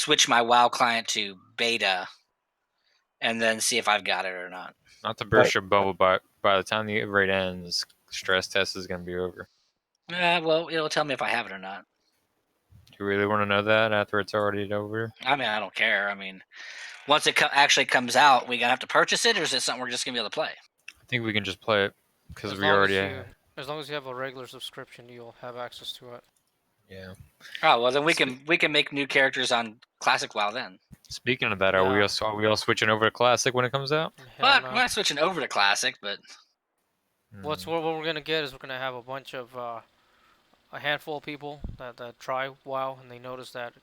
switch my WoW client to beta, and then see if I've got it or not. Not to burst your bubble, but by the time the raid ends, stress test is going to be over. Well, it'll tell me if I have it or not. Do you really want to know that after it's already over? I mean, I don't care. I mean, once it actually comes out, we gonna have to purchase it, or is it something we're just gonna be able to play? I think we can just play it because As we long already. as long as you have a regular subscription, you'll have access to it. Yeah. Oh well, then we can make new characters on Classic WoW then. Speaking of that, Yeah. are we all switching over to Classic when it comes out? Well, no. we're not switching over to Classic, but What we're gonna get is we're gonna have a bunch of a handful of people that try WoW and they notice that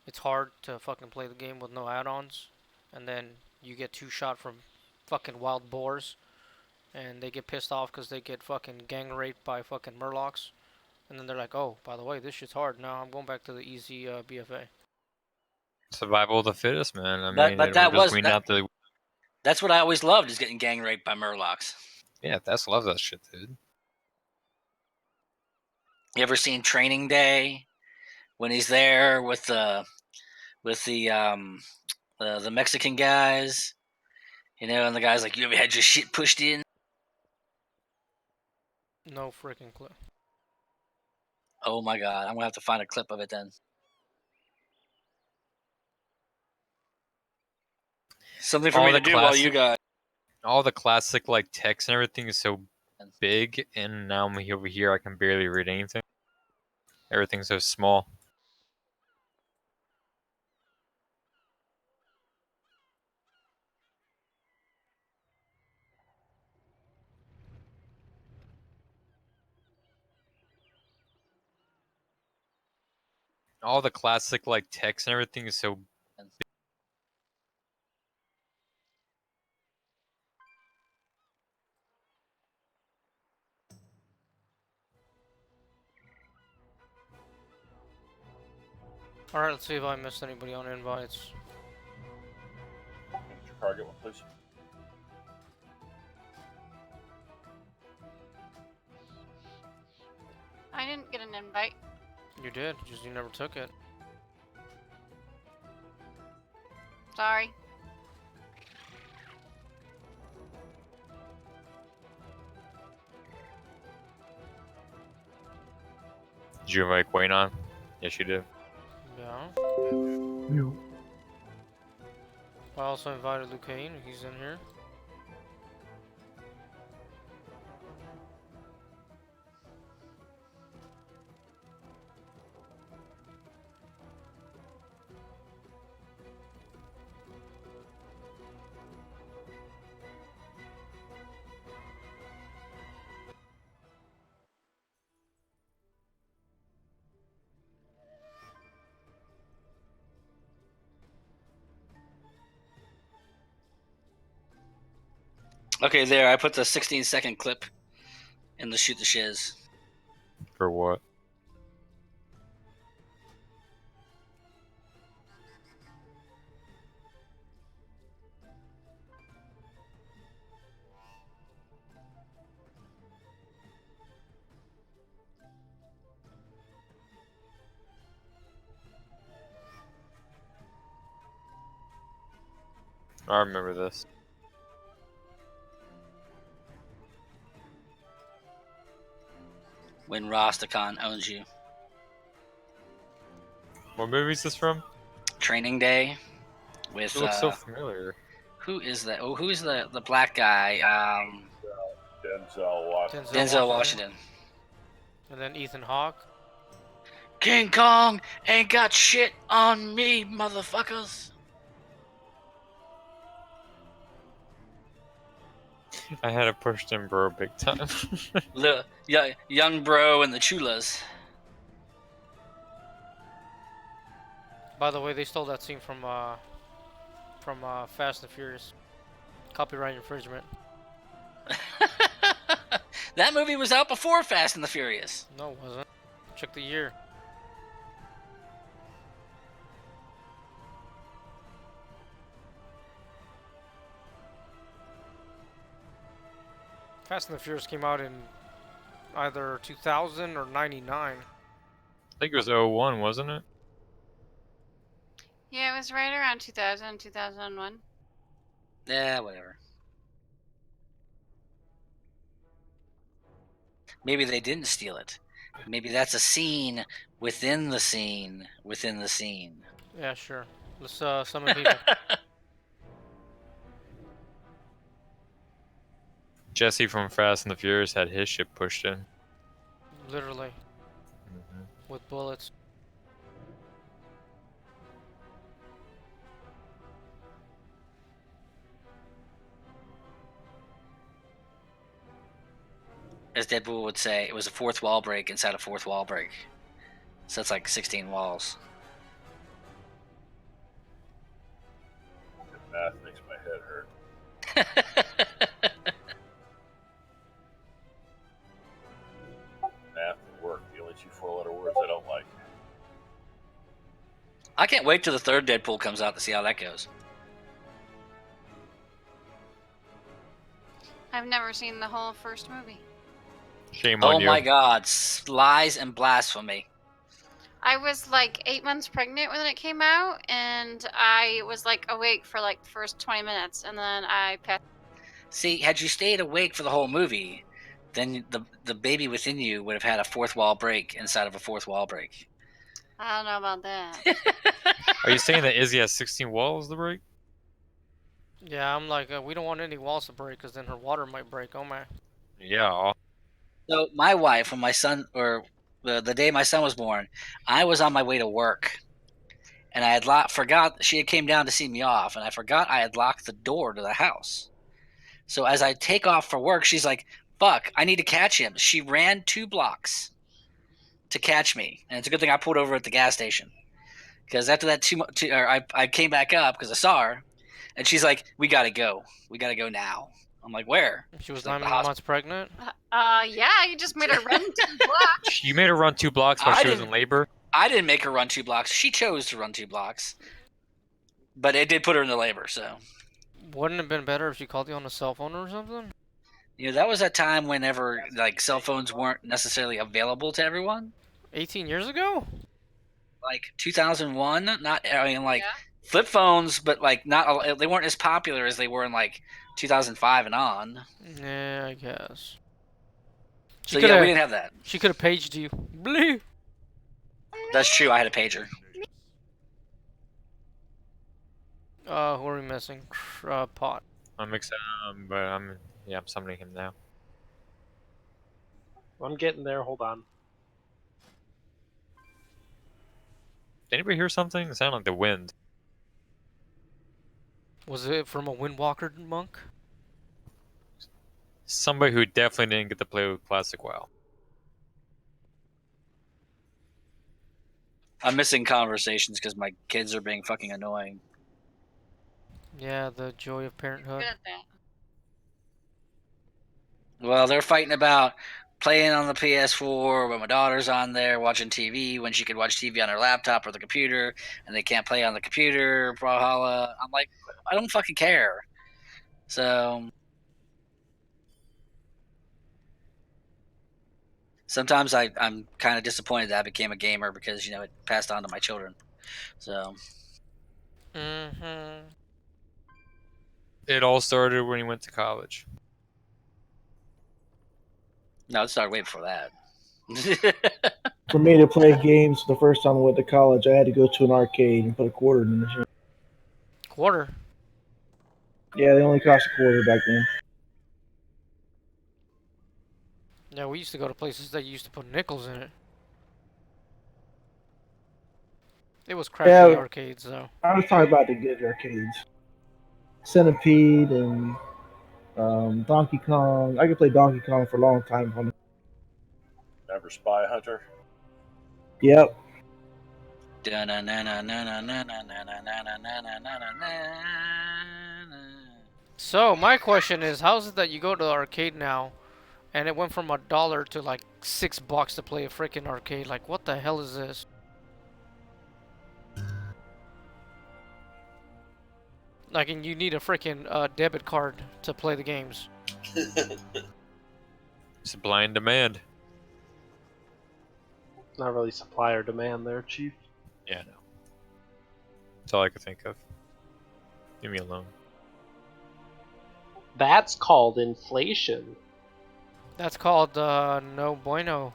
it's hard to fucking play the game with no add-ons, and then you get two-shot from fucking wild boars, and they get pissed off because they get fucking gang raped by fucking murlocs, and then they're like, oh, by the way, this shit's hard. Now I'm going back to the easy BFA. Survival of the fittest, man. I mean, but that was that's what I always loved, is getting gang raped by murlocs. Yeah, that's love that shit, dude. You ever seen Training Day when he's there with the Mexican guys, you know, and the guy's like, "You ever had your shit pushed in?" No freaking clue. Oh my god, I'm gonna have to find a clip of it then. Something for me to do while you guys. All the classic like text and everything is so big, and now I'm over here. I can barely read anything. Everything's so small. All the classic like text and everything is so. Alright, let's see if I missed anybody on invites. Target one, please. I didn't get an invite. You did, just you never took it. Sorry. Did you invite Wayne on? Yes, you did. Yeah. No. I also invited Lucane, he's in here. Okay, there. I put the 16-second clip in the shoot the shiz. For what? I remember this. When Rosticon owns you. What movie is this from? Training Day. With It looks so familiar. Who is that? Oh, who's the black guy? Denzel Washington. Denzel Washington. And then Ethan Hawke. King Kong ain't got shit on me, motherfuckers. I had a pushed in bro big time. Young bro and the chulas. By the way, they stole that scene from Fast and Furious. Copyright infringement. That movie was out before Fast and the Furious. No, it wasn't. Check the year. Fast and the Furious came out in either 2000 or 99. I think it was 01, wasn't it? Yeah, it was right around 2000, 2001. Yeah, whatever. Maybe they didn't steal it. Maybe that's a scene within the scene within the scene. Yeah, sure. Let's summon people. Jesse from Fast and the Furious had his ship pushed in. Literally, Mm-hmm. with bullets. As Deadpool would say, it was a fourth wall break inside a fourth wall break. So that's like 16 walls. Math makes my head hurt. Math and work, the only two four-letter words I don't like. I can't wait till the third Deadpool comes out to see how that goes. I've never seen the whole first movie. Shame on Oh you. my god, lies and blasphemy. I was like 8 months pregnant when it came out, and I was like awake for like the first 20 minutes, and then I passed. See, had you stayed awake for the whole movie, then the baby within you would have had a fourth wall break inside of a fourth wall break. I don't know about that. Are you saying that Izzy has 16 walls to break? Yeah, I'm like, we don't want any walls to break, because then her water might break. Oh man. Yeah. So my wife, when my son, or the day my son was born, I was on my way to work, and I had forgot she had came down to see me off, and I forgot I had locked the door to the house. So as I take off for work, she's like, "Fuck, I need to catch him." She ran 2 blocks to catch me, and it's a good thing I pulled over at the gas station, because after that, I came back up because I saw her, and she's like, "We gotta go. We gotta go now." I'm like, "Where?" She was She's like, 9 "The hospital." months pregnant. Yeah, you just made her run 2 blocks. You made her run 2 blocks while I she was in didn't. labor? I didn't make her run 2 blocks. She chose to run 2 blocks, but it did put her into labor. So Wouldn't it have been better if she called you on a cell phone or something? that was a time whenever like cell phones weren't necessarily available to everyone. 18 years ago? Like 2001, not I mean like Yeah. flip phones, but like not they weren't as popular as they were in like 2005 and on. Yeah, I guess. So yeah, we didn't have that. She could have paged you. Blue. That's true. I had a pager. Who are we missing? Pot. I'm excited, but I'm summoning him now. I'm getting there. Hold on. Did anybody hear something? It sounded like the wind. Was it from a Windwalker monk? Somebody who definitely didn't get to play with Classic WoW. I'm missing conversations because my kids are being fucking annoying. Yeah, the joy of parenthood. Good at that. Well, they're fighting about playing on the PS4 when my daughter's on there watching TV when she could watch TV on her laptop or the computer, and they can't play on the computer. Brawlhalla. I'm like, I don't fucking care. So sometimes I'm kind of disappointed that I became a gamer because it passed on to my children. So Mm-hmm. It all started when he went to college. no, it started way before that. For me to play games the first time I went to college, I had to go to an arcade and put a quarter in the machine. Quarter. Yeah, they only cost a quarter back then. Yeah, we used to go to places that used to put nickels in it. It was crappy Yeah. arcades, though. I was talking about the good arcades. Centipede and Donkey Kong. I could play Donkey Kong for a long time. Never Spy Hunter. Yep. So, my question is, how's it that you go to the arcade now, and it went from $1 to like $6 to play a freaking arcade? Like, what the hell is this? Like, and you need a freaking debit card to play the games. It's a blind demand. Not really supply or demand there, Chief. Yeah, no. That's all I could think of. Leave me alone. That's called inflation. That's called no bueno.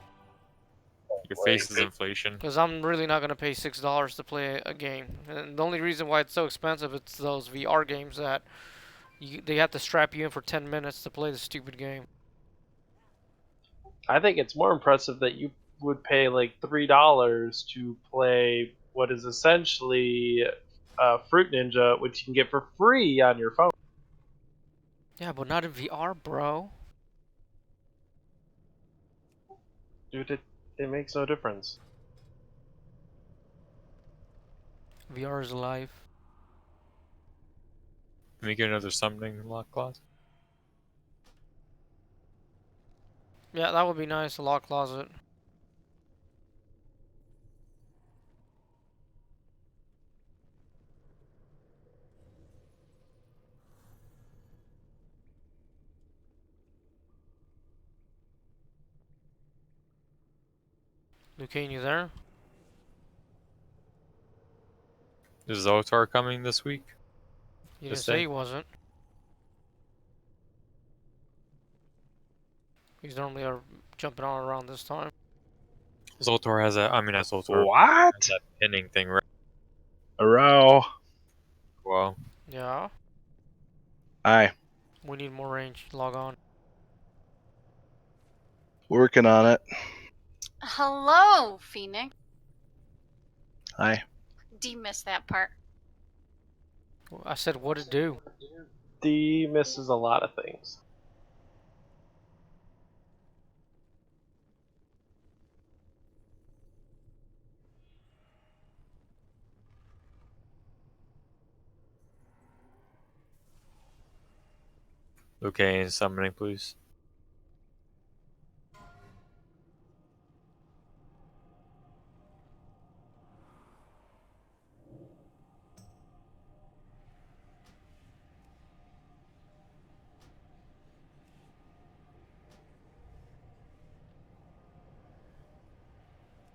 Your face is inflation. Because I'm really not gonna pay $6 to play a game. And the only reason why it's so expensive, it's those VR games that they have to strap you in for 10 minutes to play the stupid game. I think it's more impressive that you would pay like $3 to play what is essentially Fruit Ninja, which you can get for free on your phone. Yeah, but not in VR, bro. Dude, it makes no difference. VR is life. Can we get another summoning lock clause? Yeah, that would be nice, a lock closet. Lucane, you there? Is Zotar coming this week? You This didn't say day? he wasn't. He's normally jumping all around this time. Zoltar has a. I mean, not Zoltar. What? Has that pinning thing, right? A row. Well, Yeah, Aye. we need more range. Log on. Working on it. Hello, Phoenix. Aye. Do you miss that part? I said, what it do? D misses a lot of things. okay, summoning, please.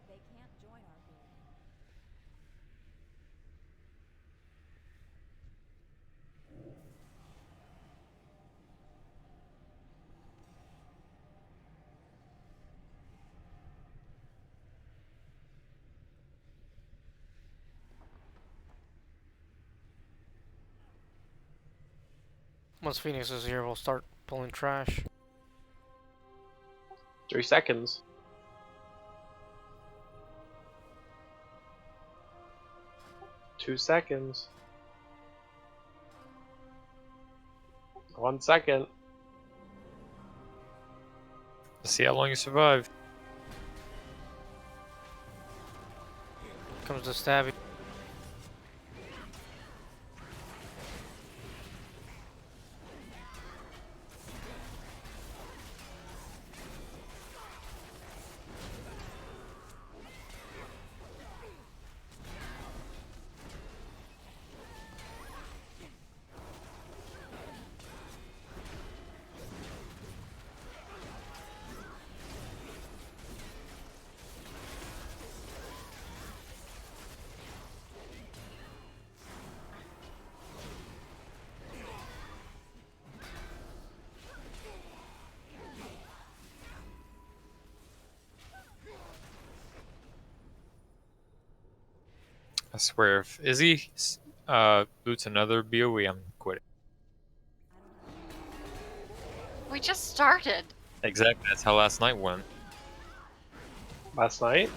They can't join our group. Once Phoenix is here, we'll start pulling trash. 3 seconds. 2 seconds. 1 second. Let's see how long you survive. Comes the stabby. I swear, if Izzy loots another BOE, I'm quitting. We just started. Exactly, that's how last night went. Last night?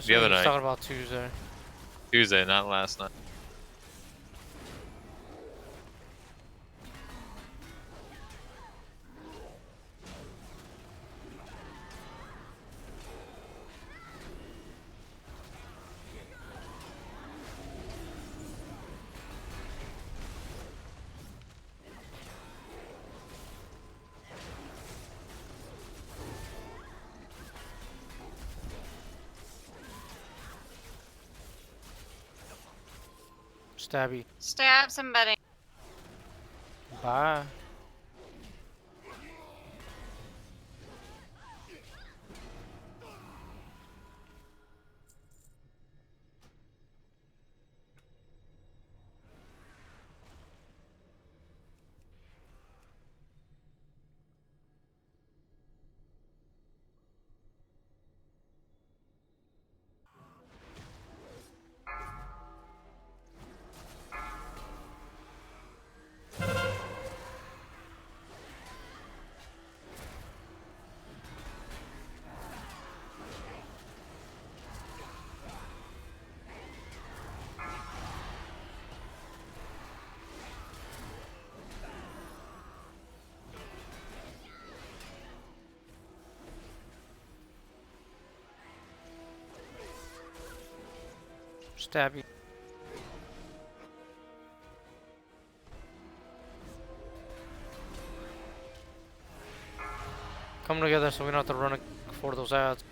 The other night. Talking about Tuesday. Tuesday, not last night. Stabby. Stab somebody. Bye. Stab you. Come together so we don't have to run for those ads.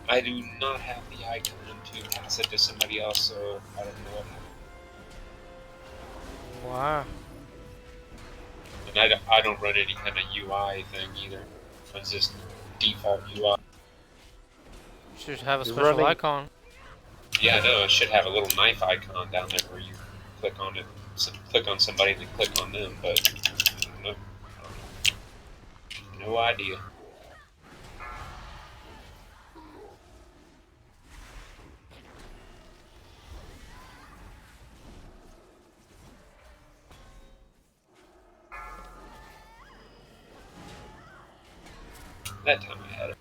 I do not have the icon to pass it to somebody else, so I don't know what happened. Wow. And I don't run any kind of UI thing either. It's just default UI. Should have a You're special running- icon. Yeah, I know. It should have a little knife icon down there where you click on it, click on somebody, and then click on them. But no, no idea. That time I had it.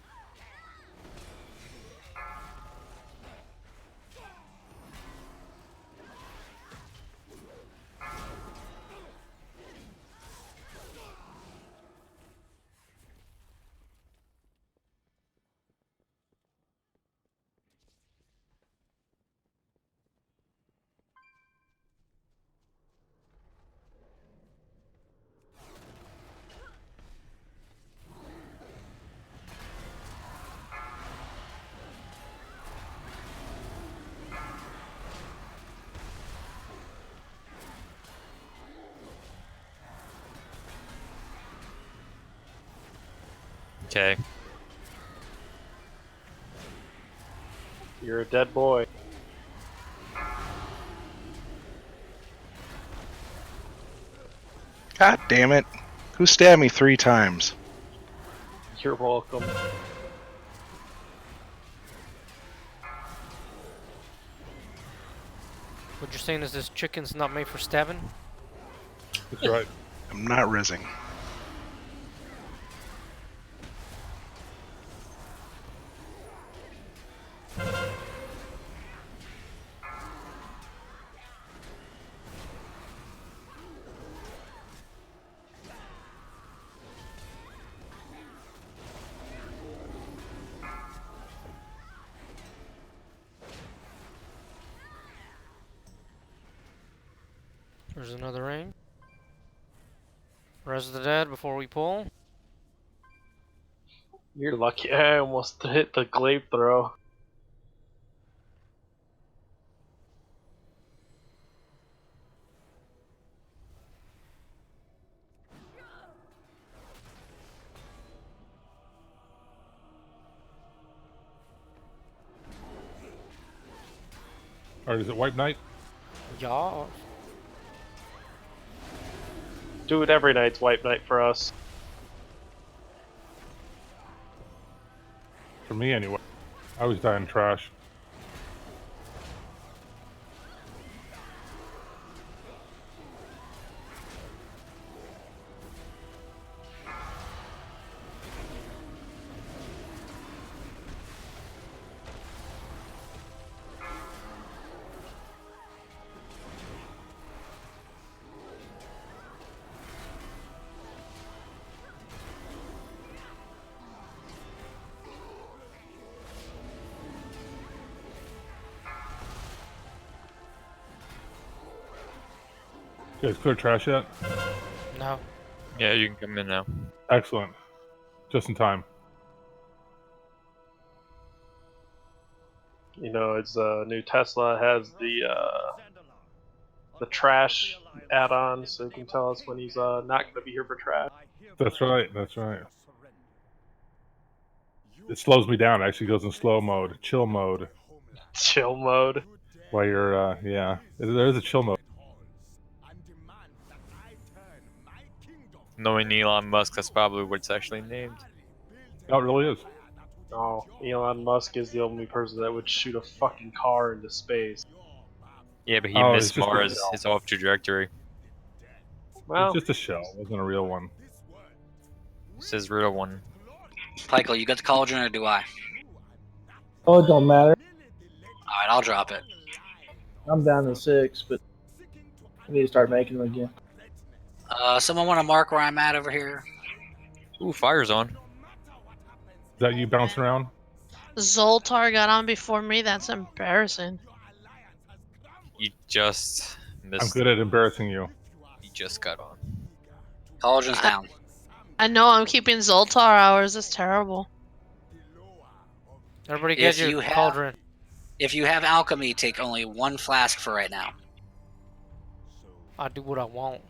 Okay. You're a dead boy. God damn it. Who stabbed me 3 times? You're welcome. What you're saying is this chicken's not made for stabbing? That's right. I'm not rizzing. There's another ring. Res the dead before we pull. You're lucky. I almost hit the glaive throw. Alright, is it Wipe Night? Yeah. Do it every night's wipe night for us. For me, anyway. I always die in trash. You guys clear trash yet? No. Yeah, you can come in now. Excellent. Just in time. You know, it's new Tesla has the trash add-on, so you can tell us when he's not going to be here for trash. That's right, that's right. It slows me down. It actually goes in slow mode, chill mode. Chill mode. While you're, yeah. There is a chill mode. Knowing Elon Musk, that's probably what it's actually named. Oh, it really is. Oh, Elon Musk is the only person that would shoot a fucking car into space. Yeah, but he Oh, it's missed just a Mars. shell. It's off trajectory. Well, It's just a shell. It wasn't a real one. It says real one. Michael, you got the cauldron or do I? Oh, it don't matter. Alright, I'll drop it. I'm down to 6, but I need to start making them again. Someone want to mark where I'm at over here? Ooh, fire's on. Is that you bouncing around? Zoltar got on before me. That's embarrassing. You just I'm missed. good at embarrassing you. You just got on. Cauldron's down. I know I'm keeping Zoltar hours. It's terrible. Everybody get If your you have, cauldron. if you have alchemy, take only 1 flask for right now. I do what I want.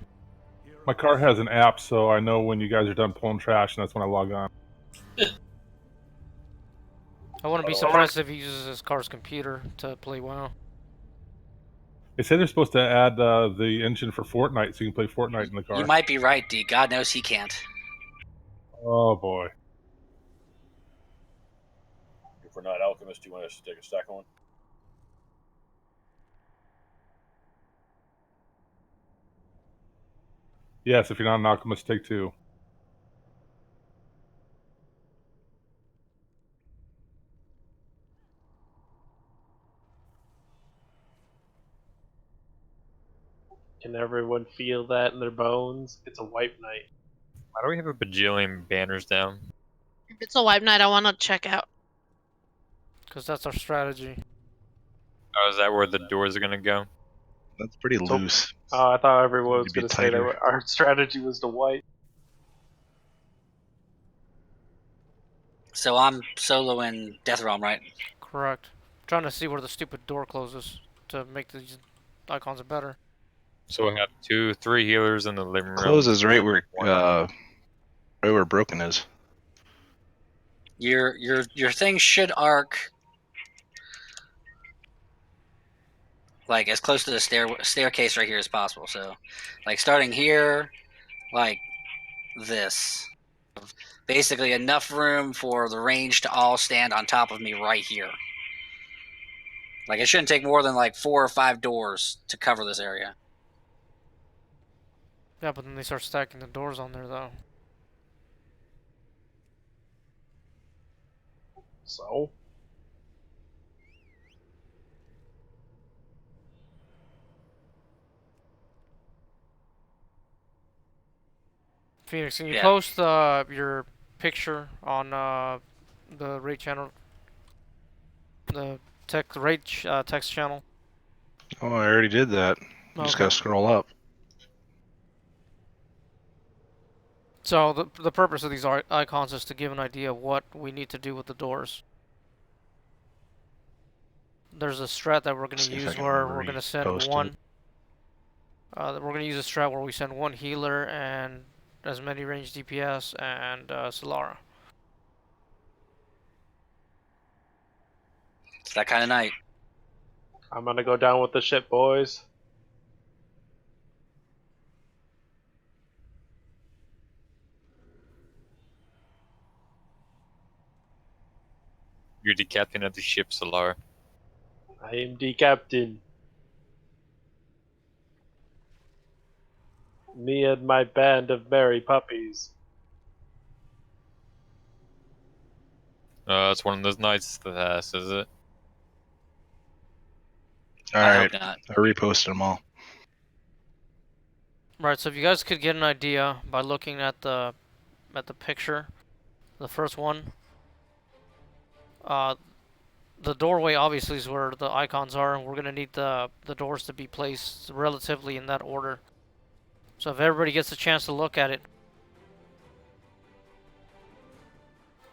My car has an app, so I know when you guys are done pulling trash, and that's when I log on. I wouldn't be surprised if he uses his car's computer to play WoW. They say they're supposed to add the engine for Fortnite, so you can play Fortnite in the car. You might be right, D. God knows he can't. Oh boy. If we're not alchemists, do you want us to take a second one? Yes, if you're not an alchemist, take 2. Can everyone feel that in their bones? It's a wipe night. Why do we have a bajillion banners down? If it's a wipe night, I want to check out. Because that's our strategy. Oh, is that where the doors are gonna go? That's pretty So- loose. I thought everyone Need was to be going to say that tighter. our strategy was to wipe. So I'm soloing Death Realm, right? Correct. Trying to see where the stupid door closes to make these icons better. So we have 2, 3 healers in the living room. Closes right where One. right where broken is. Your thing should arc like as close to the staircase right here as possible. So, like starting here, like this. Basically, enough room for the range to all stand on top of me right here. Like it shouldn't take more than like 4 or 5 doors to cover this area. Yeah, but then they start stacking the doors on there, though. So? Phoenix, can you Yeah. post your picture on the rate channel, the text channel? Oh, I already did that. You just Okay. gotta scroll up. So the purpose of these icons is to give an idea of what we need to do with the doors. There's a strat that we're going to See if I use can where remember we're going to to send post one. it. We're going to use a strat where we send 1 healer and as many ranged DPS and Solara. It's that kind of night. I'm going to go down with the ship, boys. You're the captain of the ship, Alor. I am the captain. Me and my band of merry puppies. It's one of those nights that has, is it? I Alright, hope not. I reposted them all. Right, so if you guys could get an idea by looking at the picture, the first one, the doorway obviously is where the icons are, and we're gonna need the doors to be placed relatively in that order. So if everybody gets a chance to look at it,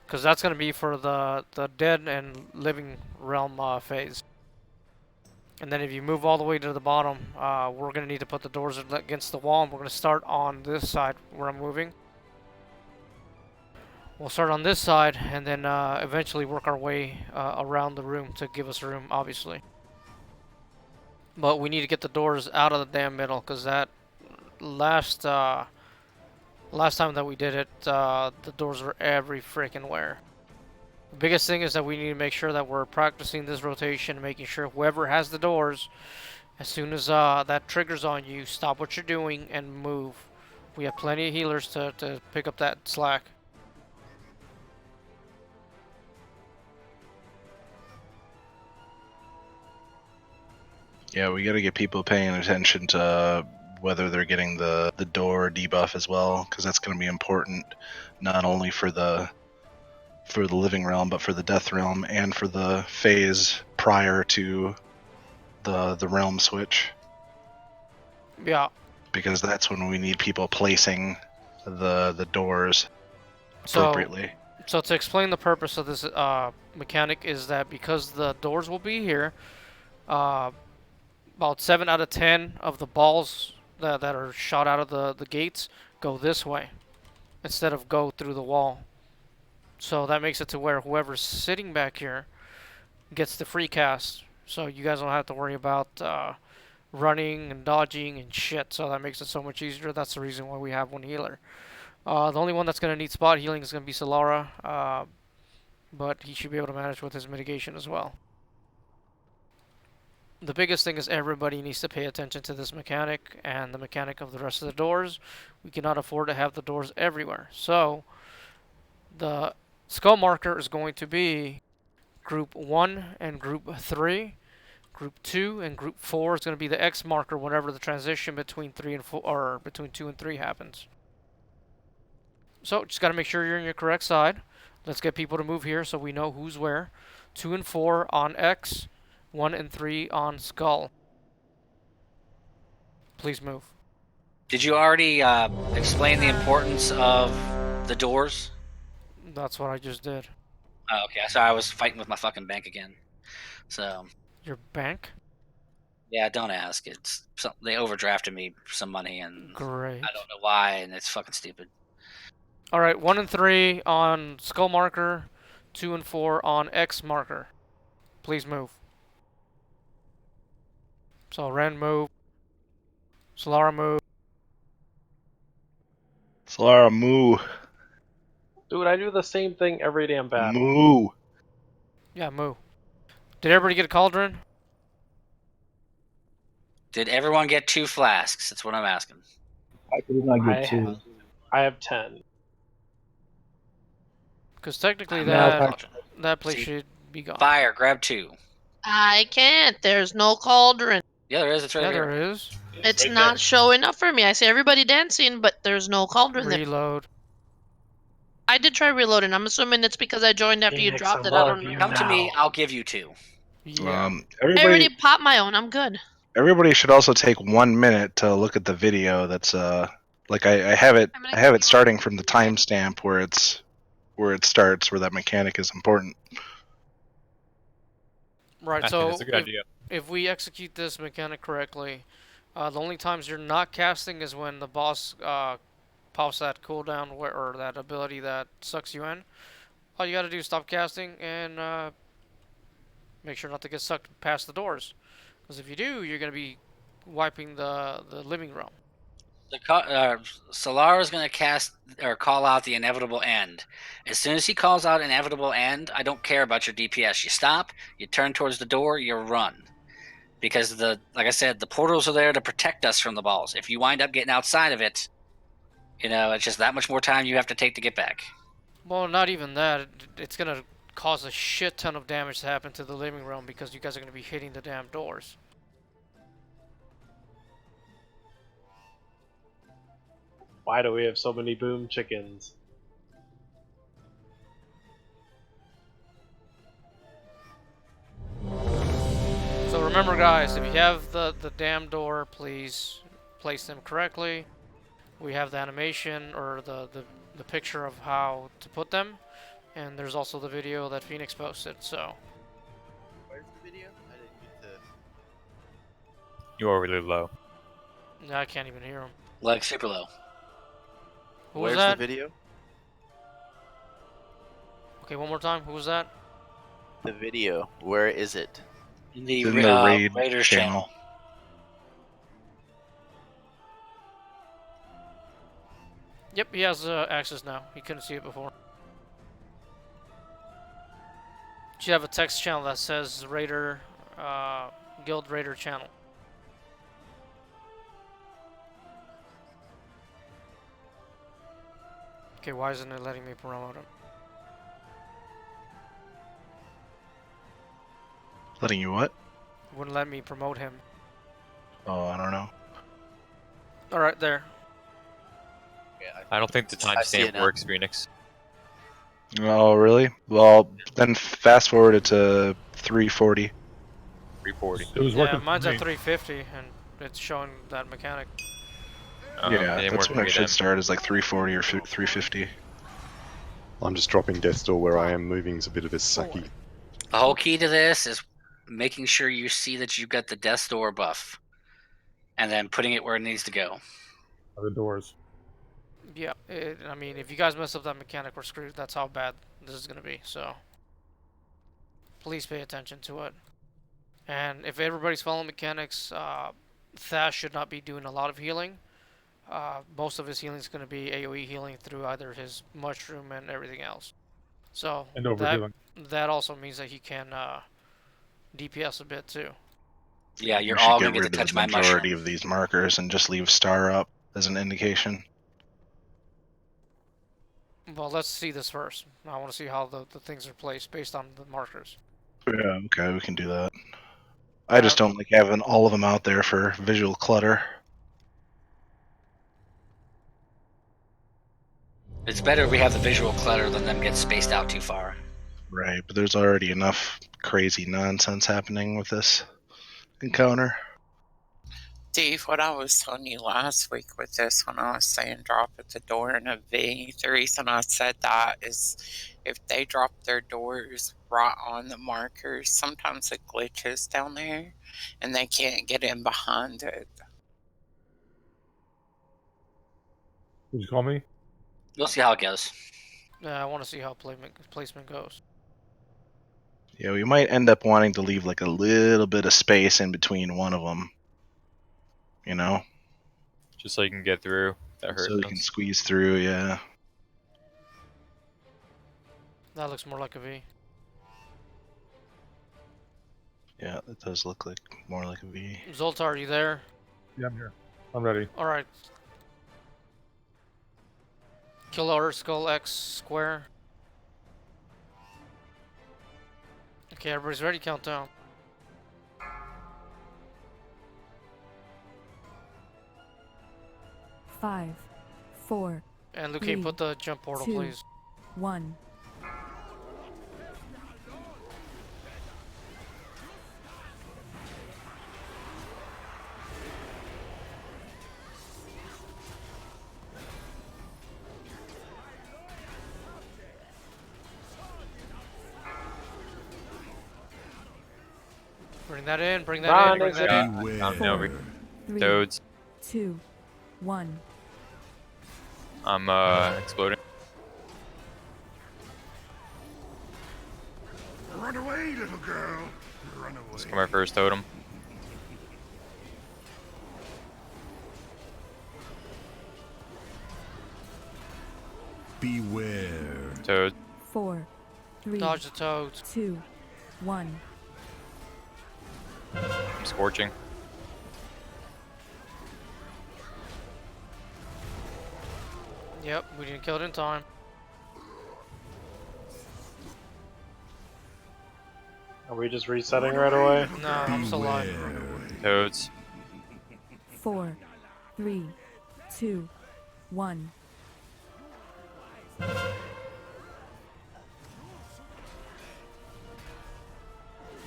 because that's gonna be for the dead and living realm phase. And then if you move all the way to the bottom, we're going to need to put the doors against the wall, and we're going to start on this side where I'm moving. We'll start on this side, and then eventually work our way around the room to give us room, obviously. But we need to get the doors out of the damn middle, because that last time that we did it, the doors were every freaking where. The biggest thing is that we need to make sure that we're practicing this rotation, making sure whoever has the doors, as soon as that triggers on you, stop what you're doing and move. We have plenty of healers to pick up that slack. Yeah, we gotta get people paying attention to whether they're getting the door debuff as well, because that's going to be important not only for the living realm, but for the death realm and for the phase prior to the realm switch. Yeah. Because that's when we need people placing the doors appropriately. So to explain the purpose of this mechanic is that because the doors will be here, about 7 out of 10 of the balls that are shot out of the gates go this way instead of go through the wall. So that makes it to where whoever's sitting back here gets the free cast. So you guys don't have to worry about running and dodging and shit. So that makes it so much easier. That's the reason why we have one healer. The only one that's going to need spot healing is going to be Solara, but he should be able to manage with his mitigation as well. The biggest thing is everybody needs to pay attention to this mechanic and the mechanic of the rest of the doors. We cannot afford to have the doors everywhere. So the skull marker is going to be group 1 and group 3. Group 2 and group 4 is going to be the X marker whenever the transition between 3 and 4 or between 2 and 3 happens. So just got to make sure you're in your correct side. Let's get people to move here so we know who's where. 2 and 4 on X, 1 and 3 on skull. Please move. Did you already explain the importance of the doors? That's what I just did. Oh, okay, sorry, I was fighting with my fucking bank again. So. Your bank? Yeah, don't ask. It's they overdrafted me some money, and Great. I don't know why, and it's fucking stupid. All right, 1 and 3 on skull marker, 2 and 4 on X marker. Please move. So Ren move. Solara move. Solara, moo. Dude, I do the same thing every damn battle. Moo. Yeah, move. Did everybody get a cauldron? Did everyone get 2 flasks? That's what I'm asking. I did not get 2. I have 10. Because technically Now that place should be gone. Fire, grab 2. I can't. There's no cauldron. Yeah, there is. It's right Yeah, here. there is. It's right not there. showing up for me. I see everybody dancing, but there's no cauldron there. Reload. I did try reloading. I'm assuming it's because I joined after you Phoenix, dropped I it. I love don't know. you. Come to me. now. I'll give you 2. Yeah. I already Everybody popped my own. I'm good. should also take 1 minute to look at the video. That's like I have it starting from the timestamp where it starts, where that mechanic is important. Right, I think so that's a good idea. if we execute this mechanic correctly, the only times you're not casting is when the boss pops that cooldown or that ability that sucks you in. All you gotta do is stop casting and make sure not to get sucked past the doors. Because if you do, you're gonna be wiping the living realm. Solara's going to cast or call out the inevitable end. As soon as he calls out inevitable end, I don't care about your DPS. You stop, you turn towards the door, you run. Because like I said, the portals are there to protect us from the balls. If you wind up getting outside of it, it's just that much more time you have to take to get back. Well, not even that. It's gonna cause a shit ton of damage to happen to the living realm because you guys are gonna be hitting the damn doors. Why do we have so many boom chickens? So remember, guys, if you have the damn door, please place them correctly. We have the animation or the picture of how to put them, and there's also the video that Phoenix posted. So. Where's the video? I didn't get the. You are really low. I can't even hear him. Like super low. Who Where's was that? the video? Okay, one more time. Who was that? The video. Where is it? In the, It's in the Raiders channel. Yep, he has access now. He couldn't see it before. You have a text channel that says Raider, Guild Raider channel. Okay, why isn't it letting me promote him? Letting you what? Wouldn't let me promote him. Oh, I don't know. All right, there. Yeah, I don't think the I see it timestamp now. works, Phoenix. Oh, really? Well, then fast forward it to 340. 340. It was Yeah, working for mine's at me. 350, and it's showing that mechanic. It Yeah, didn't that's work when for it me should then. start, is like 340 or 350. I'm just dropping Death Door where I am. Moving's a bit of a sucky. The whole key to this is making sure you see that you've got the Death Door buff, and then putting it where it needs to go. The doors. Yeah, I mean, if you guys mess up that mechanic, we're screwed. That's how bad this is gonna be. So, please pay attention to it. And if everybody's following mechanics, Thas should not be doing a lot of healing. Most of his healing is going to be AoE healing through either his mushroom and everything else. So And overhealing. that also means that he can DPS a bit too. Yeah, You you're should all get gonna get to rid of touch the my majority mushroom. of these markers and just leave star up as an indication. Well, let's see this first. I want to see how the things are placed based on the markers. Yeah, okay, we can do that. I just don't like having all of them out there for visual clutter. It's better if we have the visual clutter than them get spaced out too far. Right, but there's already enough crazy nonsense happening with this encounter. Steve, what I was telling you last week with this when I was saying drop at the door in a V, the reason I said that is if they drop their doors right on the markers, sometimes it glitches down there and they can't get in behind it. Did you call me? We'll see how it goes. I want to see how placement goes. Yeah, we might end up wanting to leave like a little bit of space in between one of them. You know? Just so you can get through. That hurts. So you can squeeze through, yeah. That looks more like a V. Yeah, it does look like more like a V. Zoltar, are you there? Yeah, I'm here. I'm ready. Alright. Killer Skull X square. Okay, everybody's ready, countdown. 5, 4. And Luke, put the jump portal, 2, please. 1. Bring that in, bring that in, bring that in. Over. 3, Toads. 2, 1. I'm exploding. Run away, little girl. Run away. Let's get my first totem. Beware. Toad. 4, 3, Dodge the toads. 2, 1. I'm scorching. Yep, we didn't kill it in time. Are we just resetting right away? No, I'm still alive. Toads. 4, 3, 2, 1.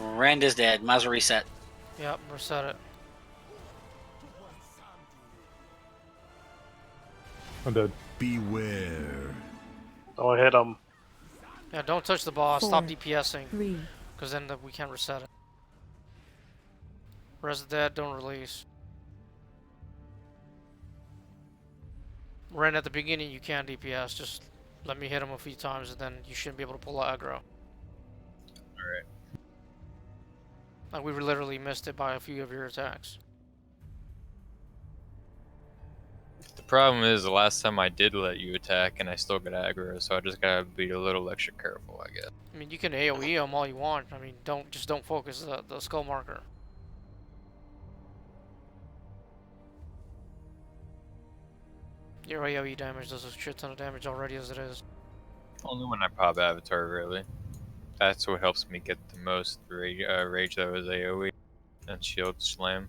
Rand is dead. Might as well reset. Yep, reset it. I'm dead. Beware. Don't hit him. Yeah, don't touch the boss. 4, Stop DPSing. 3. Because then we can't reset it. Res dead, don't release. Right at the beginning, you can DPS. Just let me hit him a few times, and then you shouldn't be able to pull out aggro. Alright. Like, we literally missed it by a few of your attacks. The problem is the last time I did let you attack and I still got aggro, so I just gotta be a little extra careful, I guess. I mean, you can AoE them all you want. I mean, don't focus the skull marker. Your AoE damage does a shit ton of damage already as it is. Only when I pop Avatar, really. That's what helps me get the most rage though, is AoE and Shield Slam.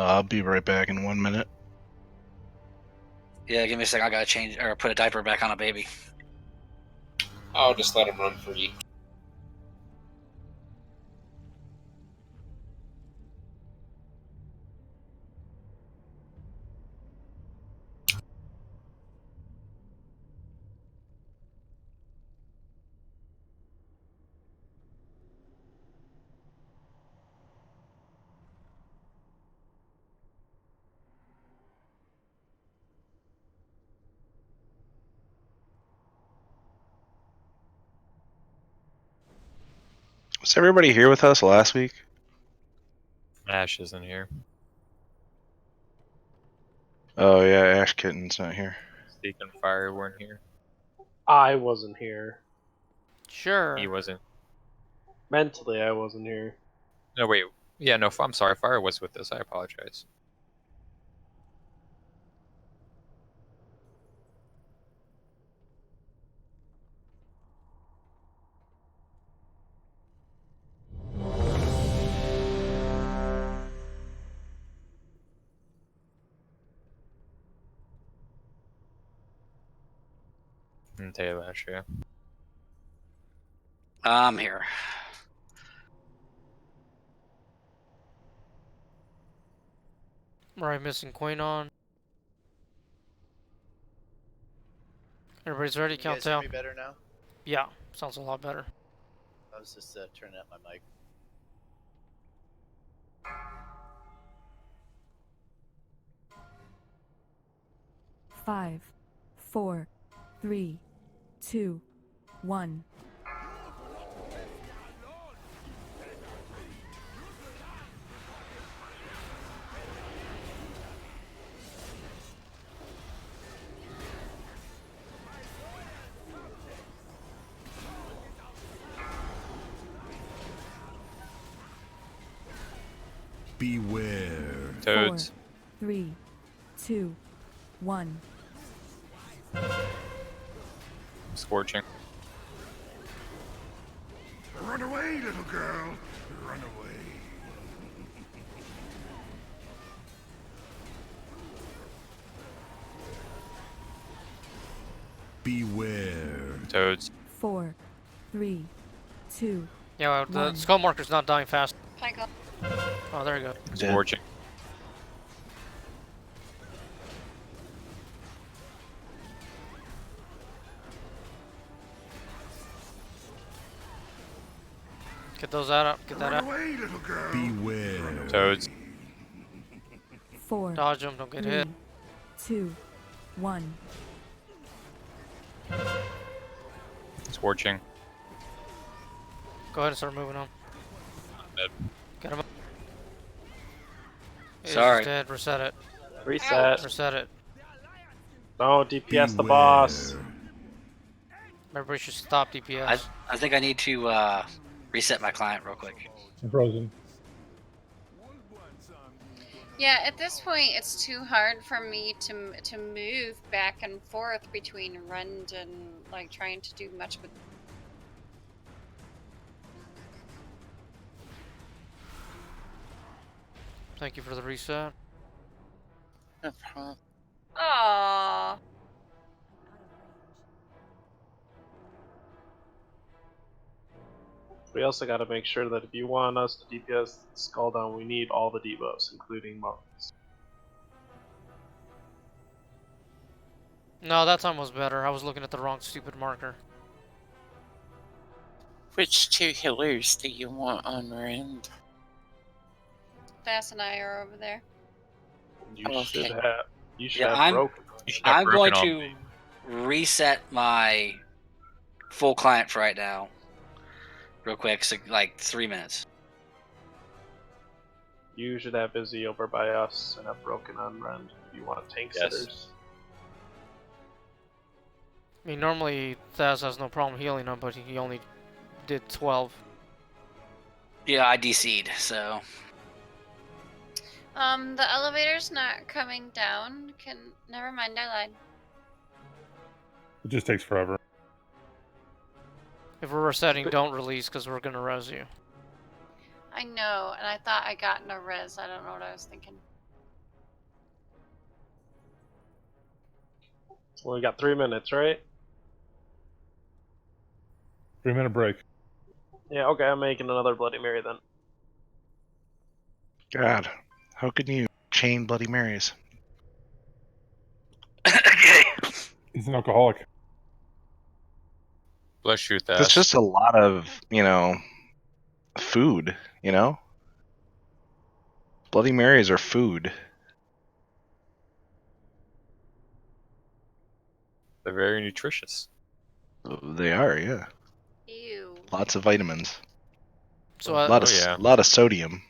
I'll be right back in 1 minute. Yeah, give me a second. I gotta change or put a diaper back on a baby. I'll just let him run free. Was everybody here with us last week? Ash isn't here. Oh yeah, Ash Kitten's not here. Steak and Fire weren't here. I wasn't here. Sure. He wasn't. Mentally, I wasn't here. No, wait. Yeah, no, I'm sorry. Fire was with us. I apologize. And Taylor, yeah. I'm here. Right, missing Queen on. Everybody's ready, Can you guys hear countdown. me better now? Yeah, sounds a lot better. I was just turning up my mic. Five, 4, 3, 2, 1. Beware. Toads. 4, 3, 2, 1. Scorching. Run away, little girl. Run away. Beware. Toads. 4, 3, 2. Yeah, well, the 1. skull marker's not dying fast. Michael. Oh, there you go. Scorching. Get those out. Get that Run out. away, little girl. Beware. Toads. 4, Dodge them, don't get 3, hit. 2, 1. Scorching. Go ahead and start moving on. Dead. Get him up. He's Sorry. dead. Reset it. Reset. Reset it. No, DPS the boss. Everybody should stop DPS. I think I need to reset my client real quick. I'm frozen. Yeah, at this point, it's too hard for me to move back and forth between Rend and like trying to do much with. Thank you for the reset. No problem. Aww. We also got to make sure that if you want us to DPS Skull down, we need all the debuffs, including monks. No, that time was better. I was looking at the wrong stupid marker. Which two healers do you want on Rend? Thas and I are over there. You should have. You should Yeah, have broken. I'm going to reset my full client for right now, real quick, so like 3 minutes. You should have Izzy over by us and have broken on Rend if you want tank sitters. I mean, normally Thas has no problem healing him, but he only did 12. Yeah, I DC'd, so. The elevator's not coming down. Never mind, I lied. It just takes forever. If we're resetting, don't release because we're gonna res you. I know, and I thought I got no res. I don't know what I was thinking. Well, we got 3 minutes, right? 3-minute break. Yeah, okay, I'm making another Bloody Mary then. God, how can you chain Bloody Marys? He's an alcoholic. Bless you with that. That's just a lot of, food, Bloody Marys are food. They're very nutritious. They are, yeah. Ew. Lots of vitamins. So, a lot of sodium.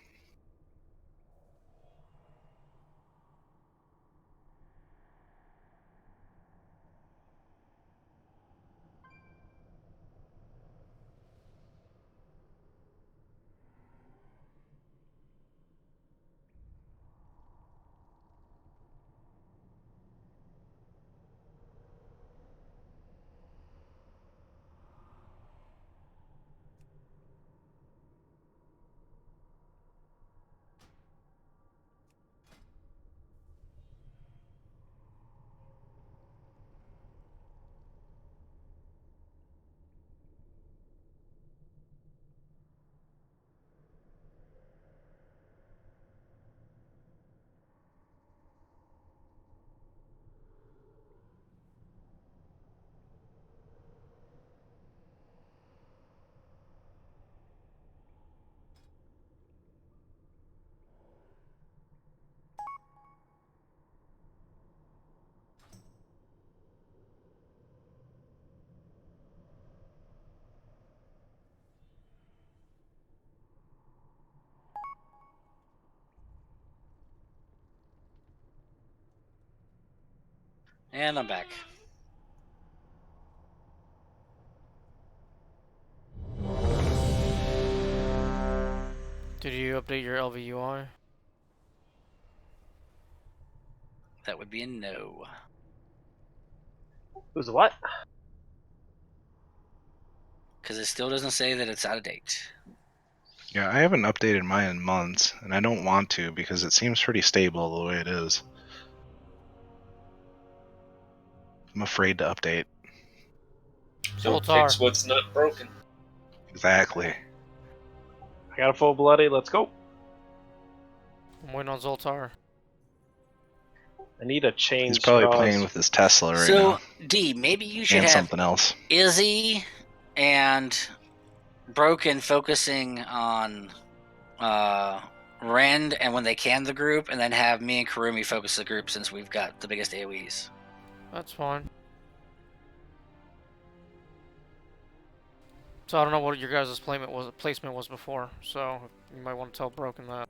And I'm back. did you update your LVUI? That would be a no. Who's what? Because it still doesn't say that it's out of date. Yeah, I haven't updated mine in months, and I don't want to because it seems pretty stable the way it is. I'm afraid to update. Don't Zoltar. fix what's not broken. Exactly. I got a full bloody. Let's go. I'm waiting on Zoltar. I need a chain He's probably straws. playing with his Tesla right So, now. D, maybe you should And have something else. Izzy and Broken focusing on Rend and when they can the group, and then have me and Karumi focus the group since we've got the biggest AoEs. That's fine. So I don't know what your guys' placement was before, so you might want to tell Broken that.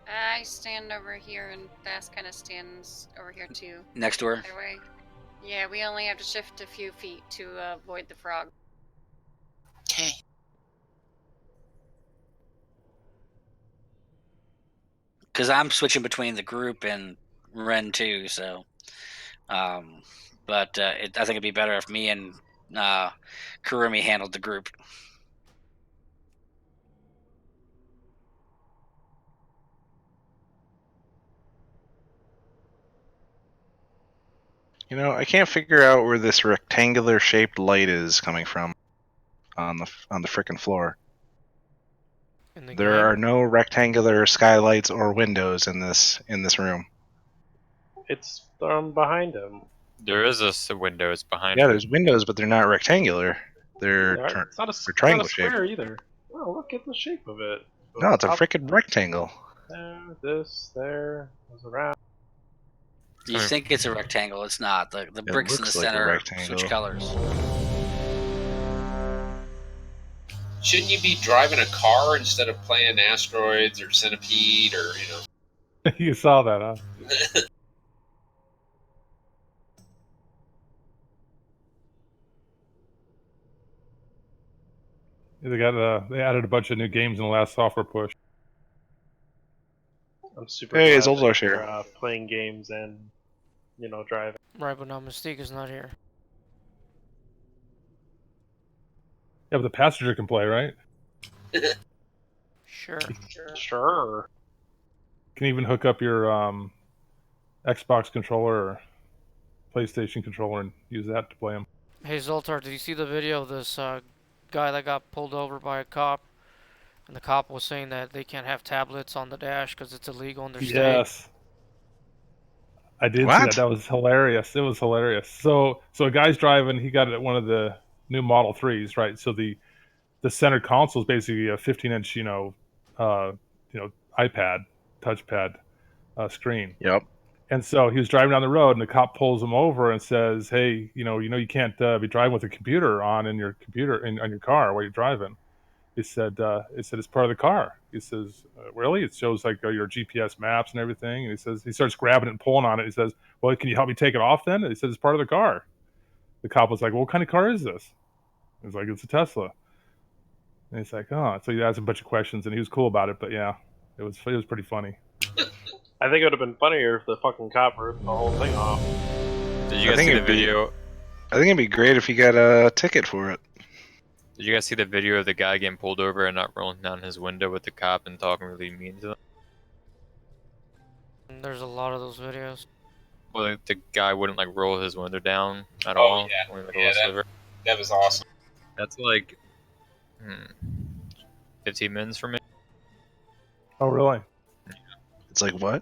I stand over here, and Thas kind of stands over here too. Next to her. Either way. Yeah, we only have to shift a few feet to avoid the frog. Okay. Because I'm switching between the group and Ren too, so. But I think it'd be better if me and Kurumi handled the group. I can't figure out where this rectangular shaped light is coming from on the frickin' floor. There are no rectangular skylights or windows in this room. It's behind him. There is a windows behind Yeah, him. there's windows, but they're not rectangular. They're It's not a triangle square shaped. either. Oh, look at the shape of it. No, it's a Up, frickin' rectangle. there, this, there, goes around. You think it's a rectangle? It's not. The bricks in the looks like a center rectangle. switch colors. Shouldn't you be driving a car instead of playing Asteroids or Centipede or, You saw that, huh? They added a bunch of new games in the last software push. I'm super Hey, glad Zoldar's that you're here. playing games and, driving. Right, but now Mystique is not here. Yeah, but the passenger can play, right? Sure. Sure. You can even hook up your Xbox controller or PlayStation controller and use that to play them. Hey Zoltar, did you see the video of this guy that got pulled over by a cop? And the cop was saying that they can't have tablets on the dash because it's illegal in their state. Yes. I did see that. That was hilarious. It was hilarious. So a guy's driving. He got one of the new Model 3s, right? So the center console is basically a 15-inch, iPad, touchpad screen. Yep. And so he was driving down the road, and the cop pulls him over and says, "Hey, you can't be driving with a computer on in your computer on your car while you're driving." He said, it's part of the car. He says, really? It shows like your GPS maps and everything. And he says, he starts grabbing it and pulling on it. He says, well, can you help me take it off then? And he says, it's part of the car. The cop was like, well, what kind of car is this? He's like, it's a Tesla. And he's like, oh. So he asked a bunch of questions, and he was cool about it. But yeah, it was pretty funny. I think it would have been funnier if the fucking cop ripped the whole thing off. Did you guys see the video? I think it'd be great if he got a ticket for it. Did you guys see the video of the guy getting pulled over and not rolling down his window with the cop and talking really mean to them? There's a lot of those videos. Well, the guy wouldn't like roll his window down at Oh, all. yeah. Only, like, Yeah, a sliver. that was awesome. That's like 15 minutes for me. Oh, really? It's like what?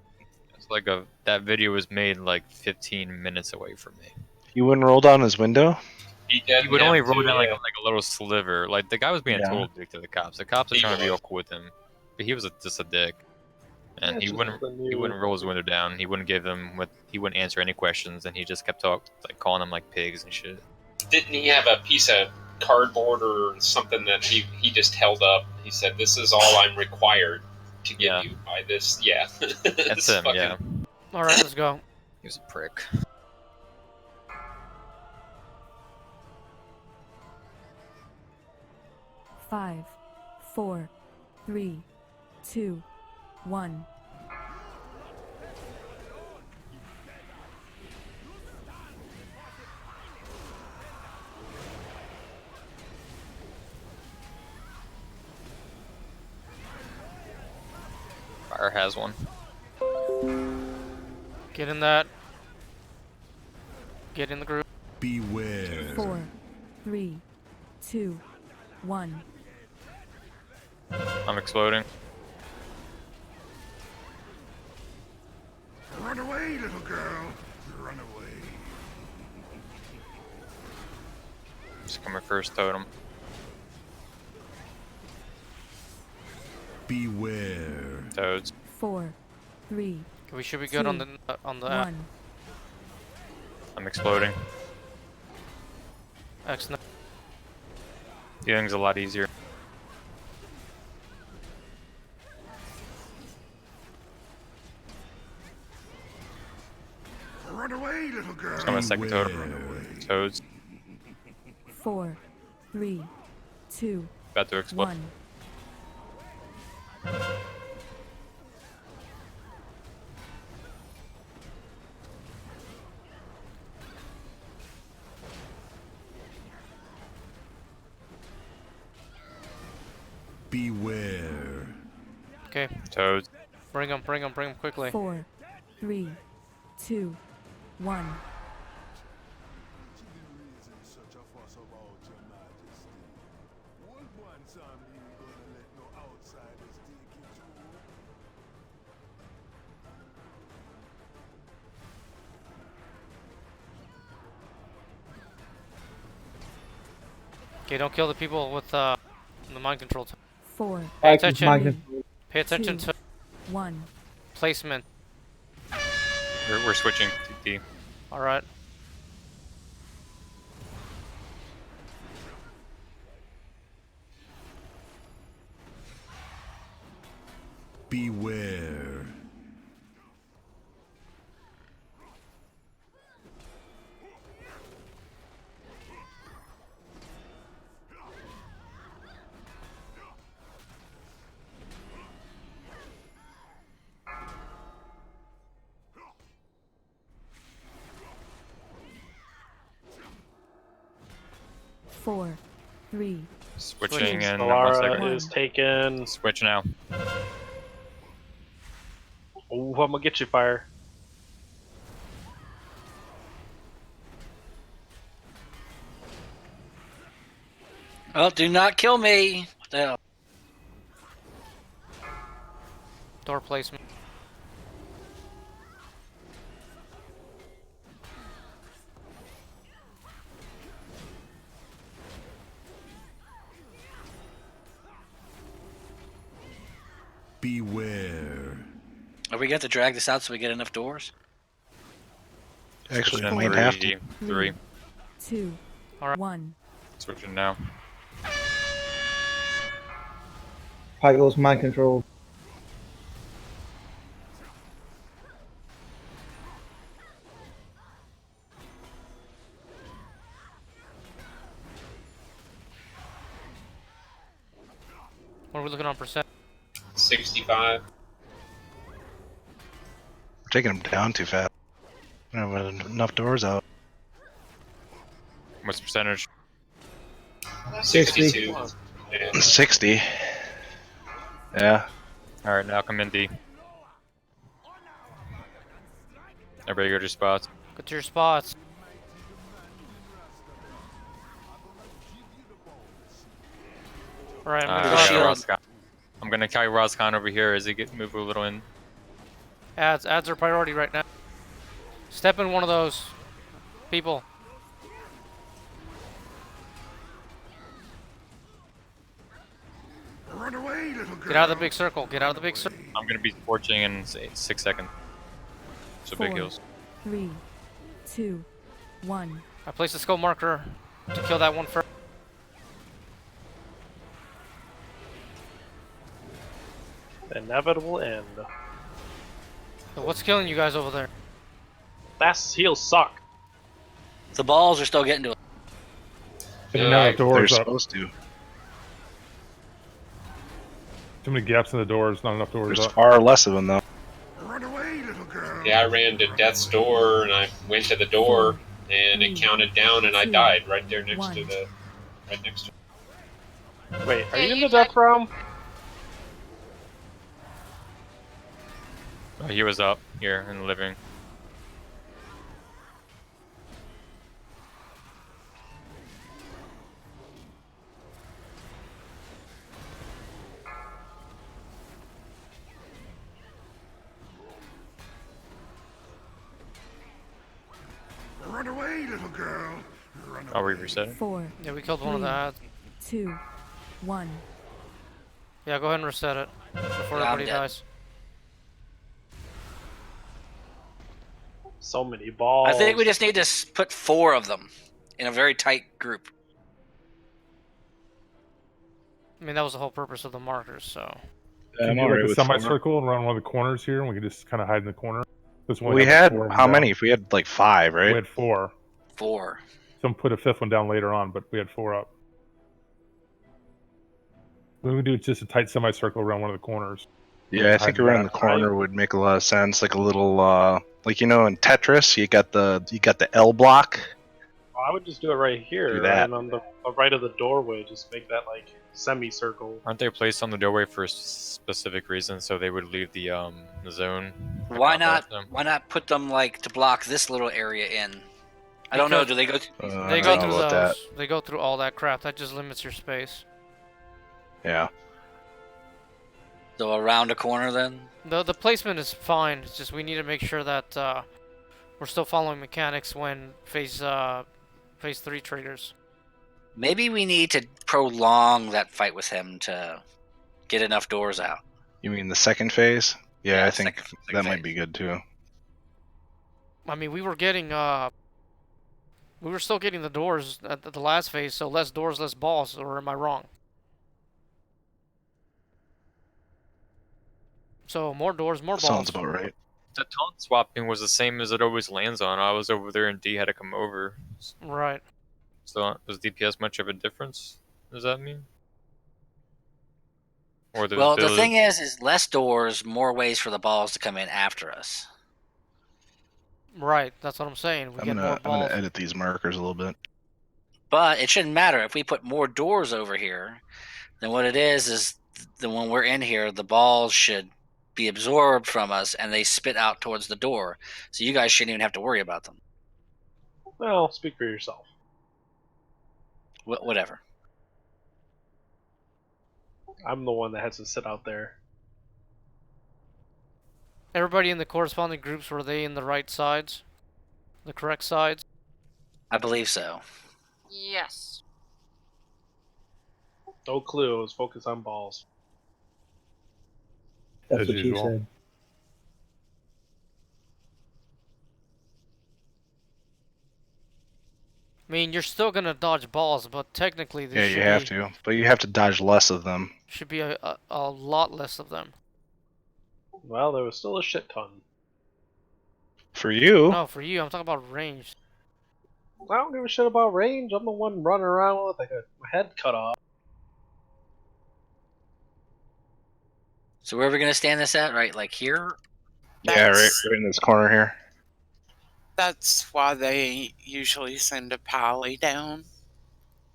It's like that video was made like 15 minutes away from me. He wouldn't roll down his window? He would only roll down like a little sliver. Like the guy was being a total dick to the cops. The cops are trying to be all cool with him, but he was just a dick. And he wouldn't roll his window down. He wouldn't he wouldn't answer any questions, and he just kept calling them like pigs and shit. Didn't he have a piece of cardboard or something that he just held up? He said, "This is all I'm required to give you by this." Yeah, That's him. Yeah. All right, let's go. He was a prick. Five, 4, 3, 2, 1. Fire has one. Get in that. Get in the group. Beware. 4, 3, 2, 1. I'm exploding. Run away, little girl. Run away. Just coming first totem. Beware. Toads. 4, 3. We should be good on the app. 1. I'm exploding. Excellent. Dealing's a lot easier. Run away, little girl. Just coming second totem. Toads. 4, 3, 2, About to explode. 1. Beware. Okay. Toads. Bring them quickly. 4, 3, 2, 1. Okay, don't kill the people with the mind control. 4, Pay attention. Mind control. Pay attention 2, to 1. placement. We're switching to D. All right. Beware. Four, 3. Switching in 1 Alara second. is taken. Switch now. Oh, I'm gonna get you, Fire. Oh, do not kill me! What the hell? Door placement. Beware. Are we going to drag this out so we get enough doors? Actually, Switching we might have to. 3. 2, All right. 1. Switching now. Pygo's mind control. What are we looking on percent? 65. We're taking them down too fast. We don't have enough doors out. What's the percentage? 62. Yeah. 60. Yeah. Alright, now come in D. Everybody go to your spots. Go to your spots. All right, I'm gonna carry Roscon over here as he move a little in. Ads are priority right now. Step in one of those people. Run away, little girl. Get out of the big circle. Get out of the big circle. I'm gonna be scorching in 6 seconds. So big 4, heals. 3, 2, 1. I placed a skull marker to kill that one first. Inevitable end. So what's killing you guys over there? That's heals suck. The balls are still getting to it. Getting out of doors They're up. supposed to. Too many gaps in the doors, not enough doors There's up. far less of them though. Run away, little girl. Yeah, I ran to death's door and I went to the door and it counted down and I died right there next to the. Right next to. Wait, are you in the death realm? Oh, he was up here in the living. Run away, little girl. Run I'll reset it. 4. Yeah, we killed one of the ads. 2, 1. Yeah, go ahead and reset it before Yeah, I'm everybody dead. dies. So many balls. I think we just need to put 4 of them in a very tight group. I mean, that was the whole purpose of the markers, so. Can you do like a semicircle around one of the corners here, and we can just kind of hide in the corner? We had how many? If we had like 5, right? We had 4. 4. Some put a 5th one down later on, but we had 4 up. We would do just a tight semicircle around one of the corners. Yeah, I think around the corner would make a lot of sense. Like a little, like in Tetris, you got the L block. I would just do it right here, Do that. and on the right of the doorway, just make that like semicircle. Aren't they placed on the doorway for a specific reason, so they would leave the zone? Why not? Why not put them like to block this little area in? I don't know. Do they go? They go through those. They go through all that crap. That just limits your space. Yeah. So around a corner then? The placement is fine. It's just we need to make sure that we're still following mechanics when phase 3 triggers. Maybe we need to prolong that fight with him to get enough doors out. You mean the second phase? Yeah, I think second that phase. might be good too. I mean, we were getting we were still getting the doors at the last phase, so less doors, less balls. Or am I wrong? So more doors, more balls. Sounds about right. The taunt swapping was the same as it always lands on. I was over there and D had to come over. Right. So was DPS much of a difference? Does that mean? Or Well, the thing is less doors, more ways for the balls to come in after us. Right, that's what I'm saying. We get more I'm balls. gonna edit these markers a little bit. But it shouldn't matter if we put more doors over here. Then what it is that when we're in here, the balls should be absorbed from us, and they spit out towards the door. So you guys shouldn't even have to worry about them. Well, speak for yourself. Whatever. I'm the one that has to sit out there. Everybody in the corresponding groups, were they in the right sides? The correct sides? I believe so. Yes. No clue. It was focused on balls. That's As what she usual. said. I mean, you're still gonna dodge balls, but technically Yeah, you have to, but you have to dodge less of them. should be a lot less of them. Well, there was still a shit ton. For you, No, for you, I'm talking about range. I don't give a shit about range. I'm the one running around with like a head cut off. So where are we gonna stand this at? Right, like here? yeah, right in this corner here. That's why they usually send a pally down.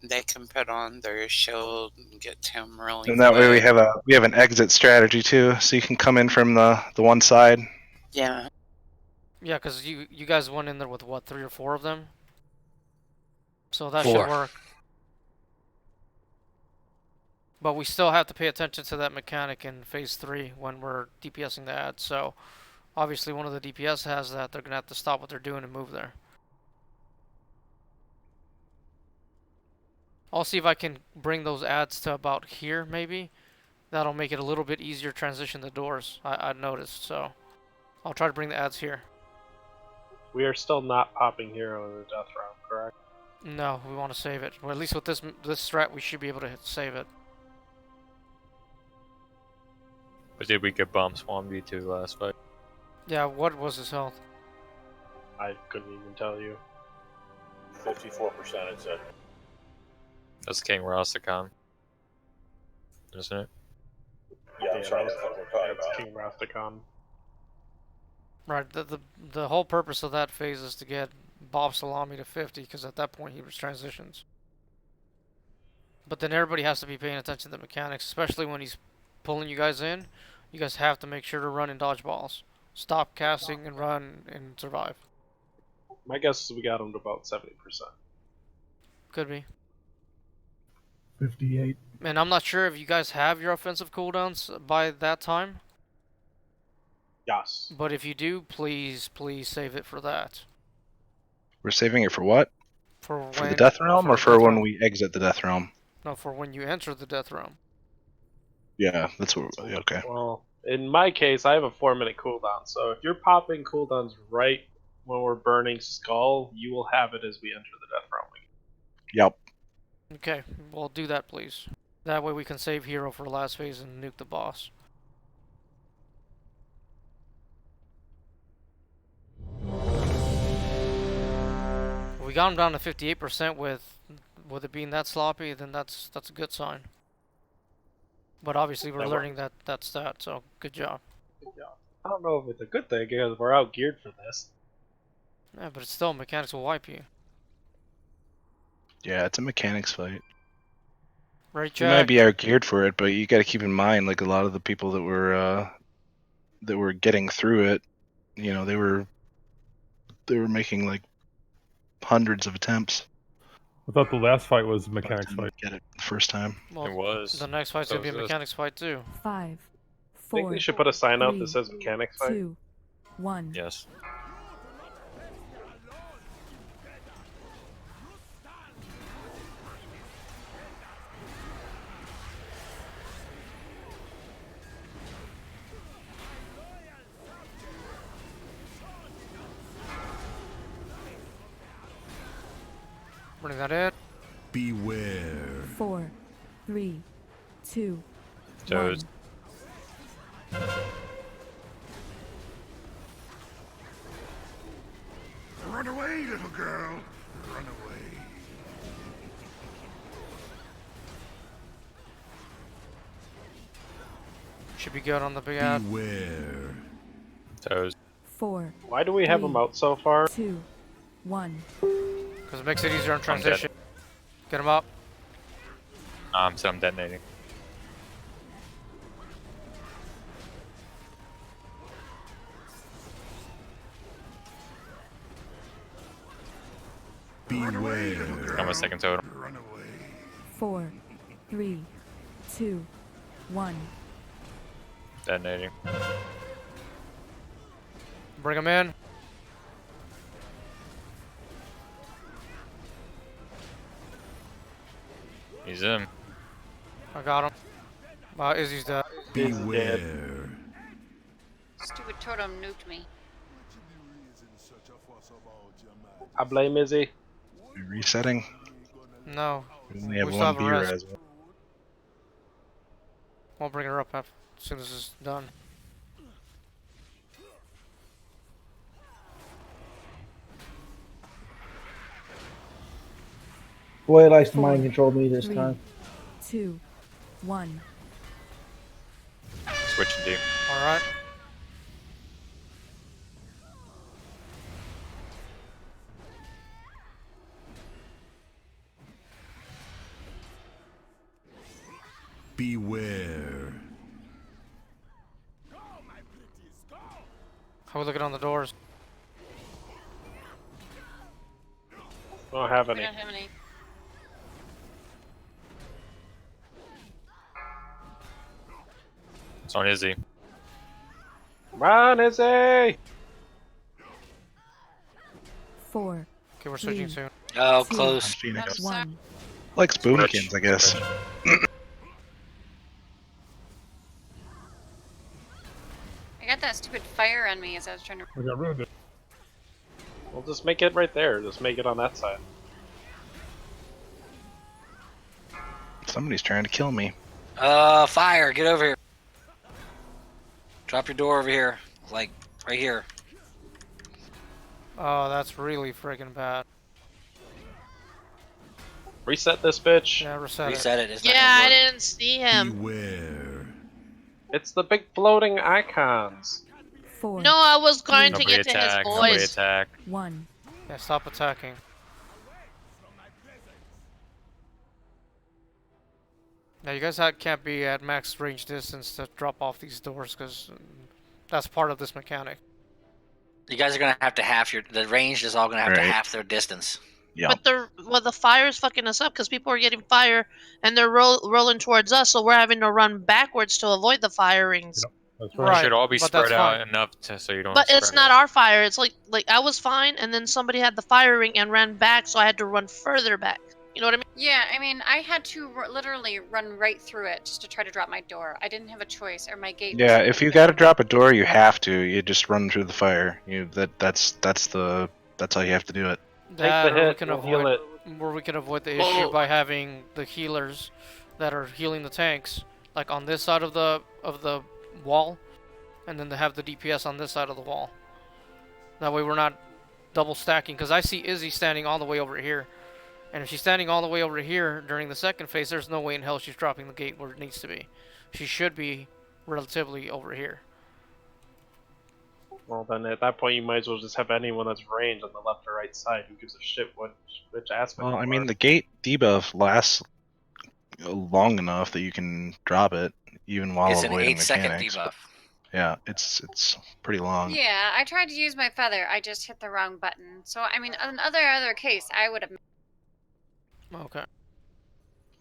They can put on their shield and get to him really And that way quick. we have an exit strategy too, so you can come in from the one side. Yeah. Yeah, because you guys went in there with what, 3 or 4 of them? So that 4. should work. But we still have to pay attention to that mechanic in phase 3 when we're DPSing the ad. So obviously one of the DPS has that. They're gonna have to stop what they're doing and move there. I'll see if I can bring those ads to about here, maybe. That'll make it a little bit easier to transition the doors, I noticed, so I'll try to bring the ads here. We are still not popping hero in the death round, correct? No, we want to save it. Well, at least with this strat, we should be able to save it. But did we get bomb Swan V2 last fight? Yeah, what was his health? I couldn't even tell you. 54% it said. That's King Rastakhan. Isn't it? Yeah, I'm sorry, that's what we're talking It's about. King Rastakhan. Right, the whole purpose of that phase is to get Bob Salami to 50, because at that point he was transitions. But then everybody has to be paying attention to the mechanics, especially when he's pulling you guys in. You guys have to make sure to run and dodge balls. Stop casting and run and survive. My guess is we got him to about 70%. Could be. 58. And I'm not sure if you guys have your offensive cooldowns by that time. Yes. But if you do, please save it for that. We're saving it for what? For the Death Realm, or for Death when Realm. we exit the Death Realm? No, for when you enter the Death Realm. Yeah, that's what. Okay. Well, in my case, I have a 4-minute cooldown, so if you're popping cooldowns right when we're burning Skull, you will have it as we enter the Death Realm. Yep. Okay, well do that please. That way we can save hero for the last phase and nuke the boss. If we got him down to 58% with it being that sloppy, then that's a good sign. But obviously we're learning that stat, so good job. Good job. I don't know if it's a good thing because we're out geared for this. Yeah, but it's still mechanics will wipe you. Yeah, it's a mechanics fight. Right, You might Jack? be out geared for it, but you got to keep in mind, like a lot of the people that were getting through it, you know, they were making like hundreds of attempts. I thought the last fight was a mechanics fight. Get it the first time. Well, it was. The next fight's gonna be a mechanics fight too. 5, 4. I think they should put a sign out that 3, says mechanics fight. 2, 1. Yes. Bring that in. Beware. 4, 3, 2, Toes. 1. Run away, little girl. Run away. Should be good on the big ad. Beware. Toes. 4. Why do we have them out so far? 2, 1. Because it makes it easier on dead. transition. Get him up. So I'm detonating. Beware. I'm a second totem. Run away. 4, 3, 2, 1. Detonating. Bring him in. He's in. I got him. Izzy's dead. Beware. Stupid totem nuked me. I blame Izzy. Resetting. No. We only have We still one have a B res. res. I'll bring her up as soon as it's done. Boy likes to 4, mind control me this 3, time. 2, 1. Switching D. Alright. Beware. How we looking on the doors? I don't have I any. don't have any. It's on Izzy. Run, Izzy! 4. Okay, we're switching 3, soon. Oh, 2, close. Phoenix. 1. Likes boomikins, I guess. I got that stupid fire on me as I was trying to. I got rid of it. We'll just make it right there. Just make it on that side. Somebody's trying to kill me. Fire! Get over here. Drop your door over here, like right here. Oh, that's really freaking bad. Reset this bitch. Yeah, reset it. It's not Yeah, gonna I work. didn't see him. Beware. It's the big floating icons. 4. No, I was going to Nobody get to his attack. Nobody voice. attack. 1. Yeah, stop attacking. Now you guys can't be at max range distance to drop off these doors because that's part of this mechanic. You guys are gonna have to half the range is all gonna have to Right. half their distance. Yeah. But the fire is fucking us up because people are getting fire and they're rolling towards us, so we're having to run backwards to avoid the fire rings. That's It right. should all be but that's spread out fine. enough so you don't. But it's spread not it. our fire. It's like I was fine, and then somebody had the fire ring and ran back, so I had to run further back. You know what I mean? Yeah, I mean, I had to literally run right through it just to try to drop my door. I didn't have a choice, or my gate. Yeah, was if you open. got to drop a door, you have to. You just run through the fire. That's how you have to do it. That, Take the or we hit. can We'll heal avoid, it. or we can avoid the issue by having the healers that are healing the tanks, like on this side of the wall, and then to have the DPS on this side of the wall. That way we're not double stacking. Because I see Izzy standing all the way over here, and if she's standing all the way over here during the second phase, there's no way in hell she's dropping the gate where it needs to be. She should be relatively over here. Well, then at that point, you might as well just have anyone that's ranged on the left or right side. Who gives a shit which aspect? Well, you I mean, are. the gate debuff lasts long enough that you can drop it even while It's an avoiding 8-second mechanics. debuff. Yeah, it's pretty long. Yeah, I tried to use my feather. I just hit the wrong button. So I mean, in other case, I would have. Okay. I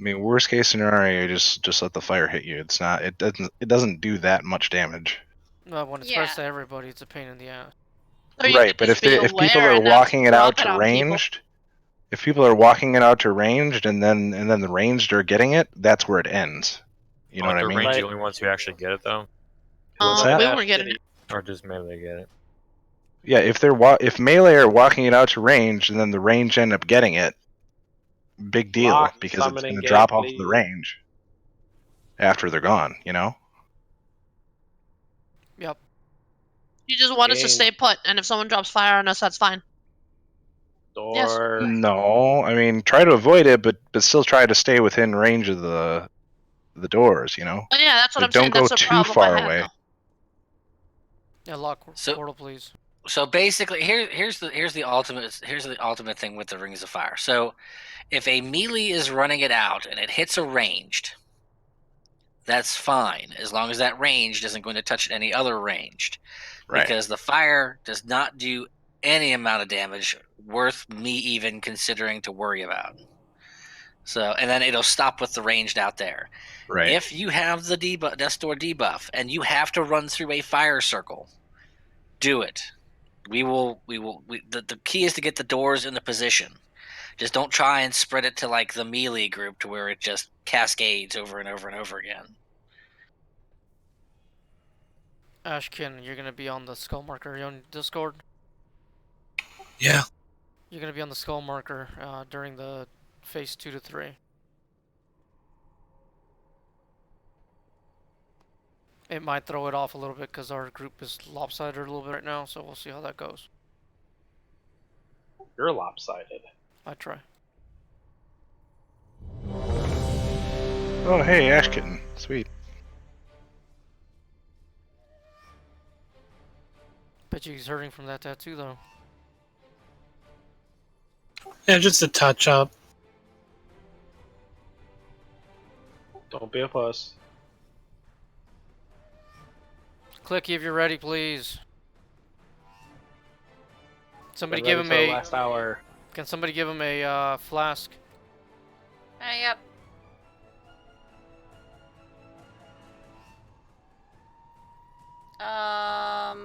mean, worst case scenario, just let the fire hit you. It doesn't do that much damage. When it's spreads to everybody, it's a pain in the ass. Or you Right, could but just if be people aware are and not walking it out drop to on people. ranged, if people are walking it out to ranged and then the ranged are getting it, that's where it ends. You know what I The mean? range the only ones who actually get it though, What's that? We weren't getting it. or just melee get it. Yeah, if melee are walking it out to range and then the range end up getting it, big deal Lock because it's summoning going to gate, drop off the please. range after they're gone. You know. Yep. You just want us to Game. stay put, and if someone drops fire on us, that's fine. Door. No, I mean try to avoid it, but still try to stay within range of the doors. You know. But yeah, that's what Like, I'm saying. don't go That's a too problem far I have, away. though. Yeah, lock portal, please. So basically, here's the ultimate thing with the Rings of Fire. So if a melee is running it out and it hits a ranged, that's fine as long as that ranged isn't going to touch any other ranged, Right. because the fire does not do any amount of damage worth me even considering to worry about. So, and then it'll stop with the ranged out there. Right. If you have the death door debuff and you have to run through a fire circle, do it. The key is to get the doors in the position. Just don't try and spread it to like the melee group to where it just cascades over and over and over again. Ashkin, you're gonna be on the skull marker. Are you on Discord? Yeah. You're gonna be on the skull marker during the phase 2 to 3. It might throw it off a little bit because our group is lopsided a little bit right now, so we'll see how that goes. You're lopsided. I try. Oh, hey, Ash Kitten. Sweet. Bet you he's hurting from that tattoo, though. Yeah, just a touch up. Don't be a puss. Clicky, if you're ready, please. Somebody Get give ready him for the a last hour. Can somebody give him a flask? Yep. I'll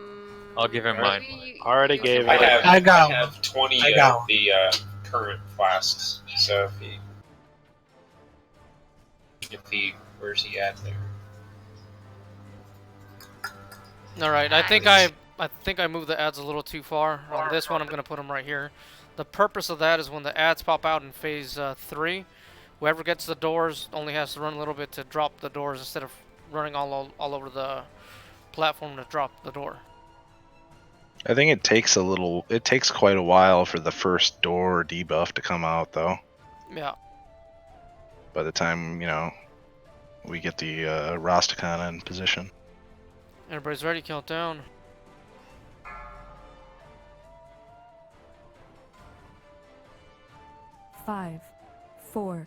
give him mine. Already gave it. I have 20 of the current flasks. So where's he at there? All right, I think I moved the ads a little too far. On this one, I'm gonna put them right here. The purpose of that is when the ads pop out in phase 3, whoever gets the doors only has to run a little bit to drop the doors instead of running all over the platform to drop the door. I think it takes quite a while for the first door debuff to come out, though. Yeah. By the time, we get the Rastakhan in position. Everybody's ready, countdown. Five, 4,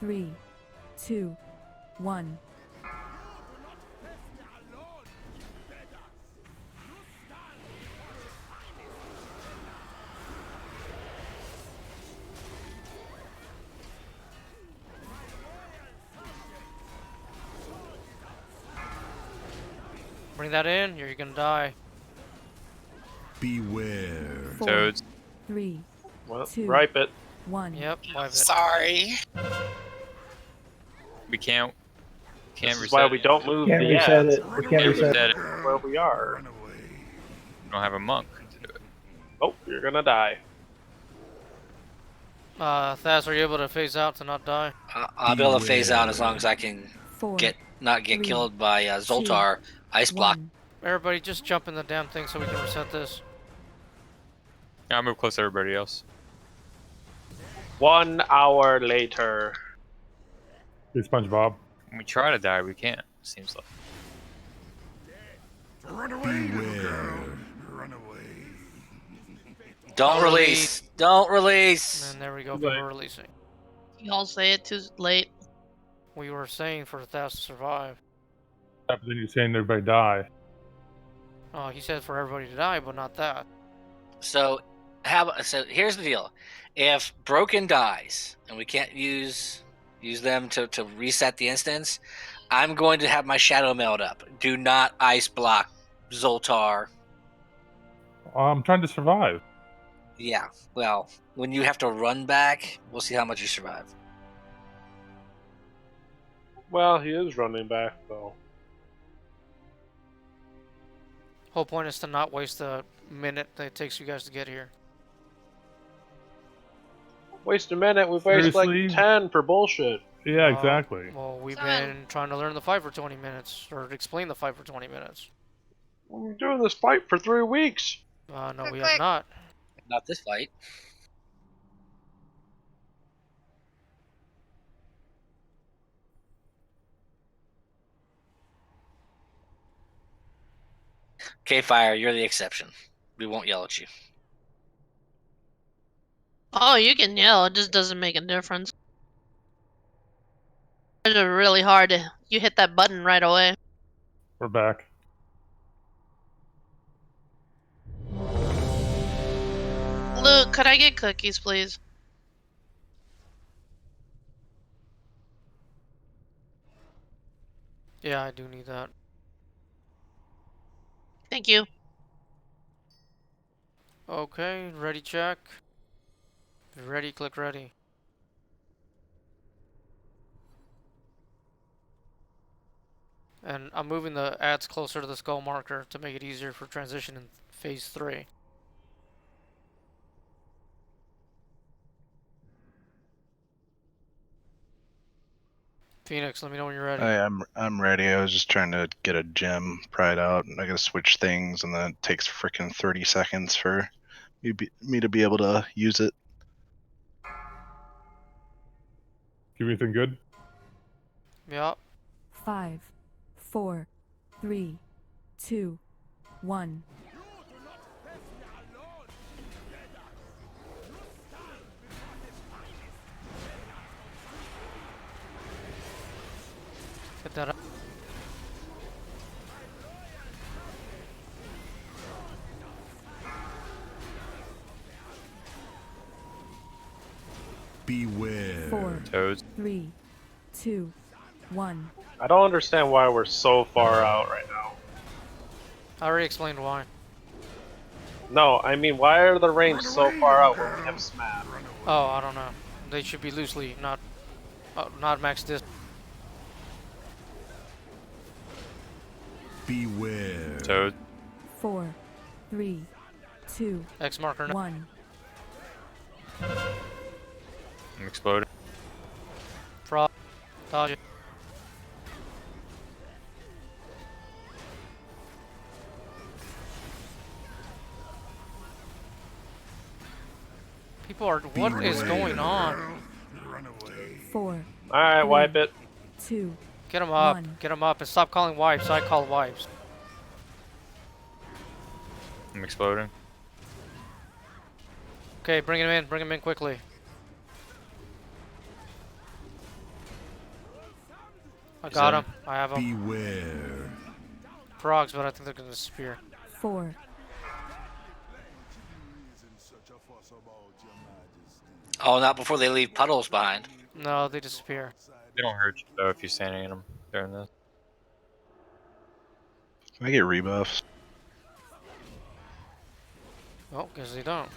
3, 2, 1. Bring that in, you're gonna die. Beware. 4, 3, Well, 2, ripe it. 1. Yep, wipe it. Sorry. We can't This is reset why we don't move Can't the reset ads. it. We can't reset it. Where we are. We don't have a monk to do it. Oh, you're gonna die. Thaz, are you able to phase out to not die? I'll be able to phase out as long as I can 4, not get 3, killed by Zoltar ice block. 1. Everybody, just jump in the damn thing so we can reset this. Yeah, I'll move close to everybody else. 1 hour later. Hey, SpongeBob. When we try to die, we can't. Seems like. Run away, little girl. Run away. Don't release. Don't release. And there we go, people releasing. Y'all say it too late. We were saying for Thaz to survive. But then you're saying everybody die. Oh, he said for everybody to die, but not that. So here's the deal. If Broken dies and we can't use them to reset the instance, I'm going to have my shadow meld up. Do not ice block Zoltar. I'm trying to survive. Yeah, well, when you have to run back, we'll see how much you survive. Well, he is running back, though. Whole point is to not waste the minute that it takes you guys to get here. Waste a minute, we waste Seriously? like 10 for bullshit. Yeah, exactly. Well, we've been trying to learn the fight for 20 minutes, or explain the fight for 20 minutes. We've been doing this fight for 3 weeks. No, we have not. Not this fight. Okay, Fire, you're the exception. We won't yell at you. Oh, you can yell. It just doesn't make a difference. It's really hard to... You hit that button right away. We're back. Luke, could I get cookies, please? Yeah, I do need that. Thank you. Okay, ready, check. Ready, click ready. And I'm moving the ads closer to the skull marker to make it easier for transition in phase 3. Phoenix, let me know when you're ready. I'm ready. I was just trying to get a gem pried out. I gotta switch things, and then it takes freaking 30 seconds for me to be able to use it. Give me anything good? Yep. 5, 4, 3, 2, 1. Get that up. Beware. 4, Toads. 3, 2, 1. I don't understand why we're so far out right now. I already explained why. No, I mean, why are the range so far out when we have smash? Oh, I don't know. They should be loosely, not max dis. Beware. Toad. 4, 3, 2, X marker. 1. I'm exploding. Frog. Dodge it. People are. What is going on? 4. Alright, wipe it. 2. Get them up. 1. Get them up and stop calling wipes. I call wipes. I'm exploding. Okay, bring him in. Bring him in quickly. I got him. I have him. Beware. Frogs, but I think they're gonna disappear. 4. Oh, not before they leave puddles behind. No, they disappear. They don't hurt you though if you're standing in them during this. Can I get rebuffs? Oh, guess they don't.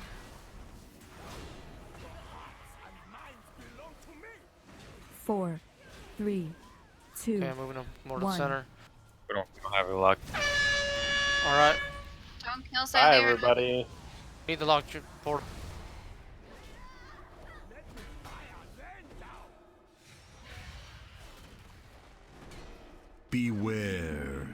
Four, 3, 2. Okay, I'm moving them more to the 1. center. We don't have a luck. Alright. Don't kill so Bye, here. everybody. Need the lock port. Beware.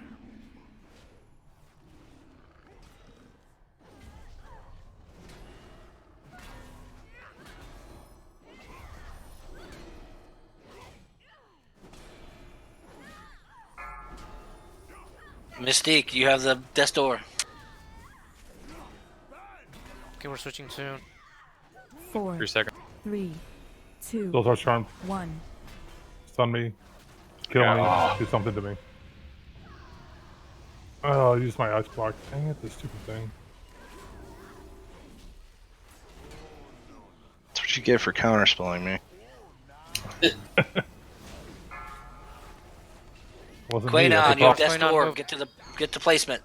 Mystique, you have the death door. Okay, we're switching soon. 4, 3 seconds. 3, 2. Those are charmed. 1. Stun me. Kill me. Do something to me. Oh, I used my ice block. Dang it, this stupid thing. That's what you get for counterspelling me. Wasn't me, that's Quainon, the you have problem. death door. Get to placement.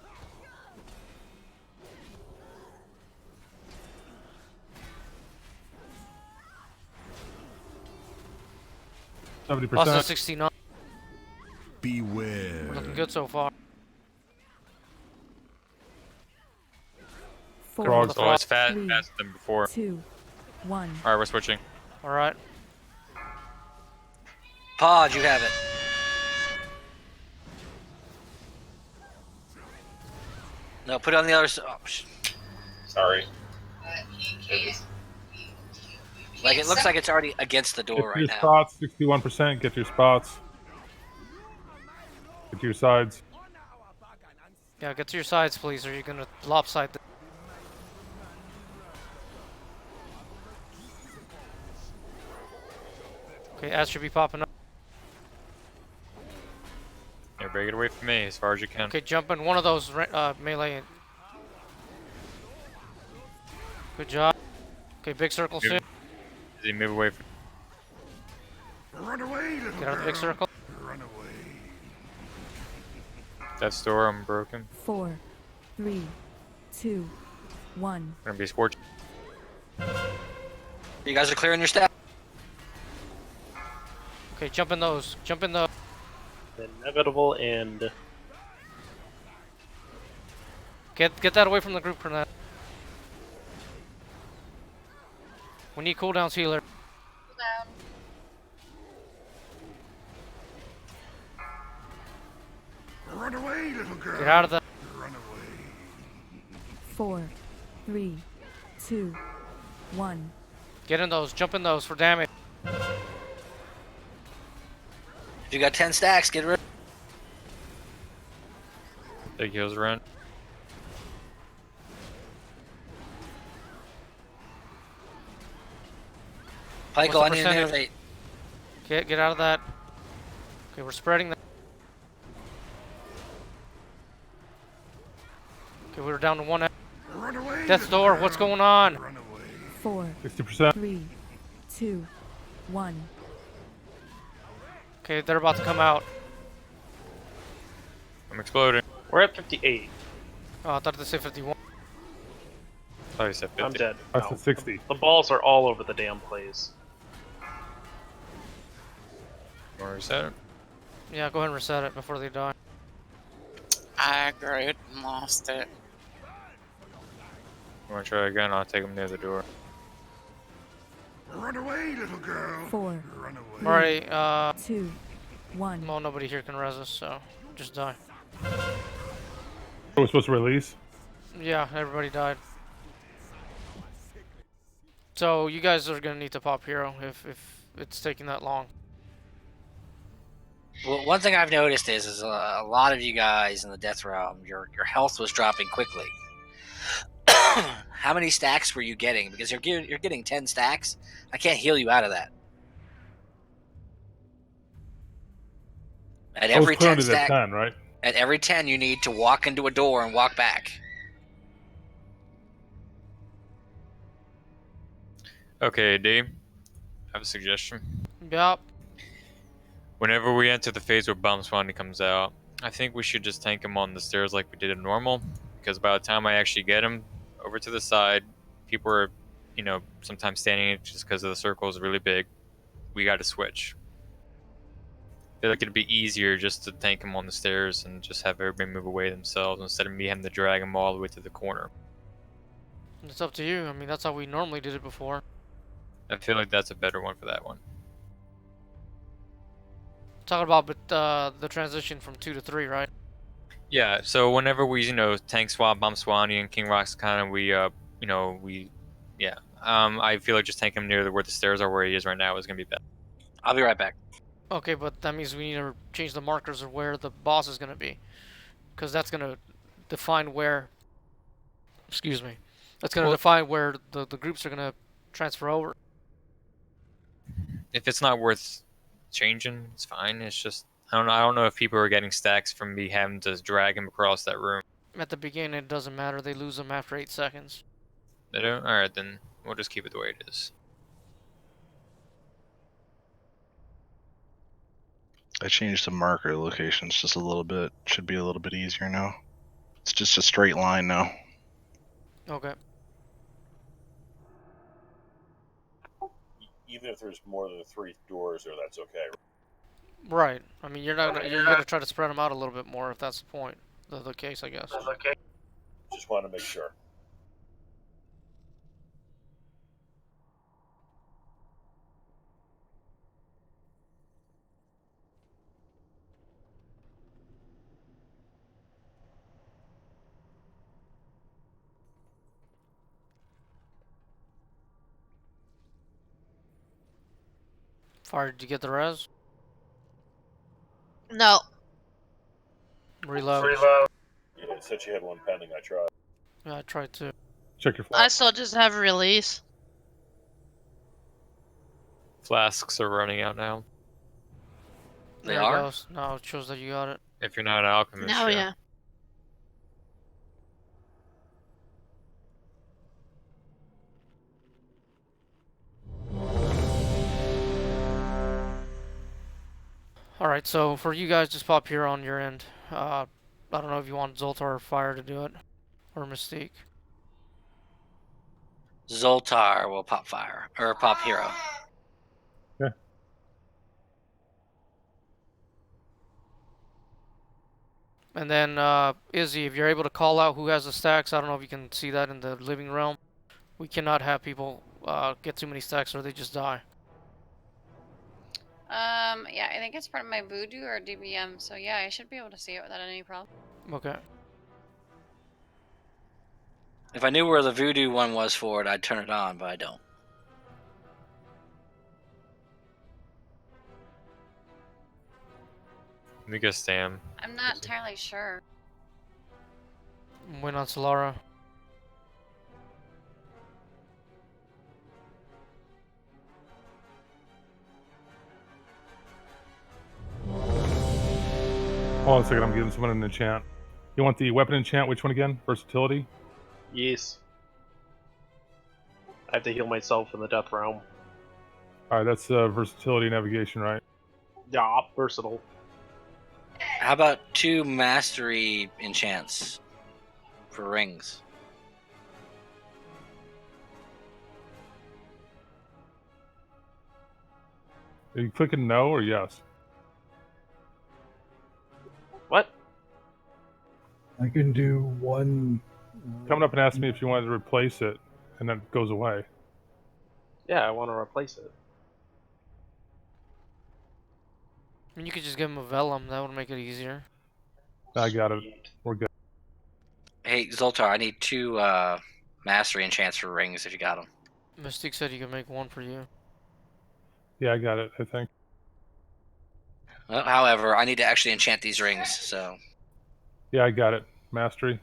$70%. Also 69. Beware. We're looking good so far. Frogs. Oh, it's faster 3, than before. 2, 1. Alright, we're switching. Alright. Pod, you have it. No, put it on the other side. Oh, Sorry. like it looks like it's already against the door Get right your now. spots, 61%. Get your spots. Get to your sides. Yeah, get to your sides, please, or you're gonna lopside the. Okay, ads should be popping up. Everybody get away from me as far as you can. Okay, jump in one of those melee. Good job. Okay, big circle soon. Does he move away from... Run away, little Get out of the big girl. circle. Run away. Death's door, I'm broken. 4, 3, 2, 1. Gonna be a scorch. You guys are clearing your staff. Okay, jump in those. Jump in the. The inevitable end. Get that away from the group, Cornet. We need cooldowns, healer. Down. Run away, little girl. Get out of the. Run away. 4, 3, 2, 1. Get in those. Jump in those for damage. If you got 10 stacks, get rid. Big heals around. Pike What's the on in there. percentage? Get out of that. Okay, we're spreading that. Okay, we're down to 1. Run away. Death's door. What's going on? Run away. 4, 60%. 3, 2, 1. Okay, they're about to come out. I'm exploding. We're at 58. Oh, I thought they said 51. Oh, you said 50. I'm dead. I said 60. The balls are all over the damn place. Wanna reset it? Yeah, go ahead and reset it before they die. I agreed and lost it. You wanna try again? I'll take them near the door. Run away, little girl. 4, Run away. Alright, 2, 1. well, nobody here can res us, so just die. We're supposed to release? Yeah, everybody died. So you guys are gonna need to pop hero if it's taking that long. Well, one thing I've noticed is a lot of you guys in the Death Realm, your health was dropping quickly. How many stacks were you getting? Because you're getting 10 stacks. I can't heal you out of that. At I was every clear 10 to that stack, 10, right? at every 10, you need to walk into a door and walk back. Okay, Dave. I have a suggestion. Yup. Whenever we enter the phase where Bomb Swanee comes out, I think we should just tank him on the stairs like we did in normal. Because by the time I actually get him over to the side, people are, sometimes standing just because of the circle is really big. We got to switch. I feel like it'd be easier just to tank him on the stairs and just have everybody move away themselves instead of me having to drag him all the way to the corner. It's up to you. I mean, that's how we normally did it before. I feel like that's a better one for that one. Talking about the transition from 2 to 3, right? Yeah, so whenever we, tank swap, Bomb Swanee, and King Rock's kind of, I feel like just tanking him near where the stairs are where he is right now is going to be better. I'll be right back. Okay, but that means we need to change the markers of where the boss is going to be. Because that's going to define where... Excuse me. That's going to define where the groups are going to transfer over. If it's not worth changing, it's fine. It's just... I don't know if people are getting stacks from me having to drag him across that room. At the beginning, it doesn't matter. They lose them after 8 seconds. They do? Alright, then we'll just keep it the way it is. I changed the marker locations just a little bit. Should be a little bit easier now. It's just a straight line now. Okay. Even if there's more than 3 doors there, that's okay. Right. I mean, you're gonna try to spread them out a little bit more if that's the point. The case, I guess. Okay. Just want to make sure. Fire, did you get the res? No. Reload. Yeah, it said she had one pending. I tried. Yeah, I tried to. Check your I still just have release. Flasks are running out now. They There it are? goes. No, it shows that you got it. If you're not an alchemist, No, yeah. Alright, so for you guys, just pop here on your end. I don't know if you want Zoltar or Fire to do it, or Mystique. Zoltar will pop fire or pop hero. Yeah. And then Izzy, if you're able to call out who has the stacks, I don't know if you can see that in the living realm. We cannot have people get too many stacks or they just die. Yeah, I think it's part of my voodoo or DBM, so yeah, I should be able to see it without any problem. Okay. If I knew where the voodoo one was for it, I'd turn it on, but I don't. Let me go Sam. I'm not entirely sure. Win on Solara. Hold on a second, I'm giving someone an enchant. You want the weapon enchant? Which one again? Versatility? Yes. I have to heal myself in the Death Realm. Alright, that's versatility navigation, right? Yeah, versatile. How about 2 mastery enchants for rings? Are you clicking no or yes? What? I can do one. Coming up and asking me if you wanted to replace it, and then it goes away. Yeah, I want to replace it. I mean, you could just give him a Vellum. That would make it easier. I got it. We're good. Hey, Zoltar, I need 2 mastery enchants for rings if you got them. Mystique said you could make one for you. Yeah, I got it, I think. Well, however, I need to actually enchant these rings, so... Yeah, I got it. Mastery.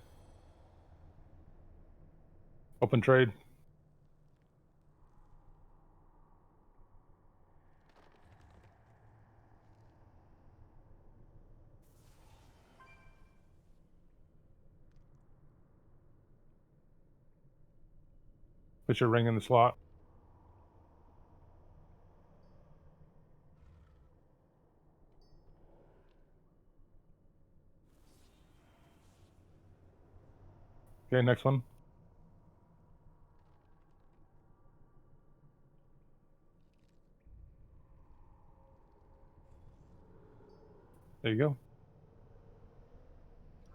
Open trade. Put your ring in the slot. Okay, next one. There you go.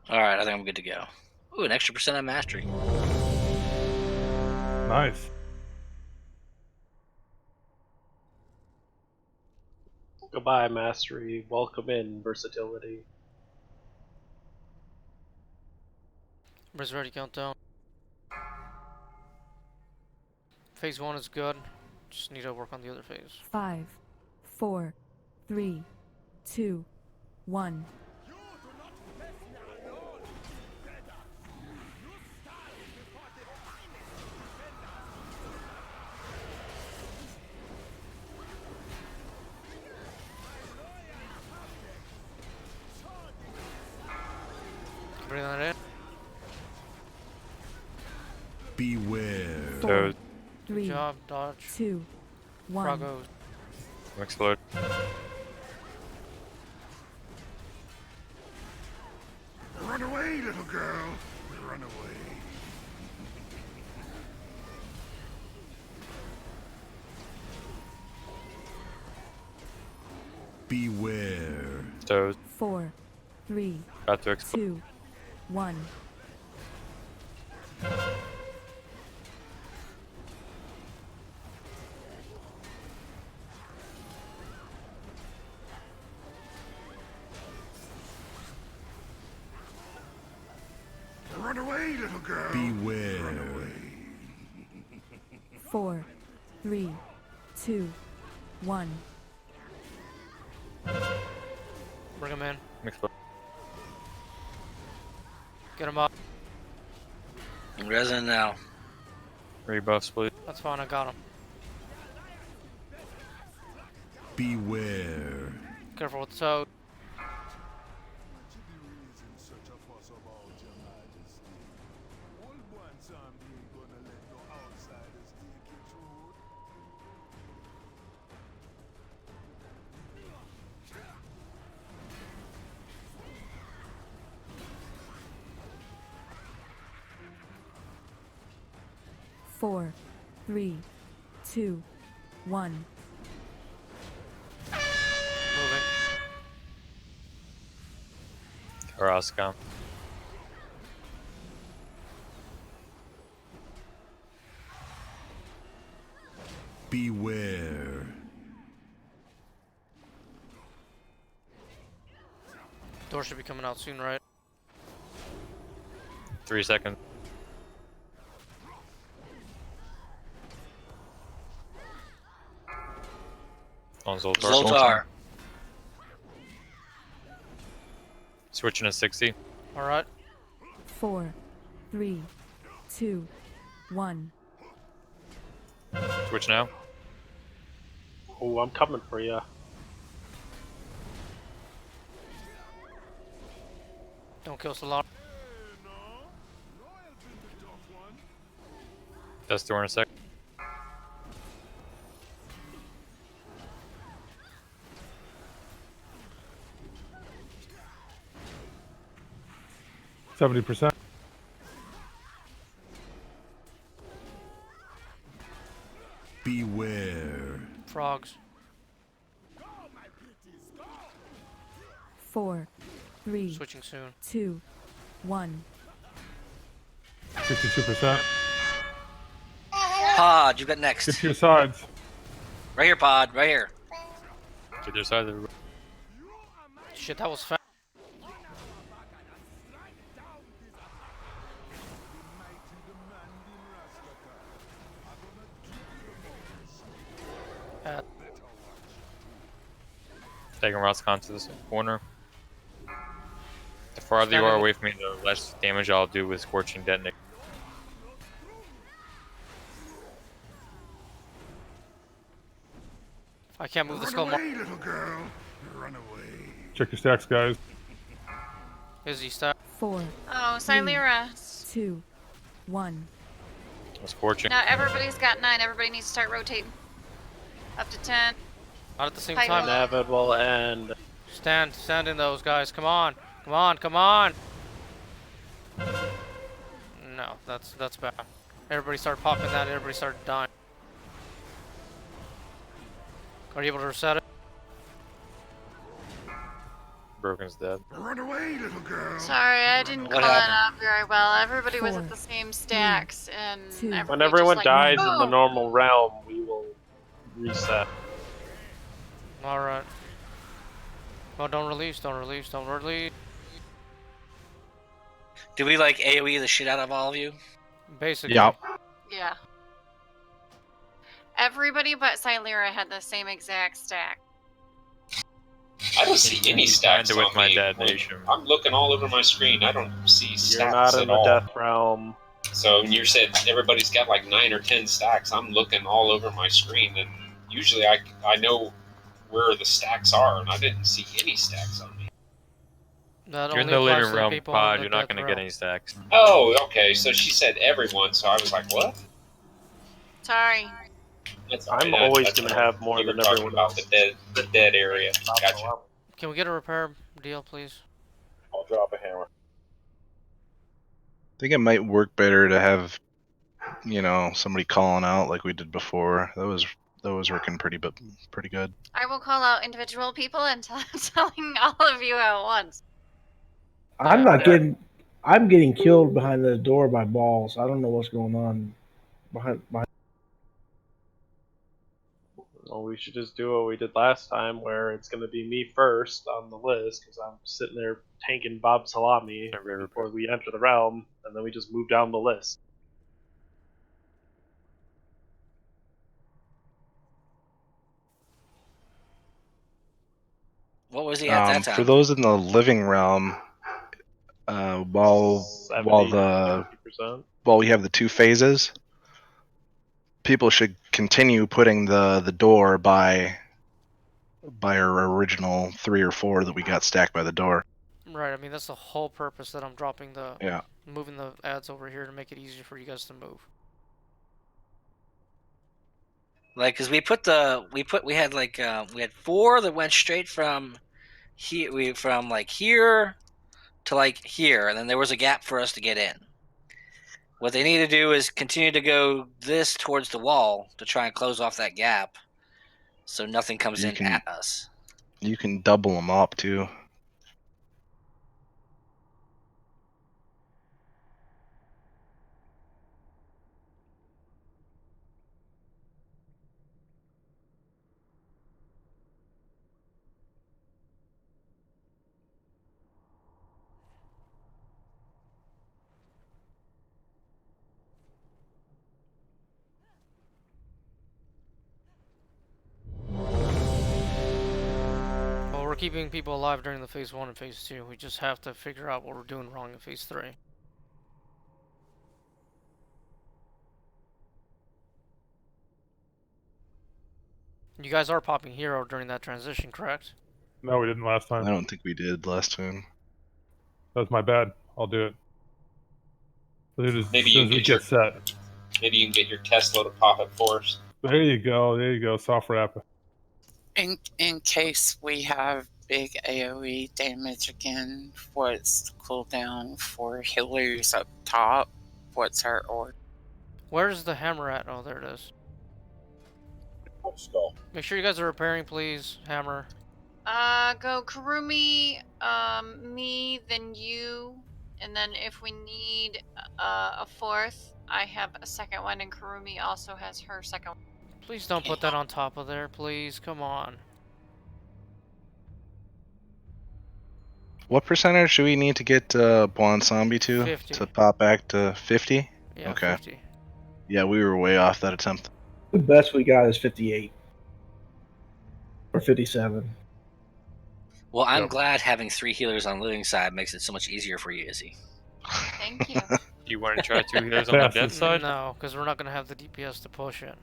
Alright, I think I'm good to go. Ooh, an extra % on mastery. Nice. Goodbye, Mastery. Welcome in, Versatility. Where's ready countdown? Phase 1 is good. Just need to work on the other phase. 5, 4, 3, 2, 1. Bring that in. Beware. 4, 3, Good job, dodge. 2, 1. Frogos. Explode. Run away, little girl. Run away. Beware. Toes. 4, 3, About to explode. 2, 1. Run away, little girl. Beware. Run away. 4, 3, 2, 1. Bring him in. Explode. Get him up. Resin now. Rebuffs, please. That's fine, I got him. Beware. Careful with the toad. 4, 3, 2, 1. Moving. Karascom. Beware. Door should be coming out soon, right? 3 seconds. On Zoltar. Zoltar. Switching to 60. Alright. 4, 3, 2, 1. Switch now. Oh, I'm coming for you. Don't kill Solar. That's door in a sec. %70. Beware. Frogs. 4, 3, Switching soon. 2, 1. 62%. Pod, you got next. Get to your sides. Right here, Pod. Right here. To their side. Shit, that was fast. Taking Roscon to this corner. The farther you are away from me, the less damage I'll do with Scorching Detonate. I can't move the skull. Little girl. Run away. Check your stacks, guys. Is he stuck? 4, Oh, Silera. 2, 1. Scorching. Now everybody's got 9. Everybody needs to start rotating. Up to 10. Not at the same Fight time. well. Navid will end. Stand in those guys. Come on. Come on, come on. No, that's bad. Everybody start popping that, everybody start dying. Are you able to reset it? Broken's dead. Run away, little girl. Sorry, I didn't What call happened? it up very well. Everybody was at 4, the same stacks, and 2. everybody When everyone just, dies in the boom. normal realm, we will reset. Alright. Oh, don't release, don't release, don't release. Do we like AoE the shit out of all of you? Basically. Yeah. Yeah. Everybody but Silera had the same exact stack. I don't see any stacks with on my me. detonation. I'm looking all over my screen. I don't see stacks You're not in at the all. death realm. So you said everybody's got like 9 or 10 stacks. I'm looking all over my screen, and usually I know where the stacks are, and I didn't see any stacks on me. That You're in only the applies living to the realm, people in Pod. the You're not death going to realm. get any stacks. Oh, okay. So she said everyone, so I was like, what? Sorry. That's I'm fine. always That's going to fine. have more You were than talking everyone about else. the dead area. Gotcha. Can we get a repair deal, please? I'll drop a hammer. I think it might work better to have, somebody calling out like we did before. That was working pretty good. I will call out individual people and telling all of you at once. I'm not getting. I'm getting killed behind the door by balls. I don't know what's going on behind. Well, we should just do what we did last time, where it's going to be me first on the list, because I'm sitting there tanking Bob Salami before we enter the realm, and then we just move down the list. What was he at that time? For those in the living realm, while 70%. we have the 2 phases, people should continue putting the door by our original 3 or 4 that we got stacked by the door. Right, I mean, that's the whole purpose that I'm dropping the... Yeah. Moving the ads over here to make it easier for you guys to move. Like, cause we had like we had 4 that went straight from here, from like here to like here, and then there was a gap for us to get in. What they need to do is continue to go this towards the wall to try and close off that gap, so nothing comes in at us. You can double them up too. Well, we're keeping people alive during the phase 1 and phase 2. We just have to figure out what we're doing wrong in phase 3. You guys are popping hero during that transition, correct? No, we didn't last time. I don't think we did last time. That was my bad. I'll do it. As Maybe soon you as we can get set. Maybe you can get your Tesla to pop it for us. There you go. There you go. Software app. In case we have big AoE damage again, what's the cooldown for healers up top? What's our order? Where's the hammer at? Oh, there it is. Skull. Make sure you guys are repairing, please. Hammer. Go Kurumi, me, then you, and then if we need a fourth, I have a second one, and Kurumi also has her second one. Please don't put that on top of there, please. Come on. What percentage do we need to get Blonde Zombie to 50. to pop back to 50? Yeah, okay. 50. Yeah, we were way off that attempt. The best we got is 58 or 57. Well, I'm glad having 3 healers on the living side makes it so much easier for you, Izzy. Thank you. Do you want to try 2 healers on the dead side? No, because we're not going to have the DPS to push it.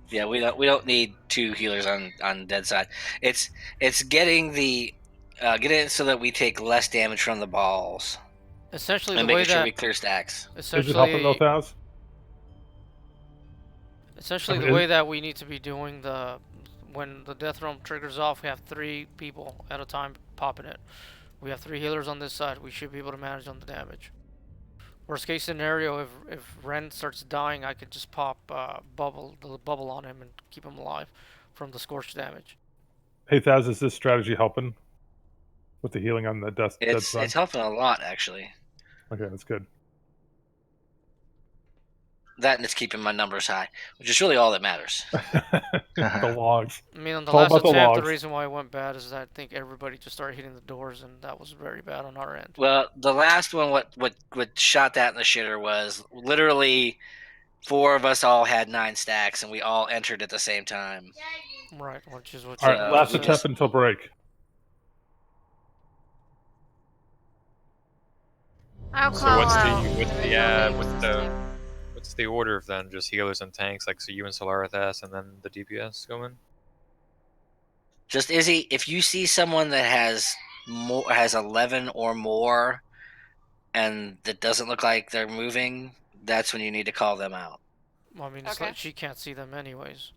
Yeah, we don't need 2 healers on dead side. It's getting the get it so that we take less damage from the balls. Essentially, and the way making sure that we clear stacks. Is it helping though, Thaz? Essentially, the way that we need to be doing when the death realm triggers off, we have 3 people at a time popping it. We have 3 healers on this side. We should be able to manage on the damage. Worst case scenario, if Ren starts dying, I could just pop the bubble on him and keep him alive from the scorch damage. Hey Thaz, is this strategy helping with the healing on the dead side? It's helping a lot, actually. Okay, that's good. That and it's keeping my numbers high, which is really all that matters. The logs. I mean, on the It's all last about the attempt, the logs. reason why it went bad is that I think everybody just started hitting the doors, and that was very bad on our end. Well, the last one, what shot that in the shitter was literally 4 of us all had 9 stacks, and we all entered at the same time. Right, which is what. All right, last attempt until break. I'll So call what's the order of then? Just healers and tanks, like so you and Solarathas, and then the DPS go in? Just Izzy, if you see someone that has 11 or more, and that doesn't look like they're moving, that's when you need to call them out. Well, I mean, it's like she can't see them anyways.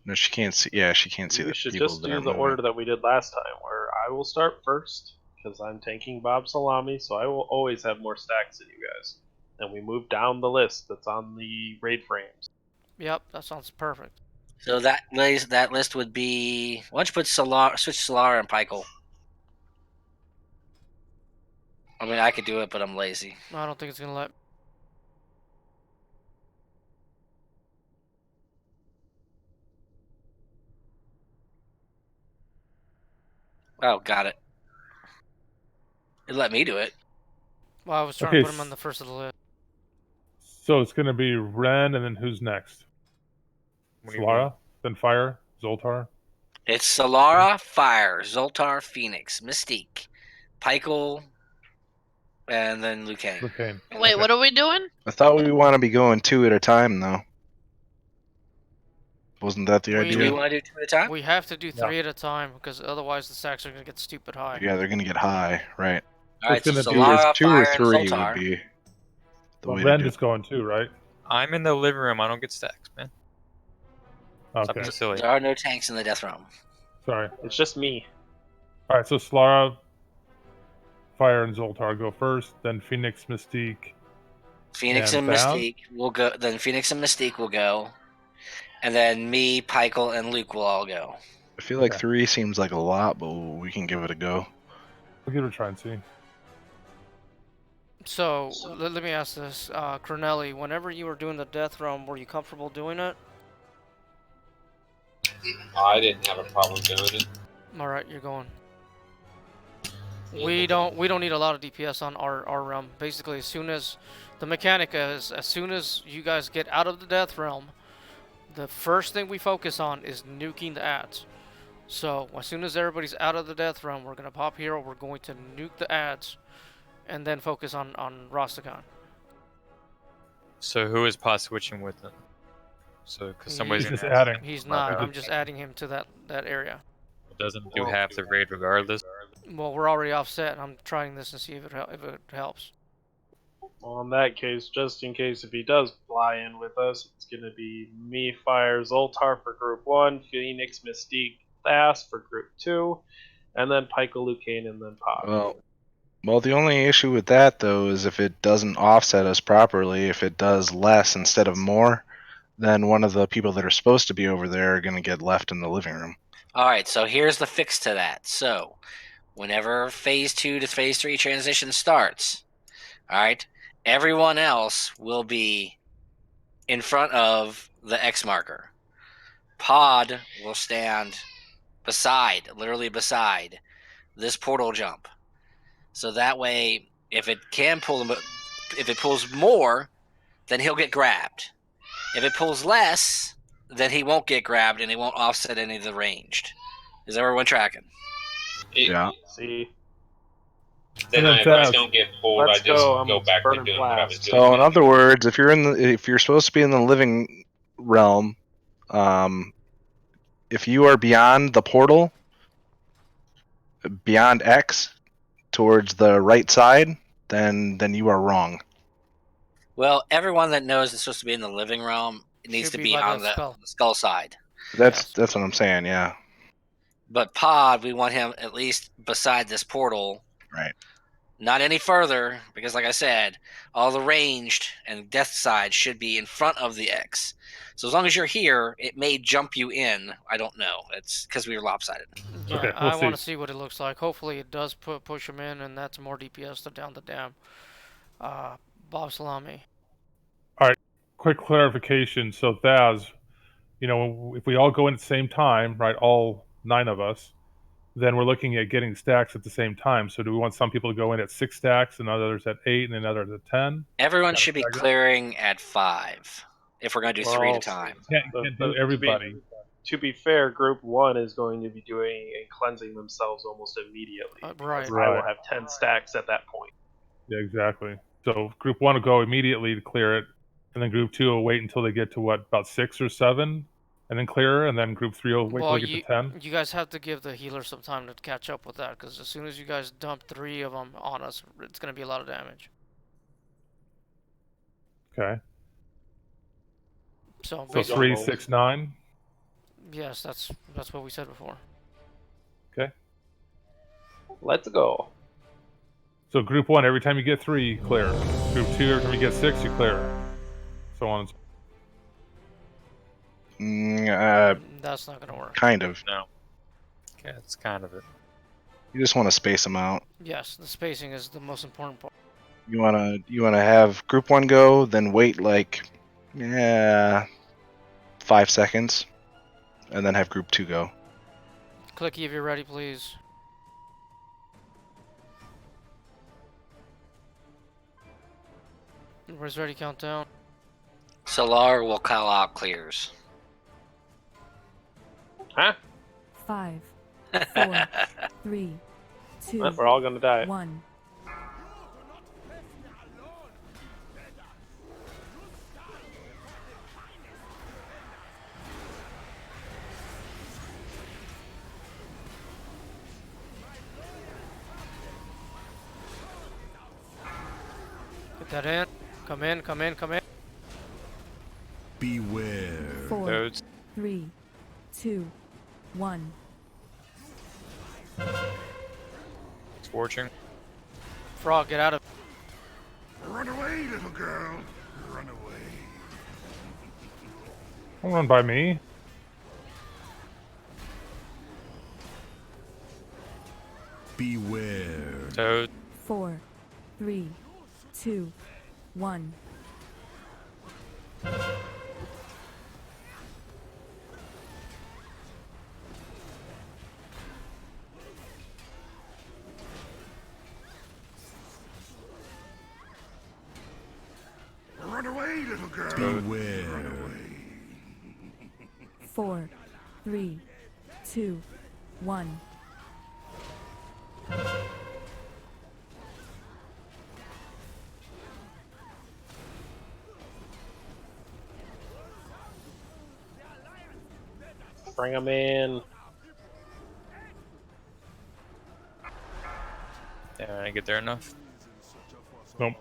No, she can't see. Yeah, she can't see the We should people just that do are the moving. order that we did last time, where I will start first because I'm tanking Bob Salami, so I will always have more stacks than you guys. And we move down the list that's on the raid frames. Yep, that sounds perfect. So that list would be, why don't you put switch Solar and Pykel? I mean, I could do it, but I'm lazy. I don't think it's gonna let. Oh, got it. It let me do it. Well, I was trying to put him on the first of the list. So it's going to be Ren, and then who's next? Solara, then Fire, Zoltar. It's Solara, Fire, Zoltar, Phoenix, Mystique, Pykel, and then Lucane. Wait, what are we doing? I thought we want to be going 2 at a time, though. Wasn't that the idea? Do we want to do 2 at a time? We have to do 3 at a time because otherwise the stacks are gonna get stupid high. Yeah, they're gonna get high, right? All right, so Solara, 2 or Fire, 3 and Zoltar. would be the Well, way Ren to do is going too, right? I'm in the living room. I don't get stacks, man. Stop Okay. being silly. There are no tanks in the death realm. Sorry. It's just me. All right, so Solara, Fire, and Zoltar go first, then Phoenix, Mystique, Phoenix And and Val? Mystique will go. Then Phoenix and Mystique will go, and then me, Pykel, and Luke will all go. I feel like Okay. 3 seems like a lot, but we can give it a go. We'll give it a try and see. So let me ask this, Cornelli. Whenever you were doing the death realm, were you comfortable doing it? I didn't have a problem doing it. All right, you're going. We don't need a lot of DPS on our realm. Basically, as soon as the mechanic is, as soon as you guys get out of the death realm, the first thing we focus on is nuking the ads. So as soon as everybody's out of the death realm, we're gonna pop hero. We're going to nuke the ads, and then focus on Rastakhan. So who is pot switching with them? So because somebody's He's just gonna adding. He's not. I'm just adding him to that area. doesn't do half the raid regardless. Well, we're already offset. I'm trying this and see if it helps. Well, in that case, just in case if he does fly in with us, it's going to be me, Fire, Zoltar for Group 1, Phoenix, Mystique, Thas for Group 2, and then Pykel, Lucane, and then Pop. Well, the only issue with that, though, is if it doesn't offset us properly, if it does less instead of more, then one of the people that are supposed to be over there are going to get left in the living room. All right, so here's the fix to that. So, whenever Phase 2 to Phase 3 transition starts, all right, everyone else will be in front of the X marker. Pod will stand beside, literally beside, this portal jump. So that way, if it can pull him, if it pulls more, then he'll get grabbed. If it pulls less, then he won't get grabbed and he won't offset any of the ranged. Is everyone tracking? Yeah. See. Then if I don't get pulled, I just go back to doing what I was doing. So in other words, if you're supposed to be in the living realm, if you are beyond the portal, beyond X, towards the right side, then you are wrong. Well, everyone that knows it's supposed to be in the living realm needs to be on the skull side. That's what I'm saying. Yeah. But Pod, we want him at least beside this portal. Right. Not any further, because like I said, all the ranged and death side should be in front of the X. So as long as you're here, it may jump you in. I don't know. It's because we were lopsided. Yeah, Okay, I want to see what it looks like. Hopefully it does push him in, and that's more DPS to down the dam. Bob Salami. All right, quick clarification. So Thaz, if we all go in at the same time, right, all 9 of us, then we're looking at getting stacks at the same time. So do we want some people to go in at 6 stacks and others at 8 and others at 10? Everyone should be clearing at 5 if we're going to do 3 at a time. Can't do everybody. To be fair, Group 1 is going to be doing and cleansing themselves almost immediately. Right. I will have 10 stacks at that point. Yeah, exactly. So Group 1 will go immediately to clear it, and then Group 2 will wait until they get to about 6 or 7, and then clear, and then Group 3 will wait till they get to 10. You guys have to give the healer some time to catch up with that, because as soon as you guys dump 3 of them on us, it's going to be a lot of damage. Okay. So 3, 6, 9. Yes, that's what we said before. Okay. Let's go. So Group 1, every time you get 3, you clear. Group 2, every time you get 6, you clear. So on and so that's not gonna work. Kind of. No. Okay, that's kind of it. You just want to space them out. Yes, the spacing is the most important part. You wanna have Group 1 go, then wait 5 seconds, and then have Group 2 go. Clicky, if you're ready, please. Where's ready countdown? Solar will call out clears. Huh? 5, 4, 3, 2. We're all gonna die. 1. Get that in. Come in, come in, come in. Beware. 4, 3, 2, 1. Scorching. Frog, get out of. Run away, little girl. Run away. Don't run by me. Beware. Toad. 4, 3, 2, 1. Run away, little girl. Beware. Run away. 4, 3, 2, 1. Bring them in. Yeah, I didn't get there enough. Nope.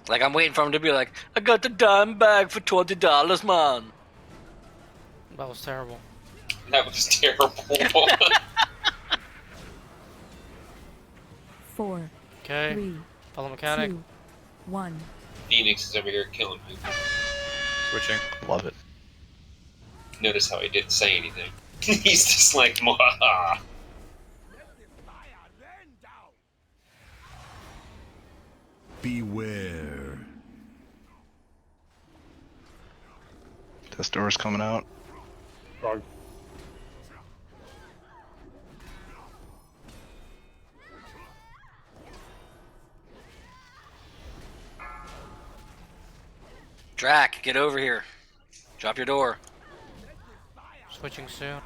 Like, I'm waiting for him to be like, I got the dime bag for $20, man. That was terrible. That was terrible. 4, Okay. 3, Follow mechanic. 2, 1. Phoenix is over here killing people. Switching. Love it. Notice how he didn't say anything. He's just like, Mwahaha. Beware. This door's coming out. Frog. Drac, get over here. Drop your door. Switching soon.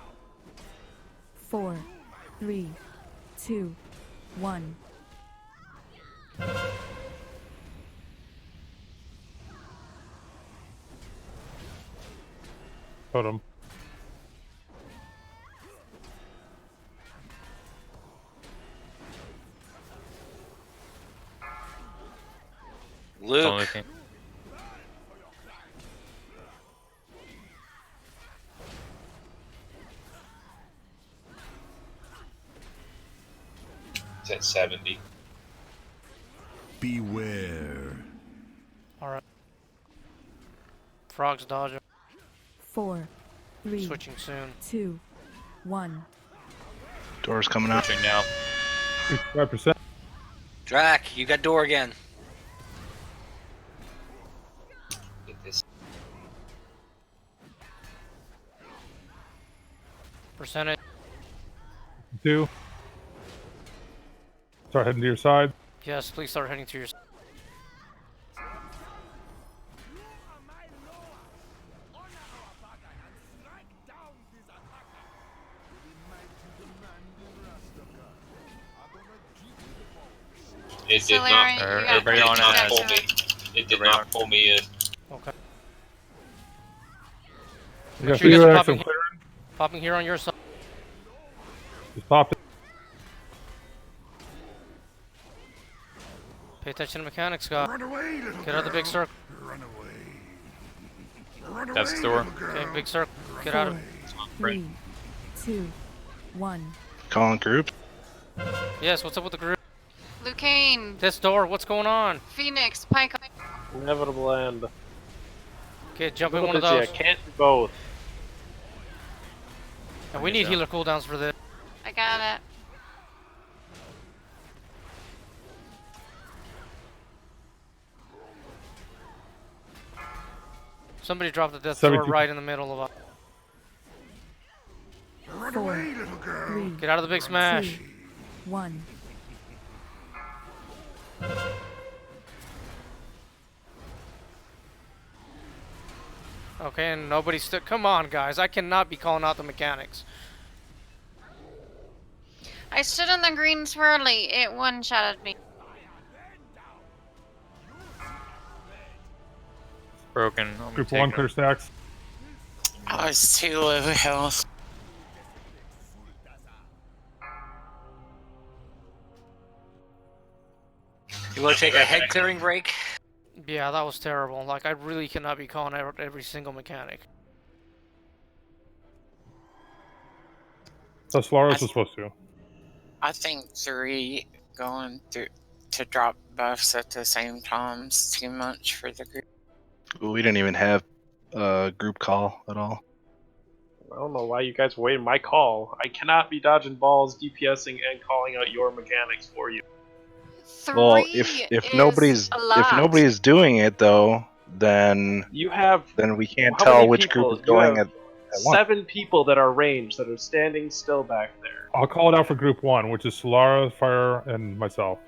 4, 3, 2, 1. Totem. Luke. It's at 70. Beware. Alright. Frogs dodger. 4, 3, Switching soon. 2, 1. Door's coming out. Switching now. 65%. Drac, you got door again. Get this. Percentage. 2. Start heading to your side. Yes, please start heading to your. It So did Larry, not. you got Everybody on pull us. me. It did not pull me in. Okay. You got Sure you guys are Felix popping, and clearing. popping here on your side. Just pop it. Pay attention to mechanics, Scott. Run away, little Get out of the big girl. circle. Run away. Run That's away, the door. little girl. Okay, big circle. Get out of it. 3, 2, 1. Calling group. Yes, what's up with the group? Lucane, This door, what's going on? Phoenix, Pike. Inevitable end. Okay, jump in Little one of busy, those. I can't do both. And we need healer cooldowns for this. I got it. Somebody dropped the death 72. sword right in the middle of us. Run 4, away, little girl. 3, Get out of the big smash. 2, 1. Okay, and nobody stood. Come on, guys. I cannot be calling out the mechanics. I stood on the green swirly. It one-shotted me. Broken. I'm gonna Group take 1, him. clear stacks. I was too low health. You want to take a head clearing break? Yeah, that was terrible. Like, I really cannot be calling out every single mechanic. So Solaris was supposed to. I think 3 going through to drop buffs at the same time is too much for the group. We didn't even have a group call at all. I don't know why you guys waited my call. I cannot be dodging balls, DPSing, and calling out your mechanics for you. Well, 3 if is a lot. nobody's doing it though, then You have we can't how tell many which group people? is You going have at once. 7 people that are ranged that are standing still back there. I'll call it out for Group 1, which is Solara, Fire, and myself.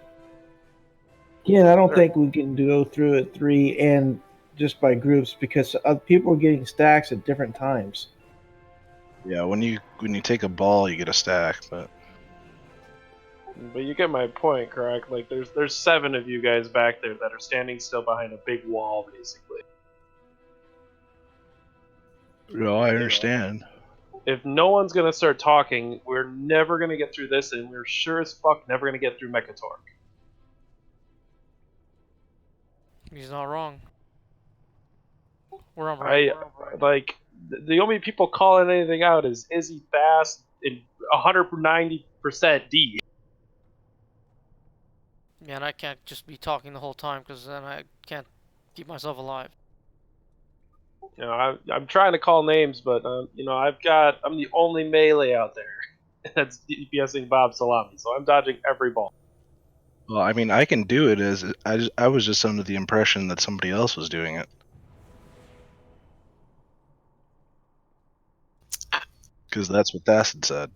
Again, I don't think we can go through it 3 and just by groups because people are getting stacks at different times. Yeah, when you take a ball, you get a stack, but you get my point, correct? Like there's 7 of you guys back there that are standing still behind a big wall, basically. no, I understand. If no one's gonna start talking, we're never gonna get through this, and we're sure as fuck never gonna get through Mechatork. He's not wrong. We're on right. Like the only people calling anything out is Izzy Fast and 190% D. Man, I can't just be talking the whole time because then I can't keep myself alive. You know, I'm trying to call names, but you know, I'm the only melee out there that's DPSing Bob Salami, so I'm dodging every ball. Well, I mean, I can do it as I was just under the impression that somebody else was doing it. Because that's what Thacid said.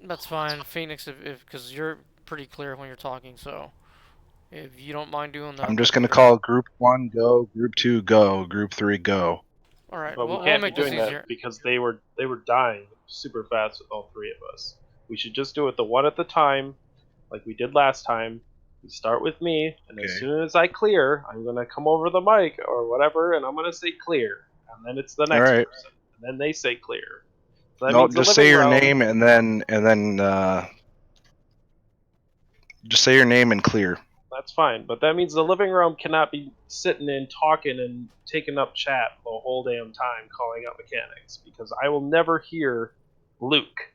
That's fine, Phoenix, if because you're pretty clear when you're talking, so if you don't mind doing that. I'm just going to call Group 1 go, Group 2 go, Group 3 go. All right, But we we'll can't make be this doing easier. that because they were dying super fast with all 3 of us. We should just do it the one at the time, like we did last time. We start with me, and as soon as I clear, I'm gonna come over the mic or whatever, and I'm gonna say clear, and then it's the next All right. person, and then they say clear. So that No, means just the say living your realm. name and then just say your name and clear. That's fine, but that means the living room cannot be sitting and talking and taking up chat the whole damn time calling out mechanics, because I will never hear Luke.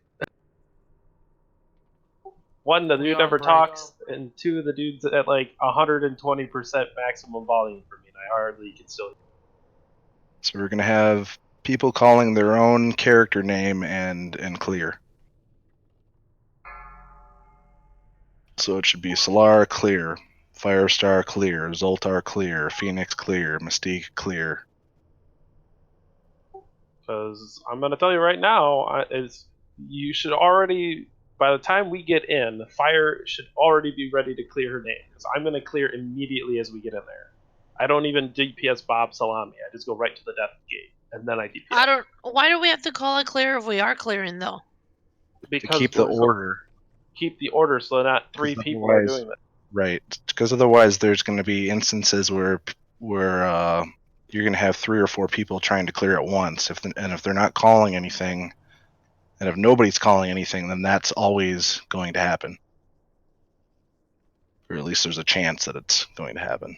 1, the dude never talks, and 2, the dude's at like 120% maximum volume for me, and I hardly can still. So we're going to have people calling their own character name and clear. So it should be Solar clear, Firestar clear, Zoltar clear, Phoenix clear, Mystique clear. Because I'm going to tell you right now, you should already, by the time we get in, Fire should already be ready to clear her name. Because I'm going to clear immediately as we get in there. I don't even DPS Bob Salami. I just go right to the death gate, and then I DPS. Why do we have to call it clear if we are clearing though? Because to keep the order. Keep the order so not 3 people are doing that. Right, because otherwise there's going to be instances where you're going to have 3 or 4 people trying to clear at once. If they're not calling anything, and if nobody's calling anything, then that's always going to happen. Or at least there's a chance that it's going to happen.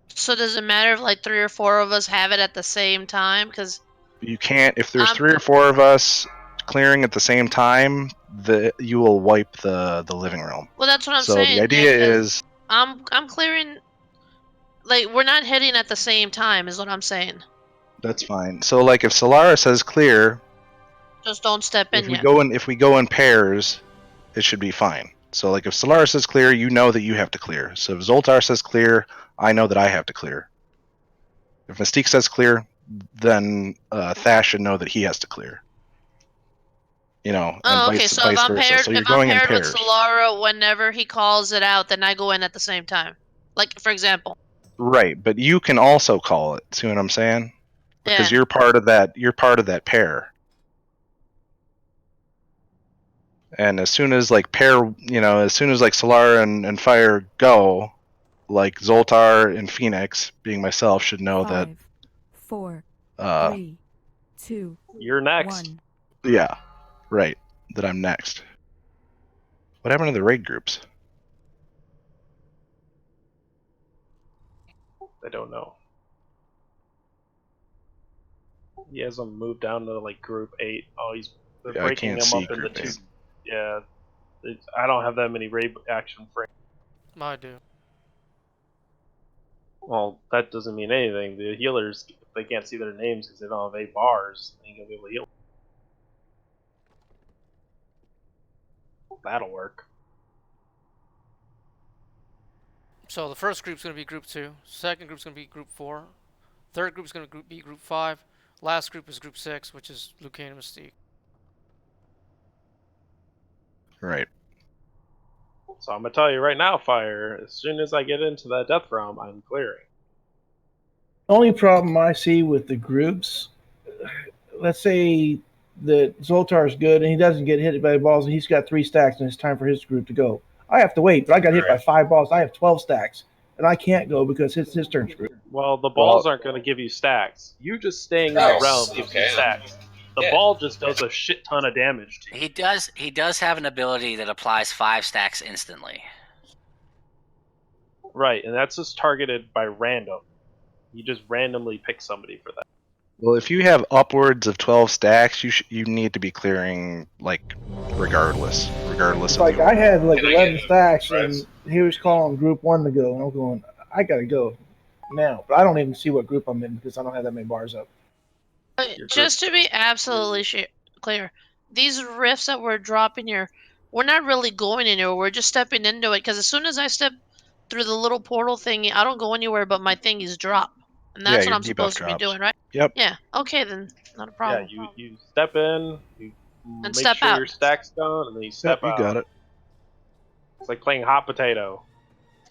So does it matter if like 3 or 4 of us have it at the same time? Because you can't. If there's 3 or 4 of us clearing at the same time, you will wipe the living realm. Well, that's what I'm so saying. The idea is I'm clearing. Like we're not hitting at the same time, is what I'm saying. That's fine. So like if Solara says clear, just don't step in yet. If we go in pairs, it should be fine. So like if Solara says clear, you know that you have to clear. So if Zoltar says clear, I know that I have to clear. If Mystique says clear, then Thash should know that he has to clear. You know, and okay. So vice if I'm versa. paired, So you're going in with pairs. Solara, whenever he calls it out, then I go in at the same time. Like for example. Right, but you can also call it. See what I'm saying? Because you're part of that. You're part of that pair. And as soon as like as soon as like Solara and Fire go, like Zoltar and Phoenix, being myself, should know 5, 4, 3, 2, you're next. 1. Yeah, right. That I'm next. What happened to the raid groups? I don't know. He has them moved down to like group 8. Oh, they're Yeah, I breaking can't him see up into group two. 8. Yeah, I don't have that many raid action frames. I do. Well, that doesn't mean anything. The healers, if they can't see their names because they don't have 8 bars, they ain't gonna be able to heal. That'll work. So the first group's going to be group 2. Second group's going to be group 4. Third group's going to be group 5. Last group is group 6, which is Lucane and Mystique. Right. So I'm gonna tell you right now, Fire. As soon as I get into that death realm, I'm clearing. The only problem I see with the groups, let's say that Zoltar is good and he doesn't get hit by the balls and he's got 3 stacks and it's time for his group to go. I have to wait, but I got hit by 5 balls. I have 12 stacks and I can't go because it's his turn group. Well, the balls aren't going to give you stacks. You just staying in the realm gives you stacks. The ball just does a shit ton of damage to you. He does have an ability that applies 5 stacks instantly. Right, and that's just targeted by random. You just randomly pick somebody for that. Well, if you have upwards of 12 stacks, you need to be clearing like regardless It's of like the I had like Can I 11 get stacks press? and he was calling group 1 to go and I'm going, I got to go now. But I don't even see what group I'm in because I don't have that many bars up. Just to be absolutely clear, these rifts that we're dropping here, we're not really going anywhere. We're just stepping into it because as soon as I step through the little portal thingy, I don't go anywhere but my thingies drop. And Yeah, that's what your I'm debuff supposed to be drops. doing, right? Yep. Yeah. Okay, then. Not a problem. Yeah, you step in, you And make step sure out. your stack's gone, and then you step you out. got it. It's like playing hot potato.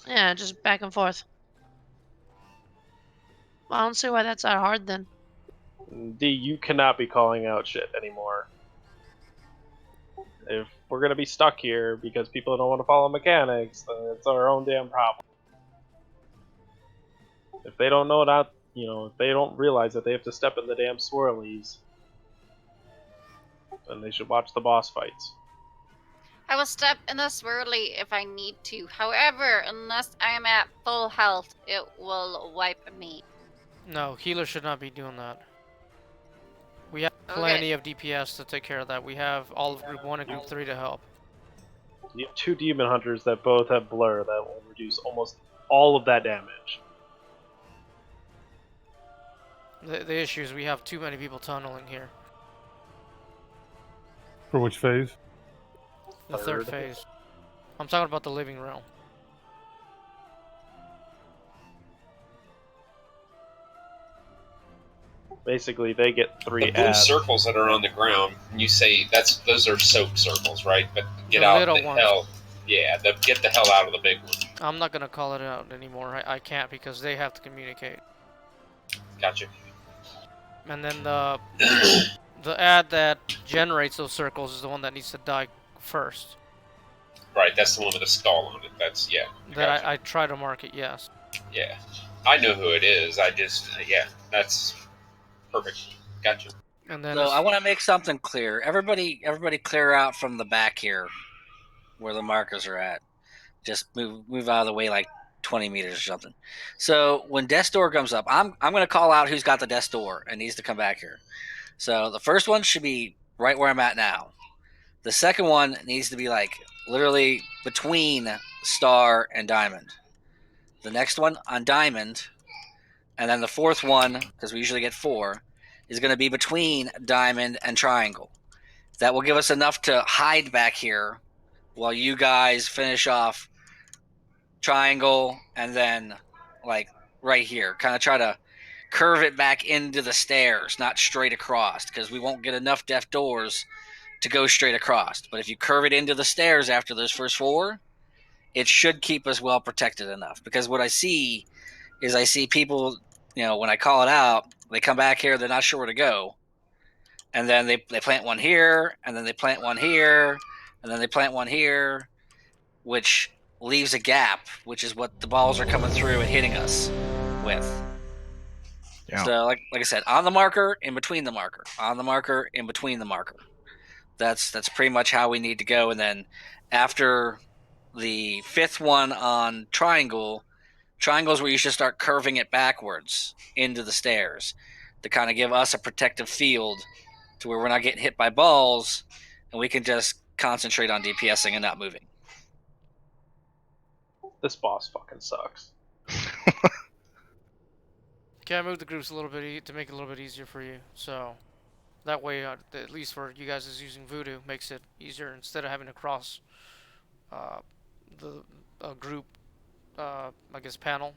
Yeah, just back and forth. I don't see why that's that hard then. D, you cannot be calling out shit anymore. If we're gonna be stuck here because people don't want to follow mechanics, then it's our own damn problem. If they don't know that, if they don't realize that they have to step in the damn swirlies, then they should watch the boss fights. I will step in the swirly if I need to. However, unless I am at full health, it will wipe me. No, healers should not be doing that. We have plenty of DPS to take care of that. We have all of group 1 and group 3 to help. You have 2 demon hunters that both have blur that will reduce almost all of that damage. The issue is we have too many people tunneling here. For which phase? The third phase. I'm talking about the living realm. Basically, they get 3 The blue ads. circles that are on the ground, and you say those are soap circles, right? But get The out little the ones. hell. Yeah, get the hell out of the big one. I'm not gonna call it out anymore. I can't because they have to communicate. Gotcha. And then the ad that generates those circles is the one that needs to die first. Right, that's the one with the skull on it. That's yeah. That I try to mark it, yes. Yeah, I know who it is. I just yeah, that's perfect. Gotcha. And then So I want to make something clear. Everybody clear out from the back here, where the markers are at. Just move out of the way like 20 meters or something. So when death's door comes up, I'm going to call out who's got the death's door and needs to come back here. So the first one should be right where I'm at now. The second one needs to be like literally between star and diamond. The next one on diamond, and then the fourth one, because we usually get 4, is going to be between diamond and triangle. That will give us enough to hide back here while you guys finish off triangle and then like right here. Kind of try to curve it back into the stairs, not straight across, because we won't get enough death doors to go straight across. But if you curve it into the stairs after those first 4, it should keep us well protected enough. Because what I see is I see people, when I call it out, they come back here, they're not sure where to go. And then they plant one here, and then they plant one here, and then they plant one here, which leaves a gap, which is what the balls are coming through and hitting us with. Yeah. So, like I said, on the marker, in between the marker, on the marker, in between the marker. That's pretty much how we need to go. And then after the 5th one on triangle's where you should start curving it backwards into the stairs. to kind of give us a protective field to where we're not getting hit by balls, and we can just concentrate on DPSing and not moving. This boss fucking sucks. Can I move the groups a little bit to make it a little bit easier for you? So that way, at least for you guys is using Voodoo, makes it easier instead of having to cross the group, I guess, panel.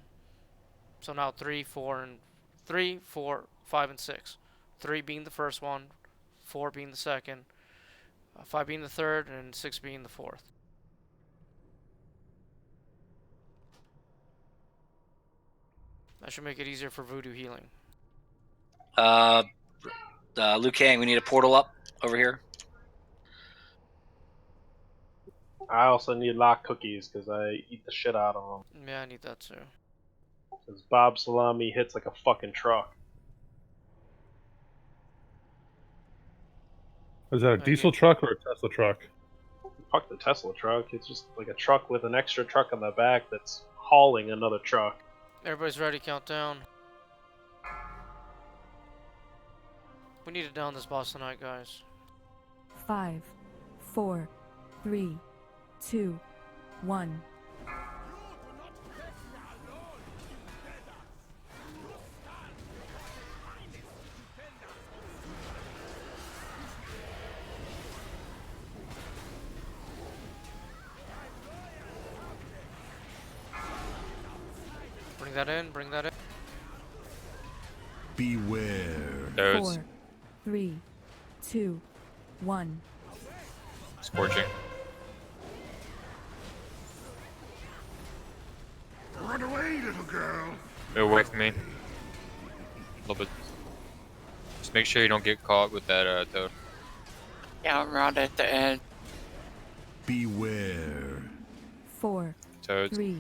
So now 3, 4, and 3, 4, 5, and 6. 3 being the first one, 4 being the second, 5 being the third, and 6 being the fourth. That should make it easier for Voodoo healing. Liu Kang, we need a portal up over here. I also need lock cookies because I eat the shit out of them. Yeah, I need that too. Because Bob Salami hits like a fucking truck. Is that a diesel truck or a Tesla truck? Fuck the Tesla truck. It's just like a truck with an extra truck on the back that's hauling another truck. Everybody's ready, countdown. We need to down this boss tonight, guys. 5, 4, 3, 2, 1. Bring that in, bring that in. Beware. 4, 3, 2, 1. Scorching. Run away, little girl. Move away from me. A little bit. Just make sure you don't get caught with that toad. Yeah, I'm right at the edge. Beware. 4, Toads. 3,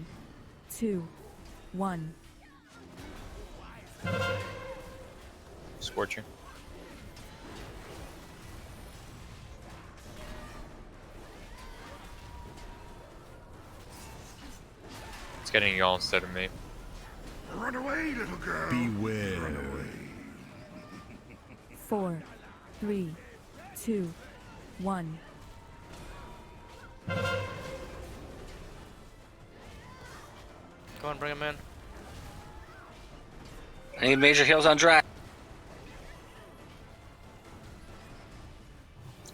2, 1. Scorching. It's getting y'all instead of me. Run away, little girl. Beware. Run away. 4, 3, 2, 1. Go and bring him in. I need major heals on Drac.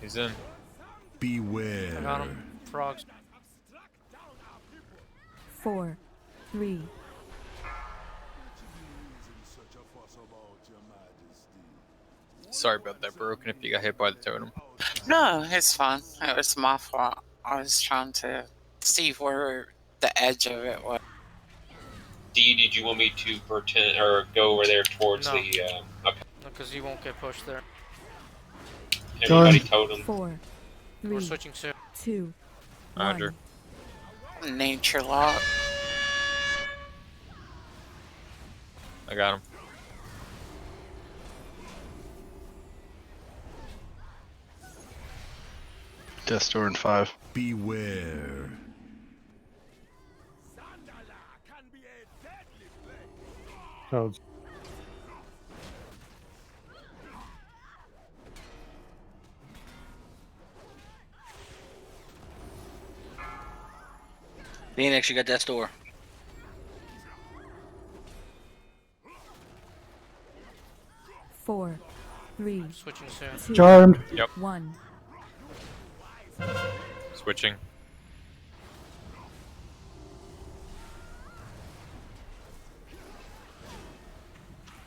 He's in. Beware. I got him. Frogs. 4, 3. Sorry about that, Broken, if you got hit by the totem. No, it's fine. It was my fault. I was trying to see where the edge of it was. D, did you want me to pretend or go over there towards No. the? Okay. Because he won't get pushed there. Everybody totem. 4, We're 3, switching soon. 2, Roger. 1. Nature lock. I got him. Death Door in 5. Beware. Toads. Phoenix, you got Death's Door. Four, 3, Switching soon. 2, Charmed. Yep. 1. Switching.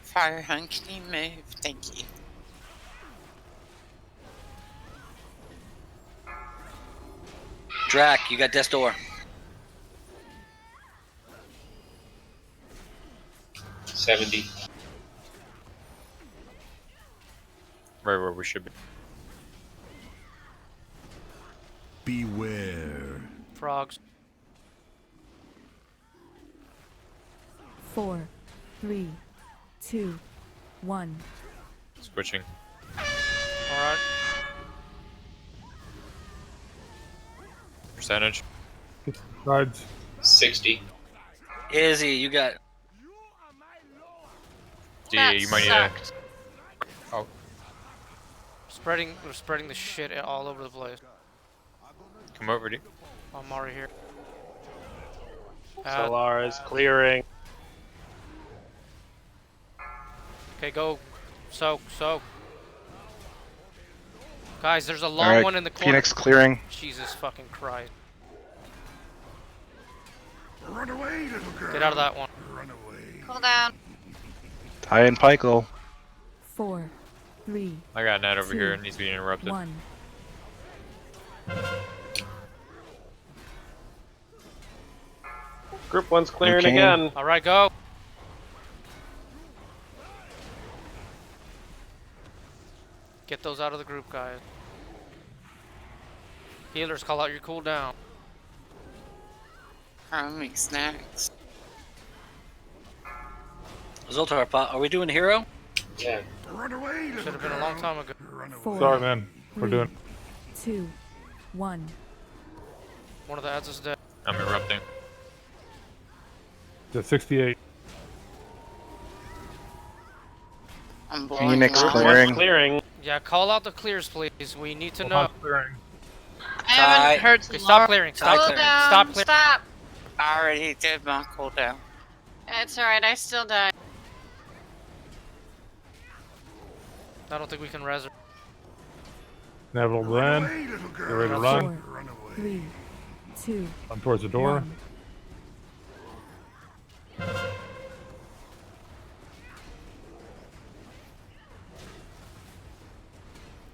Fire Hunt, can you move? Thank you. Drac, you got Death's Door. 70. Right where we should be. Beware. Frogs. 4, 3, 2, 1. Switching. Alright. Percentage. Cards. 60. Izzy, you got. D, you might need to. We're spreading the shit all over the place. Come over, dude. I'm already here. Solar is clearing. Okay, go. Soak. Guys, there's a long Alright, one in the corner. Phoenix clearing. Jesus fucking Christ. Run away, little girl. Get out of that one. Run away. Cool down. Ty and Pykel. 4, 3. I got a net over 2, here. It needs to be interrupted. 1. Group 1's clearing Okay. again. Alright, go. Get those out of the group, guys. Healers, call out your cooldown. Crummy snacks. Zoltar, are we doing hero? Yeah. Run away, little Should have been a long time ago. Run away. 4, Sorry, man. We're 3, doing. 2, 1. One of the ads is dead. I'm interrupting. The 68. I'm blowing Phoenix up. clearing. Clearing. Yeah, call out the clears, please. We need to know. Well, clearing. I haven't heard Okay, stop clearing. Stop Cool clearing. down. Stop clearing. Stop. I already did my cooldown. It's alright, I still died. I don't think we can res her. Neville Run Glen. away, little Get girl. ready to 4, run. Run away. 3, 2, Run towards the door. 1.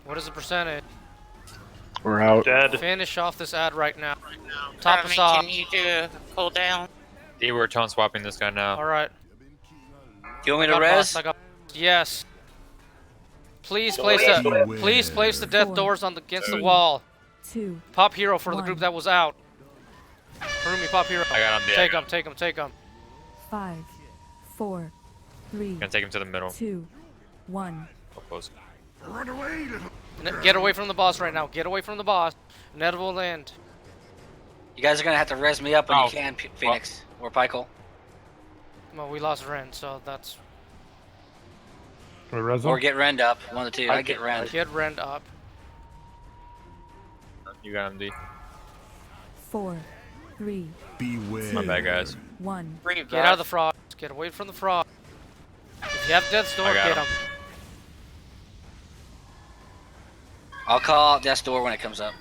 What is the percentage? We're out. Dead. Finish off this ad right now. Top Tommy, us off. can you do a cooldown? D, we're taunt swapping this guy now. Alright. You want me I to got res? boss, I got yes. Please Don't place rest the away. please place the death 4, doors on the against the wall. 2, Pop hero for the 1. group that was out. Harumi, pop hero. I got him, D. Take him. 5, 4, 3, Gonna take him to the middle. 2, 1. Close. Run away, little Get away from the boss right now. Get away from the boss. Inedible land. You guys are gonna have to res me up when Oh. you can, Phoenix or Pykel. Well, we lost Ren, so that's Can we res Or him? get rend up. One of the two. I get rend. get Ren up. You got him, D. 4, 3, Beware. My bad, guys. 1. Get out of the frog. Get away from the frog. If you have Death's Door, I got get him. him. I'll call out Death's Door when it comes up.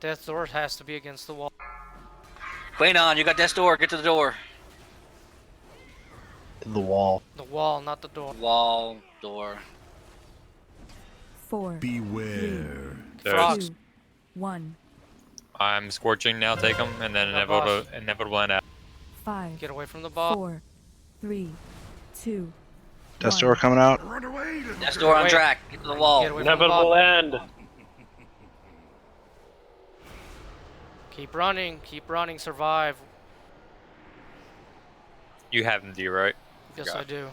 Death's Door has to be against the wall. Quainon, you got Death's Door. Get to the door. To the wall. The wall, not the door. Wall, door. 4, Beware. Frogs. 2, 1. I'm scorching now. Take him, and then inevitable end out. 5, Get away from the boss. 4, 3, 2, Death door coming out. Run away, little Death's girl. Door on Wait. track. Get to the wall. Get away from the Inevitable boss. end. Keep running, survive. You have him, D, right? Yes, Forgot. I do.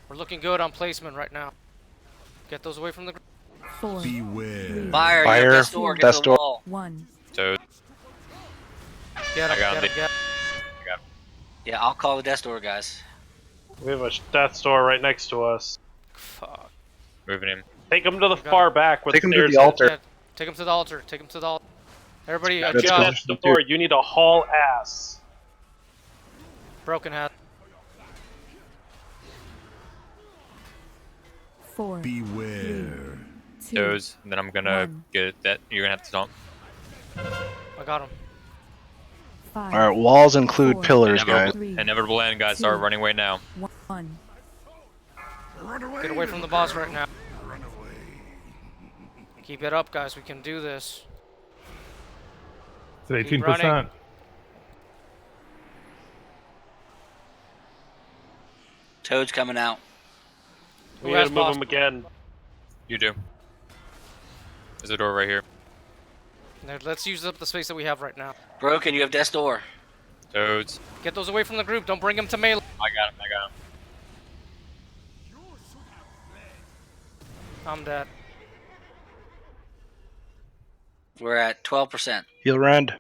We're looking good on placement right now. Get those away from the. 4, Beware. Fire, you Fire. have Death's Door. Get Death's to the Door. wall. 1. So Get I him, got get him, him, get him. Yeah, I'll call the Death's Door, guys. We have a Death's Door right next to us. Fuck. moving him. Take him to the far back where Take the him to stairs the altar. Yeah, take him to the altar. Take him to the altar. Everybody, That's Get good. adjust. Death's Door. You need to haul ass. Broken hat. 4, Beware. 2, Those, and then I'm gonna 1. get that. You're gonna have to taunt. I got him. 5, Alright, walls include 4, pillars, guys. 3, Inevitable end, guys. Start 2. running away now. 1. Run away. Get away from the little boss girl. right now. Run away. Keep it up, guys. We can do this. It's at Keep 18%. running. Toad's coming out. We Who need has to move boss? him again. You do. There's a door right here. Now, let's use up the space that we have right now. Broken, you have Death's Door. Toads. Get those away from the group. Don't bring them to melee. I got him. I got him. I'm dead. We're at 12%. Heal rend.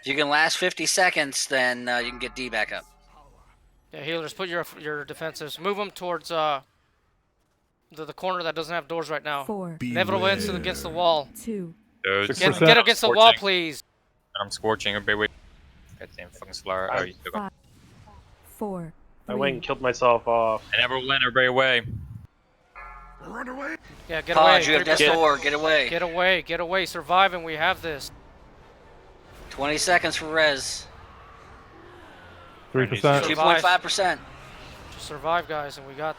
If you can last 50 seconds, then you can get D back up. Yeah, healers, put your defensives. Move them towards the corner that doesn't have doors right now. 4. Inevitable incident against the wall. 2. Get against the wall, please. I'm scorching. Everybody wait. Goddamn fucking Solar. Oh, you took him. 5. 4. I went and killed myself off. And everybody away. Run away. Yeah, get Podge, away. you have Destor. Get away. Get away. Get away. Survive, and we have this. 20 seconds for res. 3%. 2.5%. Just survive, guys, and we got.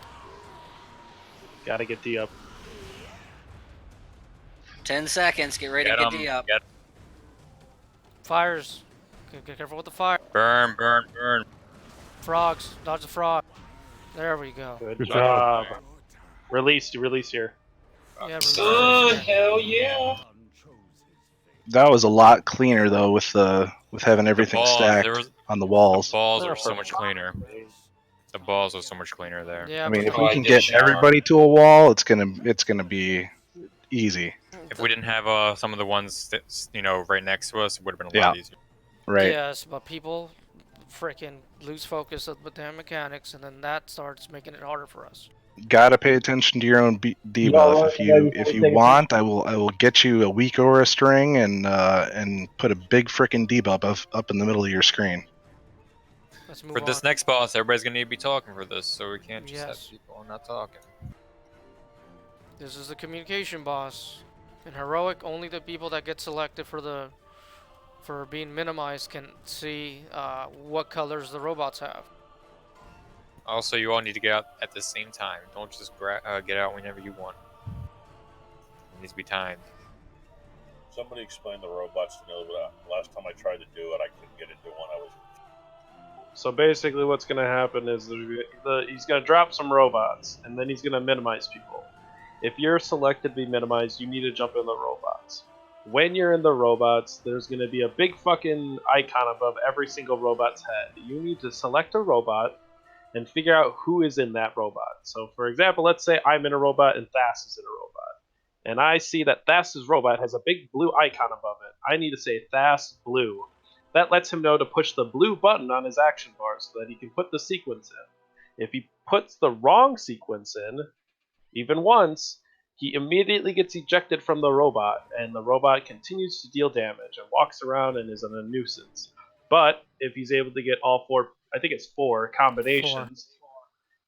Gotta get D up. 10 seconds. Get ready to get D up. Fires. Get careful with the fire. Burn, burn, burn. Frogs. Dodge the frog. There we go. Good job. Release here. Yeah, hell yeah. That was a lot cleaner though, with having everything stacked on the walls. The balls were so much cleaner. The balls were so much cleaner there. Yeah, I mean, if we can get everybody to a wall, it's gonna be easy. If we didn't have some of the ones that, right next to us, it would have been a lot easier. Right. Yes, but people freaking lose focus of the damn mechanics, and then that starts making it harder for us. Gotta pay attention to your own debuff. If you want, I will get you a weak aura string and put a big frickin' debuff up in the middle of your screen. For this next boss, everybody's gonna need to be talking for this, so we can't just have people not talking. This is the communication boss. In heroic, only the people that get selected for being minimized can see what colors the robots have. Also, you all need to get out at the same time. Don't just get out whenever you want. It needs to be timed. Somebody explained the robots to me, but last time I tried to do it, I couldn't get into one. So basically what's going to happen is he's going to drop some robots, and then he's going to minimize people. If you're selected to be minimized, you need to jump in the robots. When you're in the robots, there's going to be a big fucking icon above every single robot's head. You need to select a robot and figure out who is in that robot. So for example, let's say I'm in a robot and Thas is in a robot. And I see that Thas's robot has a big blue icon above it. I need to say Thas blue. That lets him know to push the blue button on his action bar so that he can put the sequence in. If he puts the wrong sequence in, even once, he immediately gets ejected from the robot, and the robot continues to deal damage and walks around and is a nuisance. But if he's able to get all four combinations,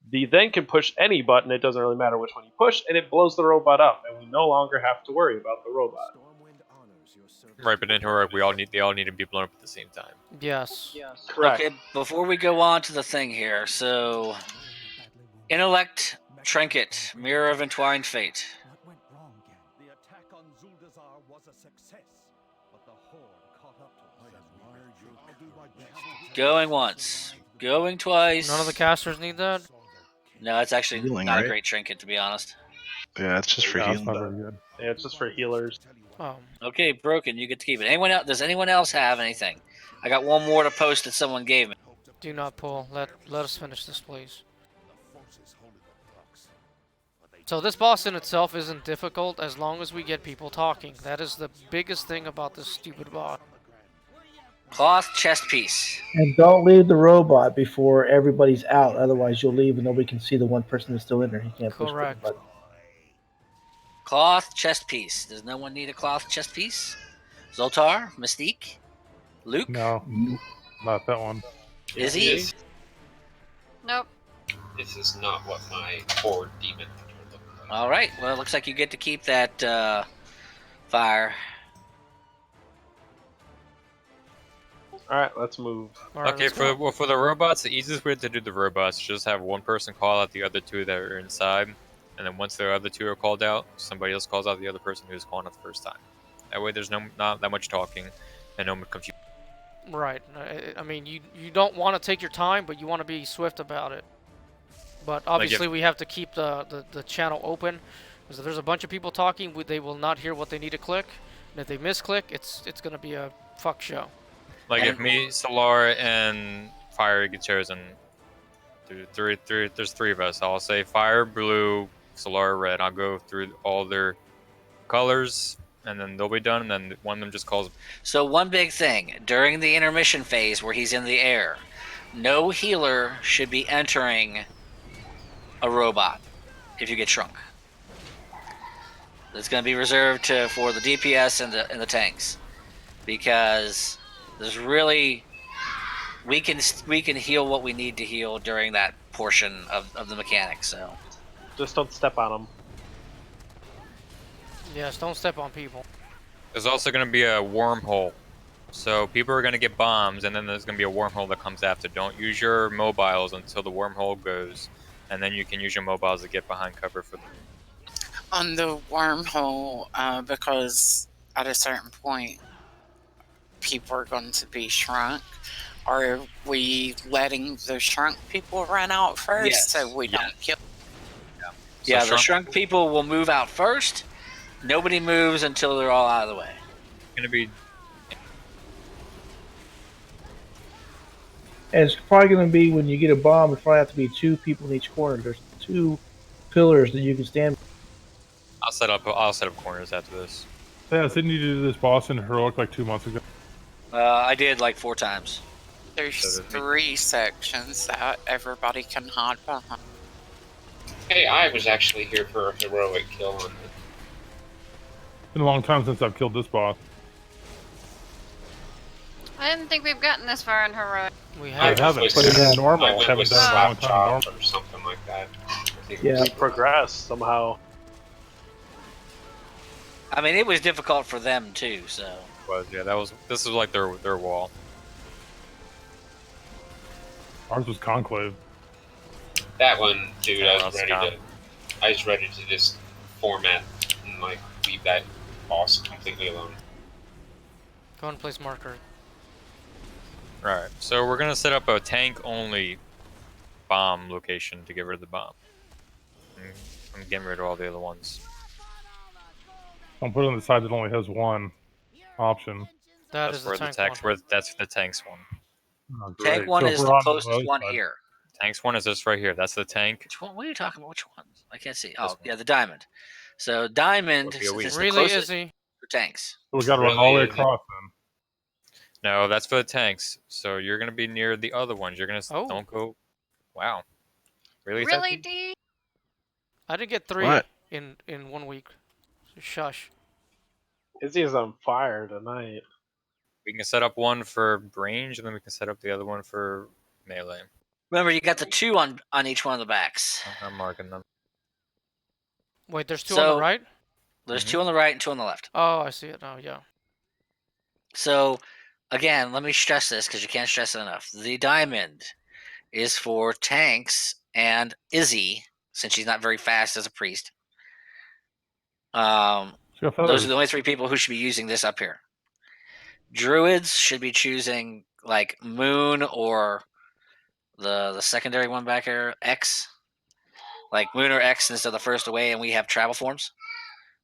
he then can push any button, it doesn't really matter which one you push, and it blows the robot up, and we no longer have to worry about the robot. Right, but in heroic, they all need to be blown up at the same time. Yes. Correct. Okay, before we go on to the thing here, so intellect, trinket, mirror of entwined fate. What went wrong again? The attack on Dazar was a success, but the Horde caught up to us. I'll do my best. Going once, going twice. None of the casters need that? No, it's actually Healing, not a right? great trinket, to be honest. Yeah, it's just for healing. Not very good. Yeah, it's just for healers. Oh. Okay, broken. You get to keep it. Anyone else? Does anyone else have anything? I got one more to post that someone gave me. Do not pull. Let us finish this, please. So this boss in itself isn't difficult as long as we get people talking. That is the biggest thing about this stupid boss. Cloth chest piece. And don't leave the robot before everybody's out. Otherwise, you'll leave and nobody can see the one person that's still in there. He can't push the Correct. button. Cloth chest piece. Does no one need a cloth chest piece? Zoltar? Mystique? Luke? No, not that one. Izzy? Nope. This is not what my Horde demon would look like. Alright, well, it looks like you get to keep that fire. Alright, let's move. Okay, for the robots, the easiest way to do the robots is just have one person call out the other two that are inside, and then once the other two are called out, somebody else calls out the other person who's calling out the first time. That way there's not that much talking, and no confusion. Right. I mean, you don't want to take your time, but you want to be swift about it. But obviously we have to keep the channel open, because if there's a bunch of people talking, they will not hear what they need to click, and if they misclick, it's going to be a fuck show. Like if me, Solar, and Fire get chosen, there's three of us. I'll say Fire, Blue, Solar, Red. I'll go through all their colors, and then they'll be done, and then one of them just calls. So one big thing during the intermission phase where he's in the air, no healer should be entering a robot if you get shrunk. It's going to be reserved for the DPS and the tanks, because there's really we can heal what we need to heal during that portion of the mechanics. So just don't step on them. Yes, don't step on people. There's also going to be a wormhole. So people are going to get bombs, and then there's going to be a wormhole that comes after. Don't use your mobiles until the wormhole goes, and then you can use your mobiles to get behind cover for them. On the wormhole, because at a certain point, people are going to be shrunk. Are we letting the shrunk people run out first so we don't kill? Yeah, the shrunk people will move out first. Nobody moves until they're all out of the way. Going to be. And it's probably going to be when you get a bomb, it'll probably have to be 2 people in each corner. There's 2 pillars that you can stand. I'll set up corners after this. Yeah, didn't you do this boss in Heroic like 2 months ago? I did like 4 times. There's 3 sections that everybody can hide behind. Hey, I was actually here for a heroic kill on it. It's been a long time since I've killed this boss. I didn't think we've gotten this far in heroic. We haven't, but it's normal. I haven't done it in a long time. Or something like that. Yeah, we progressed somehow. I mean, it was difficult for them too. So. This was like their wall. Ours was Conclave. That one, dude, I was ready to just format and like leave that boss completely alone. Go and place marker. Alright, so we're gonna set up a tank-only bomb location to get rid of the bomb. I'm getting rid of all the other ones. Don't put it on the side that only has 1 option. That's the tank one. That's the tanks one. Oh, tank 1 is the closest one here. Tanks 1 is this right here. That's the tank. Which one? What are you talking about? Which one? I can't see. Oh, yeah, the diamond. So diamond is really the closest easy for tanks. So we got to run all the way across then. No, that's for the tanks. So you're gonna be near the other ones. You're gonna don't go. Wow. Really? Really, D? I did get 3 What? in 1 week. Shush. Izzy is on fire tonight. We can set up one for range, and then we can set up the other one for melee. Remember, you got the 2 on each one of the backs. I'm marking them. Wait, there's 2 on the right? There's 2 on the right and 2 on the left. Oh, I see it now, yeah. So, again, let me stress this because you can't stress it enough. The diamond is for tanks and Izzy, since she's not very fast as a priest. Those are the only 3 people who should be using this up here. Druids should be choosing like Moon or the secondary one back here, X. Like Moon or X instead of the first away, and we have travel forms.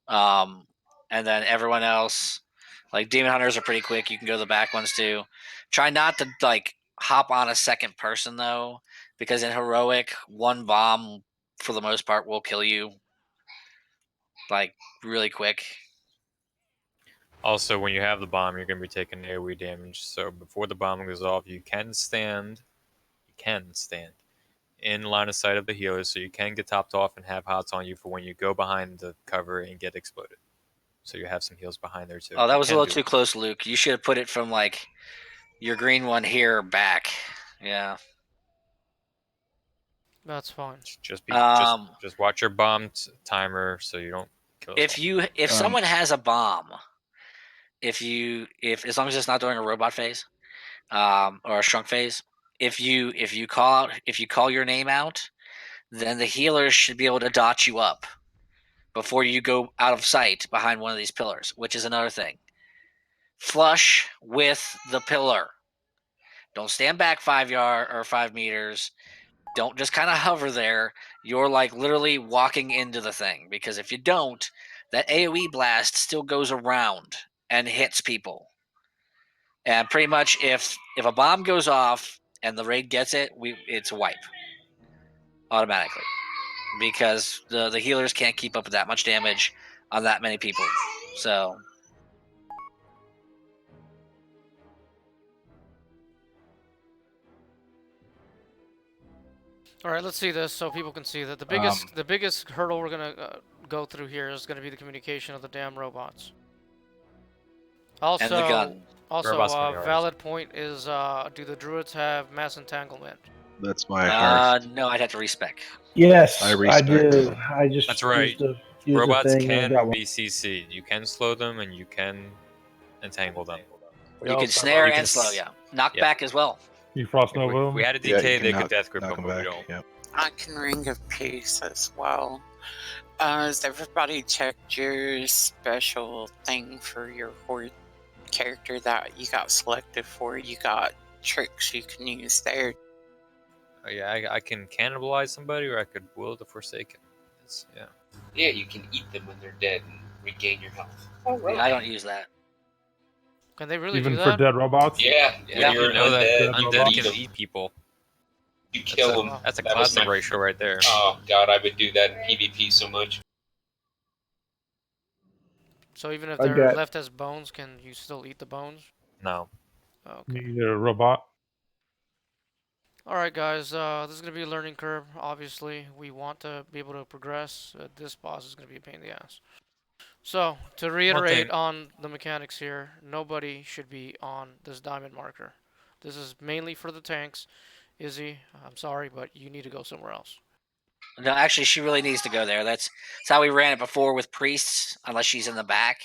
And then everyone else, like Demon Hunters are pretty quick. You can go to the back ones too. Try not to like hop on a second person though, because in Heroic, 1 bomb for the most part will kill you like really quick. Also, when you have the bomb, you're going to be taking AoE damage. So before the bomb goes off, you can stand in line of sight of the healer, so you can get topped off and have hots on you for when you go behind the cover and get exploded. So you have some heals behind there too. Oh, that was a little too close, Luke. You should have put it from like your green one here back. Yeah. That's fine. Just watch your bomb timer so you don't kill. If someone has a bomb, if as long as it's not during a robot phase, or a shrunk phase, if you call your name out, then the healers should be able to dot you up before you go out of sight behind one of these pillars, which is another thing. Flush with the pillar. Don't stand back 5 meters. Don't just kind of hover there. You're like literally walking into the thing, because if you don't, that AoE blast still goes around and hits people. And pretty much if a bomb goes off and the raid gets it, it's a wipe automatically, because the healers can't keep up with that much damage on that many people. So All right, let's see this so people can see that the biggest hurdle we're gonna go through here is gonna be the communication of the damn robots. Also, and the gun. valid point is do the druids have mass entanglement? That's my hearth. No, I'd have to respec. Yes, I I respect. do. I just That's right. used the Robots thing and I can got one. be CC'd. You can slow them and you can entangle them. You can snare and slow, yeah. Knock back as well. You Frost Nova them? We had a Yeah, DK, you can they knock- could death grip knock them, them but we back. don't. Yep. I can Ring of Peace as well. Has everybody checked your special thing for your horde character that you got selected for? You got tricks you can use there. Yeah, I can cannibalize somebody, or I could will the Forsaken. Yeah. Yeah, you can eat them when they're dead and regain your health. Yeah, I don't use that. Can they really Even do for that? dead robots? Yeah, when you're you know that undead, undead you can eat eat people. You kill them. That's a That was classic my- ratio right there. Oh god, I would do that in PvP so much. So even if I they're got- left as bones, can you still eat the bones? No. Okay. Need a robot. Alright guys, this is going to be a learning curve, obviously. We want to be able to progress. This boss is going to be a pain in the ass. So, to reiterate on the mechanics here, nobody should be on this diamond marker. This is mainly for the tanks. Izzy, I'm sorry, but you need to go somewhere else. No, actually, she really needs to go there. That's how we ran it before with priests, unless she's in the back,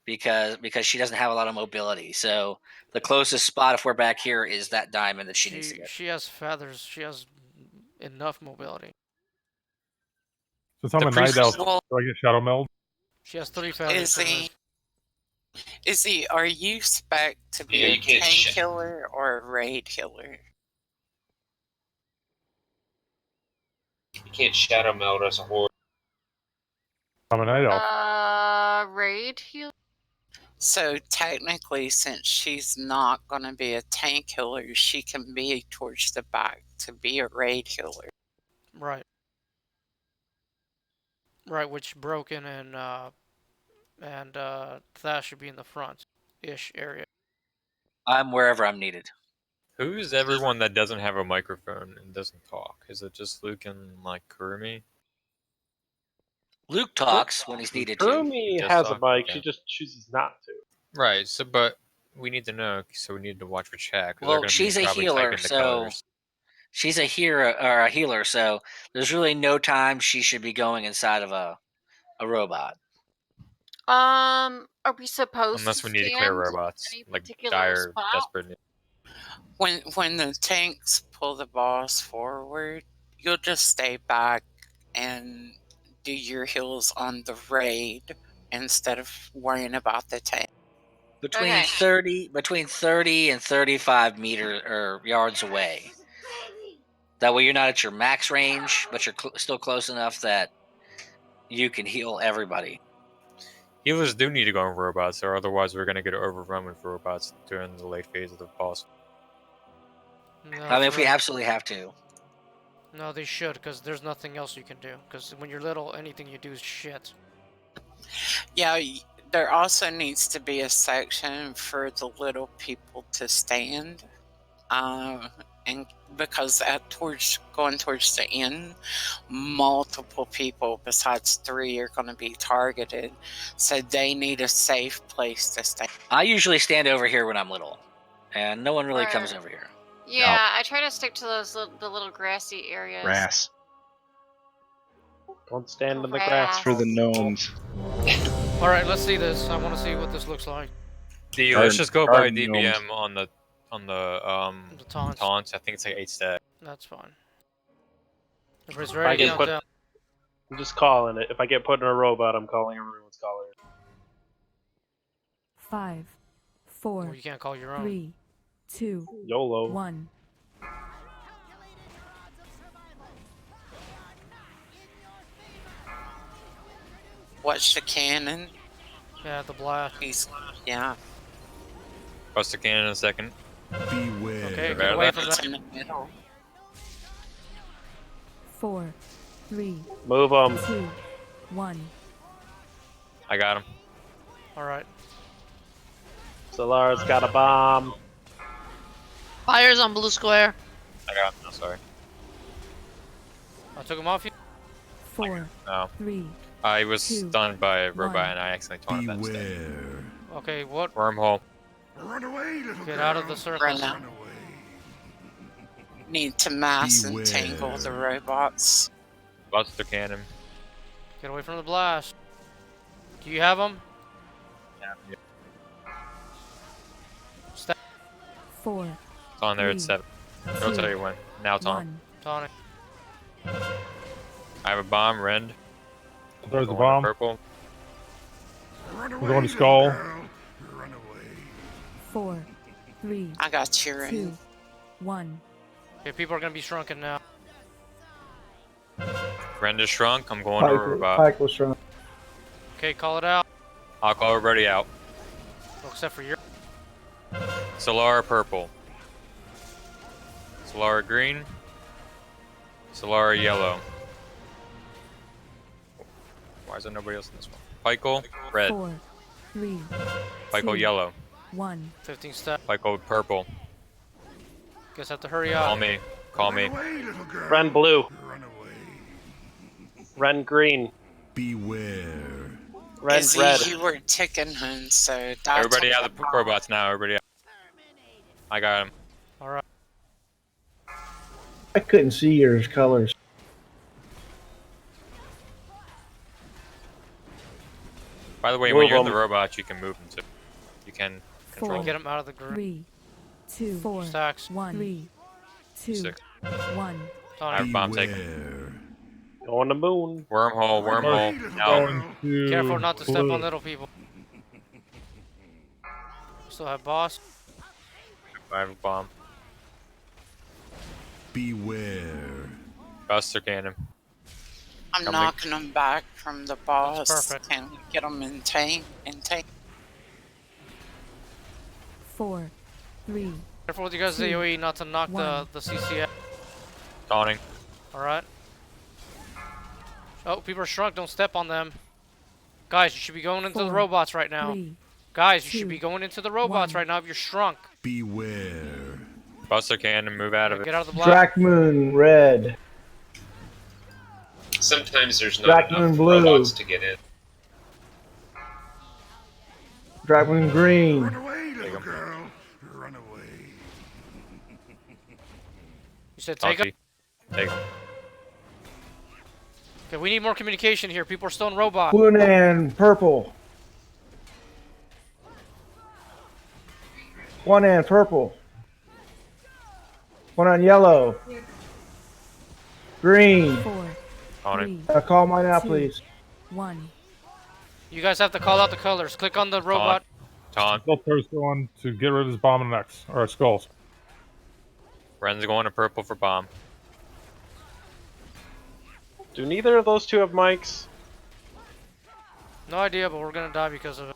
because she doesn't have a lot of mobility. So the closest spot, if we're back here, is that diamond that she needs to get. She has feathers. She has enough mobility. Since I'm a night elf, do I get shadow meld? She has 3 feathers. Izzy, are you spec to be a tank killer or a raid killer? You can't shadow meld as a horde. I'm a night elf. Raid heal. So technically, since she's not going to be a tank killer, she can be towards the back to be a raid killer. Right. Right, which Broken and Thash should be in the front-ish area. I'm wherever I'm needed. Who's everyone that doesn't have a microphone and doesn't talk? Is it just Luke and like Kurumi? Luke talks when he's needed to. Kurumi has a mic, she just chooses not to. Right, so but we need to know, so we need to watch for chat. Well, she's a healer, so she's a healer, so there's really no time she should be going inside of a robot. Are we supposed Unless to we need to stand clear robots, any like particular dire, spot? desperate need. When the tanks pull the boss forward, you'll just stay back and do your heals on the raid instead of worrying about the tank. Between 30 and 35 meters or yards away. That way you're not at your max range, but you're still close enough that you can heal everybody. Healers do need to go in robots, or otherwise we're going to get overrun with robots during the late phase of the boss. No, I mean, if we absolutely have to. No, they should, because there's nothing else you can do. Because when you're little, anything you do is shit. Yeah, there also needs to be a section for the little people to stand. And because going towards the end, multiple people besides 3 are going to be targeted, so they need a safe place to stand. I usually stand over here when I'm little, and no one really comes over here. Yeah, I try to stick to the little grassy areas. Grass. Don't stand in the grass. For the gnomes. Alright, let's see this. I want to see what this looks like. Let's just go by garden DBM gnomes. on the taunts. I think it's like 8 stack. That's fine. Everybody's If I ready to get count put, down. I'm just calling it. If I get put in a robot, I'm calling everyone's caller. 5, 4, Well, you can't call your own. 3, 2, YOLO. 1. What's the cannon? Yeah, the blast. Yeah. Bust the cannon in a second. Beware. Okay, get away from It's that. in the middle. 4, 3, Move 'em. 2, 1. I got him. Alright. Solar's got a bomb. Fire's on blue square. I got him. No, sorry. I took him off you. 4, No. 3. I was 2, stunned by a robot 1. and I accidentally taunted that instead. Okay, what? Wormhole. Run away, little Get out of the circle. Run out. Need to mass and tangle the robots. Buster Cannon. Get away from the blast. Do you have them? Yeah. Step. 4. It's on there at 7. I'll tell you when. Now it's on. Tonic. I have a bomb, Rend. There's the Going to bomb. Purple. We're going to Skull. 4, 3. I got you, 2, 1. Okay, people are gonna be shrunken now. Rend is shrunk. I'm going to robot. Pike was shrunk. Okay, call it out. I'll call everybody out. Except for your. Solara purple. Solara green. Solara yellow. Why is there nobody else in this one? Pykel red. 4, 3. Pykel 2, yellow. 1. 15 step. Pykel purple. Guess I have to hurry up. Call me. Call me. Ren blue. Ren green. Beware. Ren Izzy, red. you were ticking him, so that's Everybody out of the robots now. Everybody out. I got him. Alright. I couldn't see your colors. By the way, Move when you're in them. the robots, you can move them too. You can control 4. Get him out of the group. 3, 2, 4, Stacks. 1. 3, 2, 6. 1. I have bomb taken. Going to moon. Wormhole, wormhole. No. Careful not to step on little people. Still have boss. I have a bomb. Beware. Buster Cannon. I'm Coming. knocking them back from the boss. perfect. Can we get them in tank? Tank. 4, 3. Careful with you guys' 2, AoE not to knock 1. the CC out. Taunting. Alright. Oh, people are shrunk. Don't step on them. Guys, you should be going into the 4, robots right now. 3. Guys, you 2, should be going into the robots 1. right now if you're shrunk. Beware. Buster Cannon, move out of it. Get out of the black. Drac Moon red. Sometimes there's not Drac enough Moon blue. robots to get in. Drac Moon green. Take him. You said take him? Salty. Take him. Okay, we need more communication here. People are still in robot. Blue and purple. One and purple. One on yellow. Green. 4, Taunting. 3, Call mine out, 2, please. 1. You guys have to call out the colors. Click on the robot. Taunt. Filter's going to get rid of his bomb and X or skulls. Ren's going to purple for bomb. Do neither of those two have mics? No idea, but we're gonna die because of it.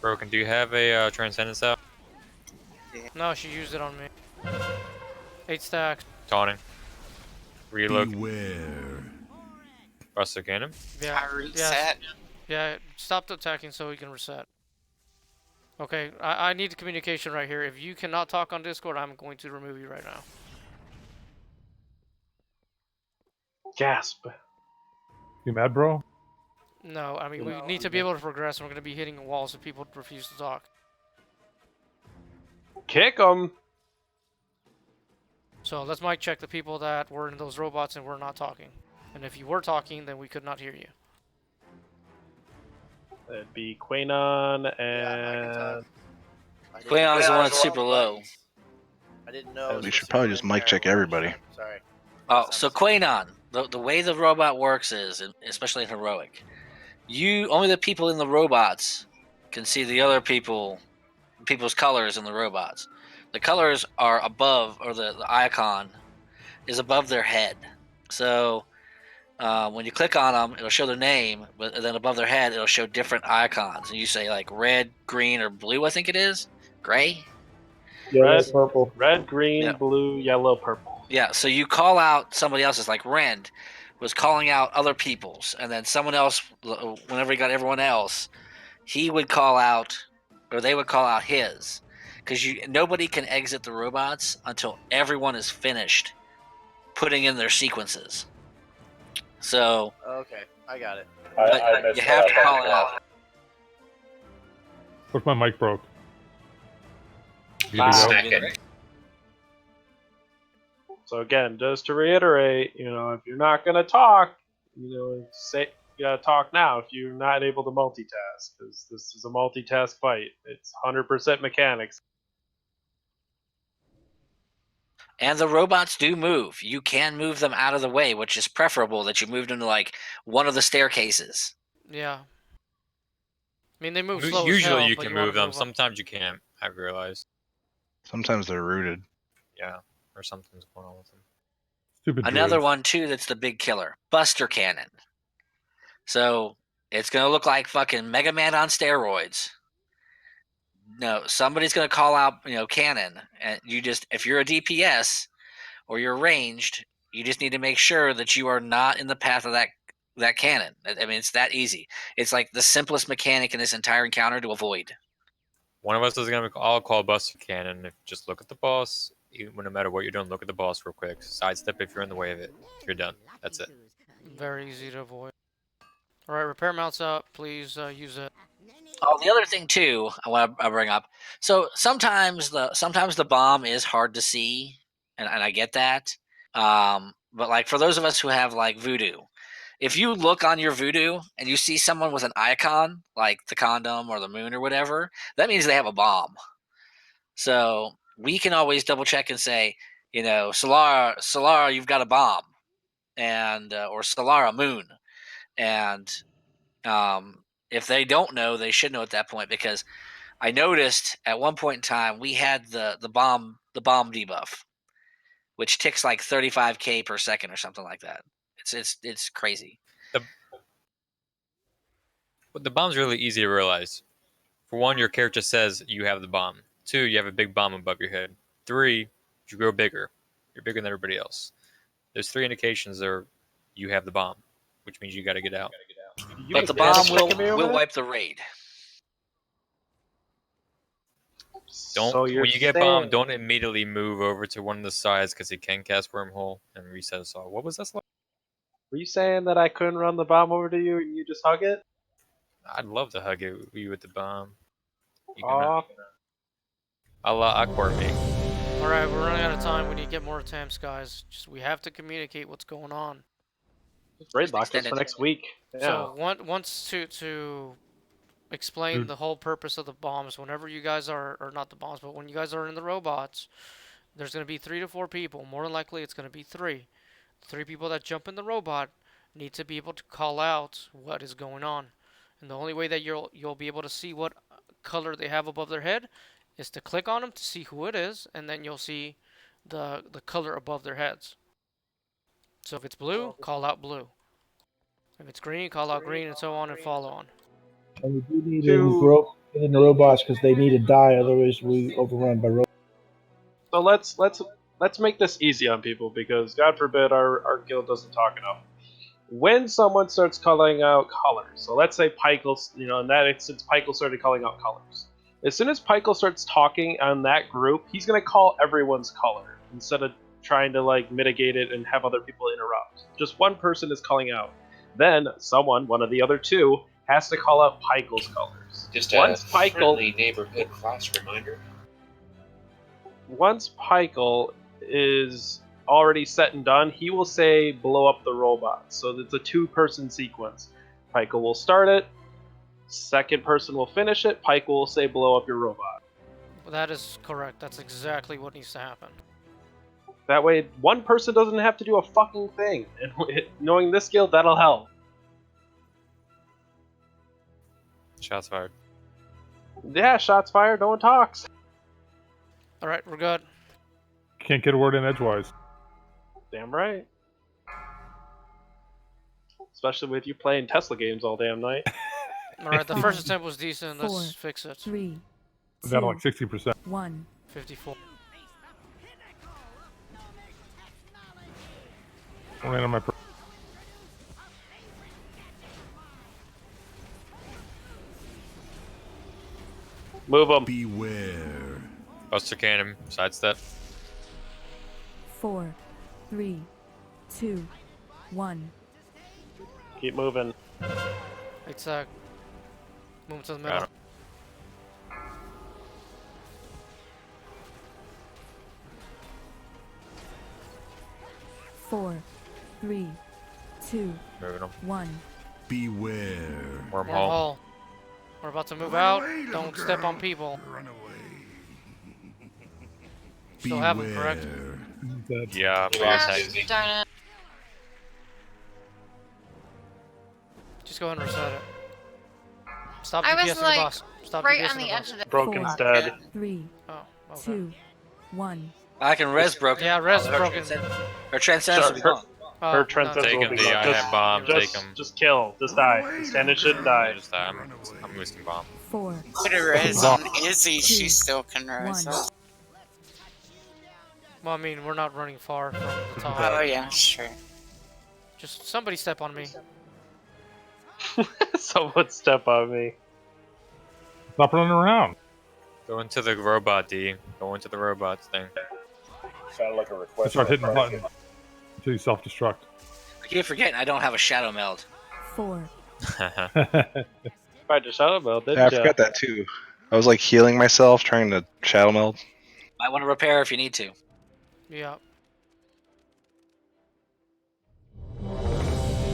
Broken, do you have a Transcendence out? No, she used it on me. 8 stacks. Taunting. Reload. Beware. Buster Cannon. Yeah. I reset. Yeah, stop attacking so we can reset. Okay, I need communication right here. If you cannot talk on Discord, I'm going to remove you right now. Gasp. You mad, bro? No, I mean, we need to be able to progress, and we're going to be hitting walls if people refuse to talk. Kick them. So let's mic check the people that were in those robots and were not talking. And if you were talking, then we could not hear you. It'd be Quanon and... Quayon's the one that's super low. I didn't know. We should probably just mic check everybody. Sorry. Oh, so Quanon, the way the robot works is, especially in heroic, only the people in the robots can see the other people's colors in the robots. The colors are above, or the icon is above their head. So when you click on them, it'll show their name, but then above their head, it'll show different icons. And you say like red, green, or blue, I think it is. Gray? Red, purple. Red, green, Yeah. blue, yellow, purple. Yeah, so you call out somebody else's, like Rend was calling out other people's, and then someone else, whenever he got everyone else, he would call out, or they would call out his. Because nobody can exit the robots until everyone is finished putting in their sequences. So Okay, I got it. but you have to call it out. What's my mic broke? You Bye. good to go? So again, just to reiterate, if you're not gonna talk, say you gotta talk now. If you're not able to multitask, because this is a multitask fight. It's 100% mechanics. And the robots do move. You can move them out of the way, which is preferable that you moved them to like one of the staircases. Yeah. I mean, they move slow as Usually hell, you but can you want move to them. move up. Sometimes you can't. I've realized. Sometimes they're rooted. Yeah, or something's going on with them. Stupid Another druids. one too that's the big killer, Buster Cannon. So it's gonna look like fucking Mega Man on steroids. No, somebody's gonna call out, cannon, and you just if you're a DPS or you're ranged, you just need to make sure that you are not in the path of that cannon. I mean, it's that easy. It's like the simplest mechanic in this entire encounter to avoid. One of us is gonna all call Buster Cannon. If just look at the boss, no matter what you're doing, look at the boss real quick. Sidestep if you're in the way of it. You're done. That's it. Very easy to avoid. All right, repair mounts up. Please use it. Oh, the other thing too, I want to bring up. So sometimes the bomb is hard to see, and I get that. But like for those of us who have like voodoo, if you look on your voodoo and you see someone with an icon like the condom or the moon or whatever, that means they have a bomb. So we can always double check and say, Solara, you've got a bomb, and or Solara moon, and if they don't know, they should know at that point because I noticed at one point in time we had the bomb debuff, which ticks like 35k per second or something like that. It's crazy. But the bomb's really easy to realize. For one, your character says you have the bomb. 2, you have a big bomb above your head. 3, you grow bigger. You're bigger than everybody else. There's 3 indications there you have the bomb, which means you got to get out. But the bomb will wipe the raid. When you get bombed, don't immediately move over to one of the sides because it can cast wormhole and reset us all. What was that slide? Were you saying that I couldn't run the bomb over to you and you just hug it? I'd love to hug you with the bomb. You Aw. Allah Akbar me. Alright, we're running out of time. We need to get more attempts, guys. We have to communicate what's going on. Raid lock this for next week. Yeah. So once to explain the whole purpose of the bombs, whenever you guys are not the bombs, but when you guys are in the robots, there's going to be 3 to 4 people. More than likely, it's going to be 3. 3 people that jump in the robot need to be able to call out what is going on. And the only way that you'll be able to see what color they have above their head is to click on them to see who it is, and then you'll see the color above their heads. So if it's blue, call out blue. If it's green, call out green, and so on and follow on. And we do need to get in the robots because they need to die, otherwise we overrun by robots. So let's make this easy on people because God forbid our guild doesn't talk enough. When someone starts calling out colors, so let's say Pykel, in that instance, Pykel started calling out colors. As soon as Pykel starts talking on that group, he's gonna call everyone's color instead of trying to mitigate it and have other people interrupt. Just one person is calling out. Then one of the other 2, has to call out Pykel's colors. Just a friendly neighborhood class reminder. Once Pykel is already set and done, he will say blow up the robot. So it's a 2-person sequence. Pykel will start it, second person will finish it, Pykel will say blow up your robot. That is correct. That's exactly what needs to happen. That way, one person doesn't have to do a fucking thing. And knowing this guild, that'll help. Shots fired. Yeah, shots fired, no one talks. Alright, we're good. Can't get a word in edgewise. Damn right. Especially with you playing Tesla games all damn night. Alright, the first attempt was decent. Let's fix it. 3, Down to like 60%. 1. 54. Ran on my. Move them. Beware. Buster Cannon, sidestep. 4, 3, 2, 1. Keep moving. It's moving to the middle. Got him. 4, 3, 2, Moving them. 1. Beware. Wormhole. We're about to move out. Don't step on people. Run away. Still have them, correct? Yeah, Darn it. Just go ahead and reset it. Stop I DPS was the like boss. Stop right DPS on the the boss. edge of the. Broken's dead. 3, Oh, okay. 2, 1. I can res broken. Yeah, res broken. Her transcendence will be gone. Her transcendence Take will him, be D. gone. I have bomb. Take Just, him. just kill. Just die. Stand and shit and die. Just die. I'm wasting bomb. 4. Put a res on Izzy. She still can res 1. up. Well, I mean, we're not running far from the top. Oh yeah, sure. Just somebody step on me. Someone step on me. Stop running around. Go into the robot, D. Go into the robots thing. Sounded like a Just request. start hitting the button until you self-destruct. I keep forgetting I don't have a shadow meld. 4. Tried to shadow meld, didn't Yeah, I ya? forgot that too. I was like healing myself, trying to shadow meld. Might want to repair if you need to. Yeah.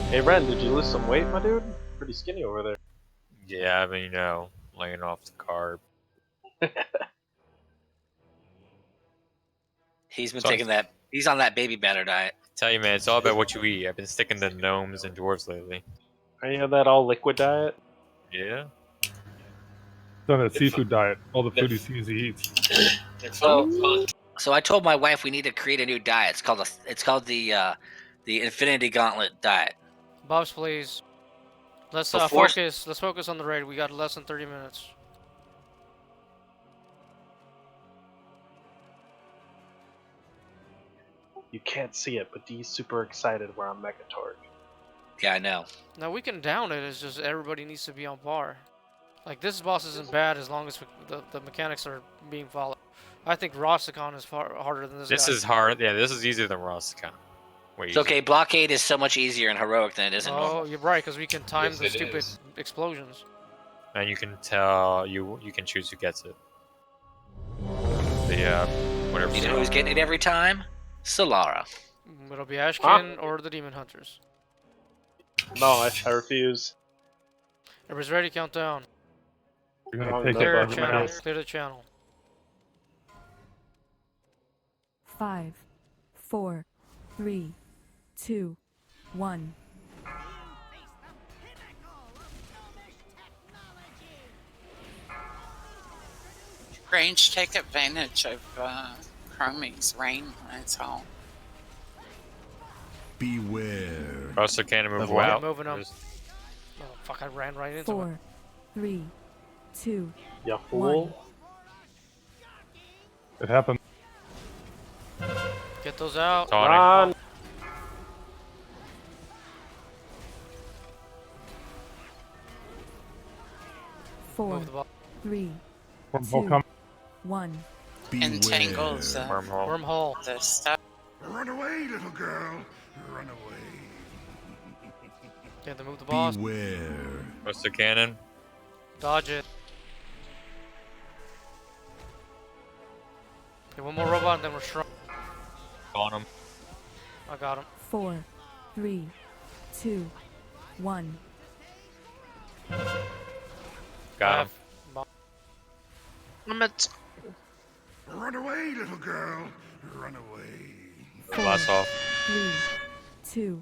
Hey Ren, did you lose some weight, my dude? Pretty skinny over there. Yeah, I mean, you know, laying off the carb. He's been So- taking that. He's on that baby batter diet. Tell you, man, it's all about what you eat. I've been sticking to gnomes and dwarves lately. Are you on that all liquid diet? Yeah. Done a seafood diet. All the food he sees, he eats. So I told my wife we need to create a new diet. It's called the Infinity Gauntlet diet. Bobs, please. Let's Before- focus. Let's focus on the raid. We got less than 30 minutes. You can't see it, but D's super excited we're on Megatorg. Yeah, I know. Now we can down it. It's just everybody needs to be on par. Like this boss isn't bad as long as the mechanics are being followed. I think Rossicon is far harder than this. This guy. is hard. Yeah, this is easier than Rossicon. It's okay. Blockade is so much easier in heroic than it is in Oh, normal. you're right, because we can time Yes, the it stupid is. explosions. And you can tell you can choose who gets it. The whatever. You know who's getting it every time? Solara. It'll be Ashkin or the Demon Hunters. No, I refuse. Everybody's ready. Countdown. You're gonna take Clear it the by channel. now. Clear the channel. 5, 4, 3, 2, 1. Range, take advantage of Chromie's rain when it's all. Beware. Also, can't move Yeah, out. moving up. Oh fuck! I ran right into it. 4, 3, 2, Ya 1. fool. It happened. Get those out. Run! Four, Move the ball. 3, Wormhole 2, come. 1. Entangles Wormhole. Wormhole. the stuff. Run away, little girl. Run away. Get to move the boss. Beware. Also, cannon. Dodge it. Okay, one more robot and then we're strong. On him. I got him. 4, 3, 2, 1. Got him. I'm at Run away, little girl. Run away. Blast off. 3, 2,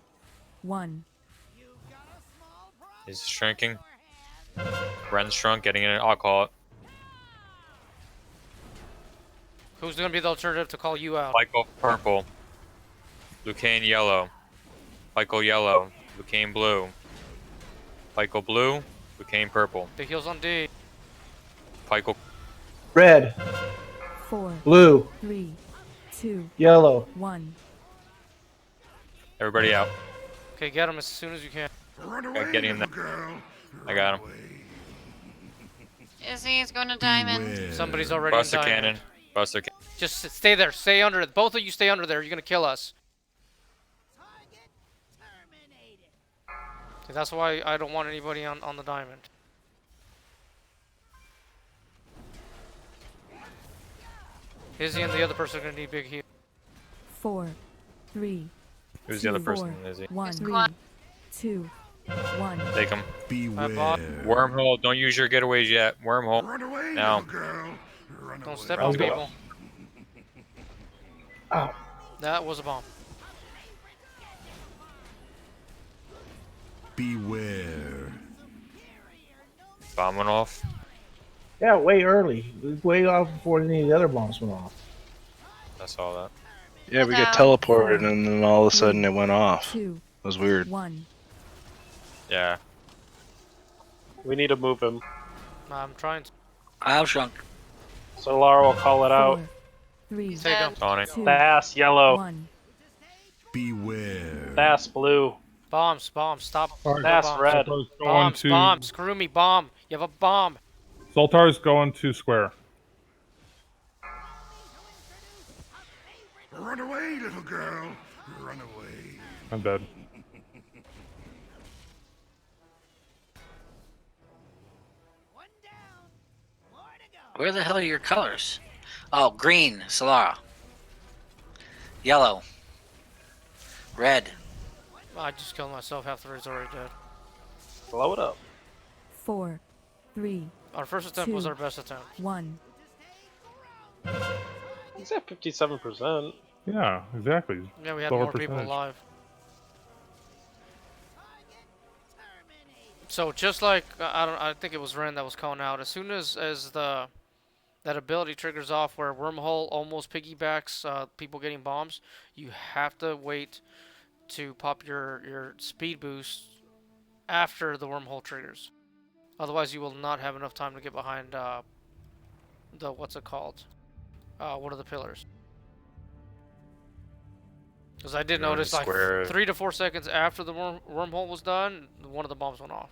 1. He's shrinking. Ren's shrunk, getting in it. I'll call it. Who's gonna be the alternative to call you out? Michael purple. Lucane yellow. Michael yellow. Lucane blue. Michael blue. Lucane purple. The heals on D. Michael. Red, 4, blue, 3, 2, yellow. 1. Everybody out. Okay, get him as soon as you can. Run Okay, away, getting him little there. girl. I got him. Izzy is going to diamond. Somebody's already in Buster diamond. cannon. Buster cannon. Just stay there. Stay under it. Both of you stay under there. You're gonna kill us. See, that's why I don't want anybody on the diamond. Izzy and the other person are gonna need big heal. 4, 3, Who's the 2, other person, 4, Izzy? 1, It's 3, Quan. 2, 1. Take him. Bob. Wormhole, don't use your getaways yet. Wormhole. Run away, No. little girl. Run Don't away. step I'll on go. people. Oh, That was a bomb. Beware. Bomb went off. yeah, way early. It was way off before any of the other bombs went off. I saw that. Yeah, we get Down. teleported and then all of a sudden it went off. 2, It was weird. 1. Yeah. We need to move him. I'm trying to. I'll shrunk. So Lara will call it out. 4, 3, Take him. On it. 2, Bass yellow. 1. Beware. Bass blue. Bombs, stop. Alright. Bass Bombs. red. Zoltar's going to Bombs. Screw me, bomb. You have a bomb. Zoltar's going to square. Run away, little girl. Run away. I'm dead. Where the hell are your colors? Oh, green, Solara. Yellow. Red. I just killed myself. Half the raid's already dead. Blow it up. 4, 3, Our first attempt was our best attempt. 1. He's at 57%. Yeah, exactly. Yeah, we had Lower more people percentage. alive. So just like I think it was Ren that was calling out. As soon as that ability triggers off, where Wormhole almost piggybacks people getting bombs, you have to wait to pop your speed boost after the Wormhole triggers. Otherwise, you will not have enough time to get behind the what's it called? One of the pillars. Because I did You're on notice, like, square. 3 to 4 seconds after the wormhole was done, one of the bombs went off.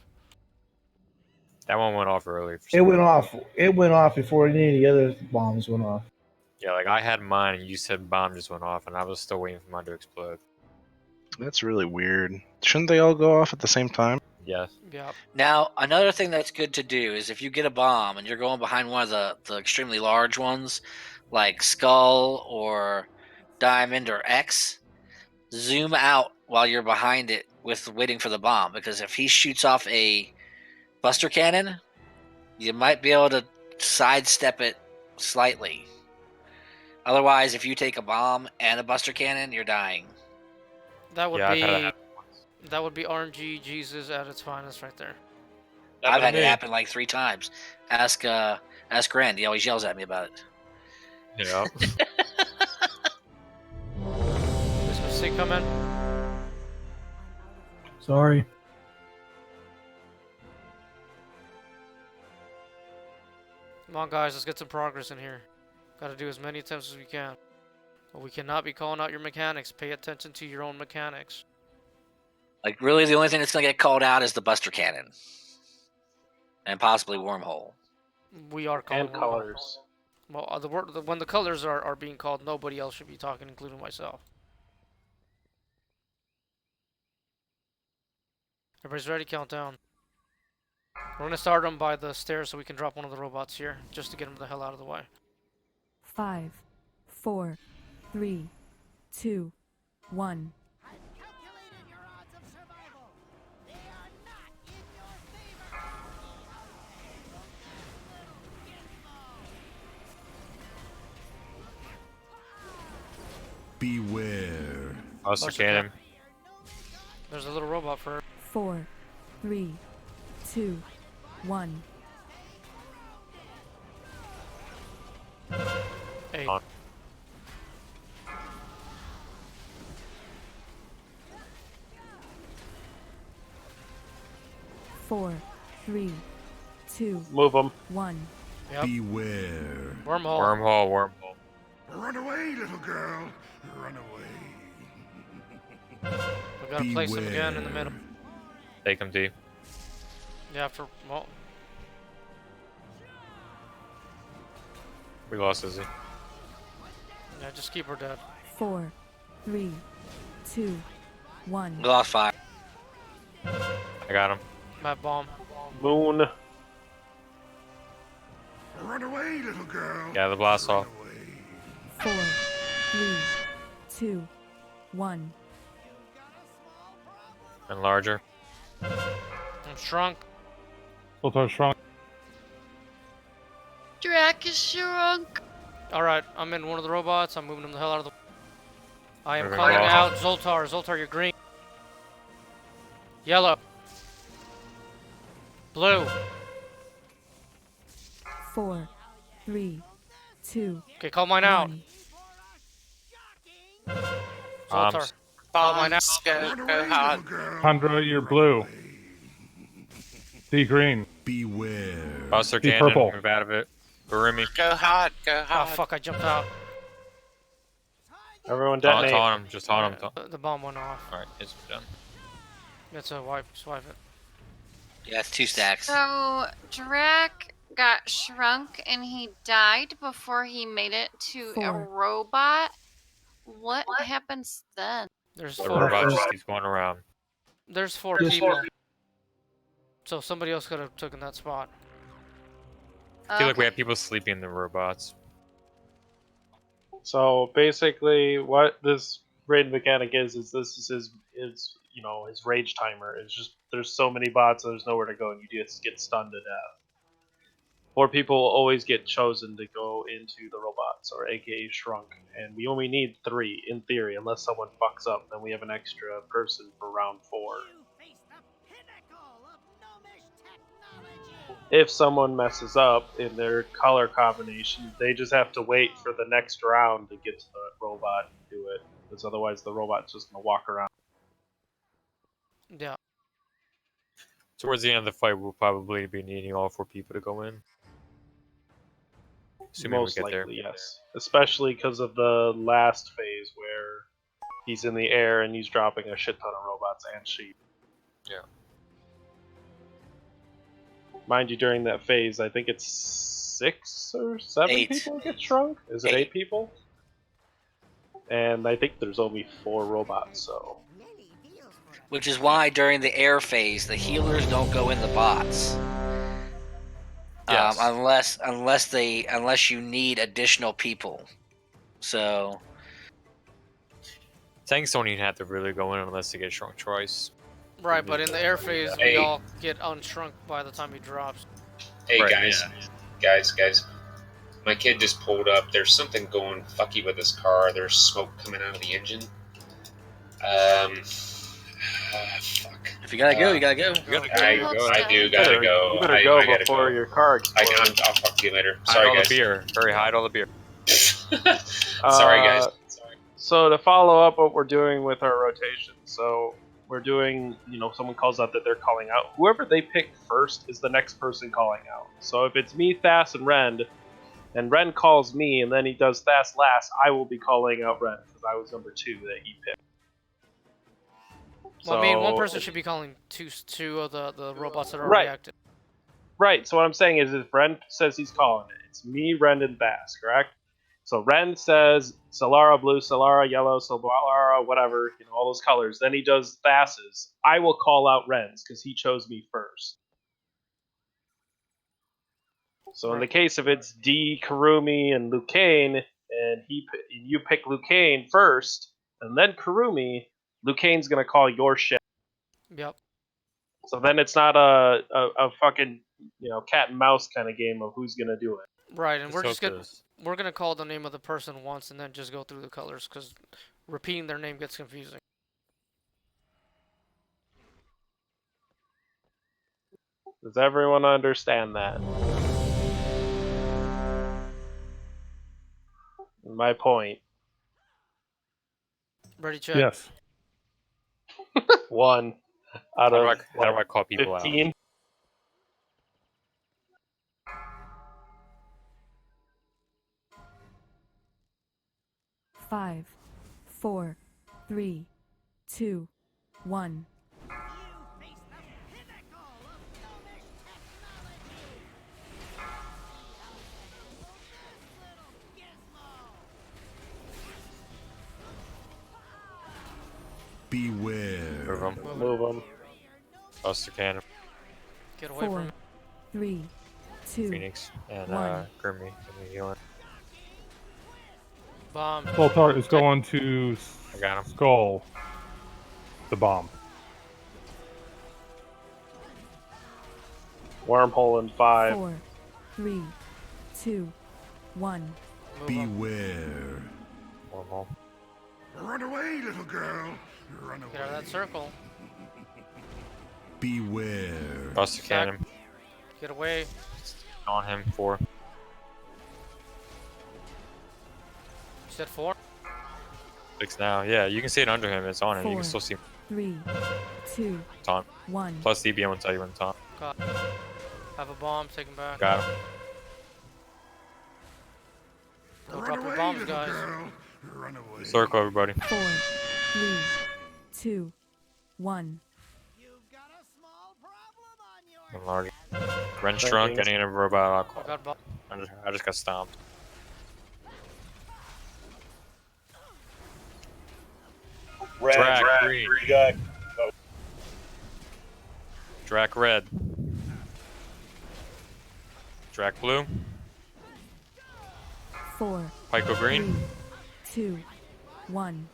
That one went off early. It went off. It went off before any of the other bombs went off. Yeah, like I had mine and you said bomb just went off and I was still waiting for mine to explode. That's really weird. Shouldn't they all go off at the same time? Yes. Yeah. Now, another thing that's good to do is if you get a bomb and you're going behind one of the extremely large ones, like Skull or Diamond or X, zoom out while you're behind it with waiting for the bomb. Because if he shoots off a Buster Cannon, you might be able to sidestep it slightly. Otherwise, if you take a bomb and a Buster Cannon, you're dying. That would Yeah, be I've had it happen. that would be RNG Jesus at its finest right there. I've had it happen like 3 times. Ask Rand. He always yells at me about it. Yeah. This mistake come in. Sorry. Come on, guys, let's get some progress in here. Got to do as many attempts as we can. But we cannot be calling out your mechanics. Pay attention to your own mechanics. Like, really, the only thing that's going to get called out is the Buster Cannon. And possibly Wormhole. We are calling And colors. Well, when the colors are being called, nobody else should be talking, including myself. Everybody's ready? Countdown. We're gonna start them by the stairs so we can drop one of the robots here, just to get them the hell out of the way. 5, 4, 3, 2, 1. Beware. Buster Cannon. There's a little robot for 4, 3, 2, 1. 8. On. Four, 3, 2, Move them. 1. Yep. Beware. Wormhole. Wormhole. Run away, little girl. Run away. We gotta place him again in the middle. Take him, D. Yeah, well, We lost Izzy. yeah, just keep her dead. 4, 3, 2, 1. We lost 5. I got him. Map bomb. Moon. Run away, little girl. Yeah, the blast off. 4, 3, 2, 1. And larger. I'm shrunk. Zoltar shrunk. Drac is shrunk. Alright, I'm in one of the robots. I'm moving him the hell out of the... I am Moving calling off. out Zoltar. Zoltar, you're green. Yellow. Blue. 4, 3, 2. Okay, call mine out. 1. Zoltar. Call mine out. Go hard. Tundra, you're blue. D green. Beware. Buster D cannon. purple. Move out of it. Burumi. Go hard. Go Oh hard. fuck, I jumped out. Everyone detonate. Taunt him. Just taunt him. The bomb went off. Alright, it's done. That's a wipe. Swipe it. Yeah, it's 2 stacks. So Drac got shrunk and he died before he made it to a 4. robot. What happens then? There's The 4. robot just keeps going around. There's 4 There's people. 4. So somebody else could have taken that spot. I feel like we Okay. have people sleeping in the robots. So basically, what this raid mechanic is this is his you know his rage timer. It's just there's so many bots, and there's nowhere to go, and you just get stunned to death. 4 people always get chosen to go into the robots, or AKA shrunk, and we only need 3 in theory, unless someone fucks up. Then we have an extra person for round 4. If someone messes up in their color combination, they just have to wait for the next round to get to the robot and do it, because otherwise the robot's just gonna walk around. Yeah. Towards the end of the fight, we'll probably be needing all 4 people to go in. Assuming Most we get likely, there. yes. Especially because of the last phase where he's in the air and he's dropping a shit ton of robots and sheep. Yeah. Mind you, during that phase, I think it's 6 or 7 8. people get shrunk. Is it 8 people? And I think there's only 4 robots, so. Which is why during the air phase, the healers don't go in the bots. Yes. Unless you need additional people. So Tanks don't even have to really go in unless they get shrunk twice. Right, but in the air phase, we Hey. all get unshrunk by the time he drops. Hey Right, guys, guys. My kid just pulled up. There's something going fucky with his car. There's smoke coming out of the engine. Fuck. if you gotta go, you gotta go. I do gotta go. You better I go gotta before go. your car explodes. I'll talk to you later. Hide Sorry, all guys. the beer. Hurry, hide all the beer. Sorry, guys. Sorry. So to follow up what we're doing with our rotation, so we're doing, someone calls out that they're calling out. Whoever they pick first is the next person calling out. So if it's me, Thas, and Ren calls me, and then he does Thas last, I will be calling out Ren, because I was number 2 that he picked. Well, I mean, one person So- should be calling two of the robots that are Right. reactive. Right, so what I'm saying is if Ren says he's calling it, it's me, Ren, and Thas, correct? So Ren says Solara blue, Solara yellow, Solara whatever, all those colors. Then he does Thas's. I will call out Ren's because he chose me first. So in the case if it's D, Karumi, and Lucane, and you pick Lucane first, and then Karumi, Lucane's gonna call your shit. Yep. So then it's not a fucking cat and mouse kind of game of who's gonna do it. Right, and Let's hope we're gonna call the name of the person once and then just go through the colors because repeating their name gets confusing. Does everyone understand that? My point. Ready, check. Yes. 1 out of How do I call people 15? out? Five, 4, 3, 2, 1. Beware. Move 'em. Move them. Buster Cannon. Get away from me. 3, 2, Phoenix and 1. Grimmy. Healing. Bomb. Zoltar is going to I got him. Skull. The bomb. Wormhole in 5. 4, 3, 2, 1. Beware. Wormhole. Run away, little girl. Run away. Get out of that circle. Beware. Buster Cannon. Get away. On him. 4. You said 4? 6 now. Yeah, you can see it under him. It's on him. You 4, can still see 3, 2, it's on. 1. Plus DBM will tell you when it's on. God. Have a bomb. Take him back. Got him. Don't drop your bombs, guys. Run away. Circle everybody. 4, 3, 2, 1. Large. Wrench trunk, getting in a robot. I got bomb. I just got stomped. Red, Drac, green. green. Drac red. Drac blue. 4, Pyko green. 2, 1.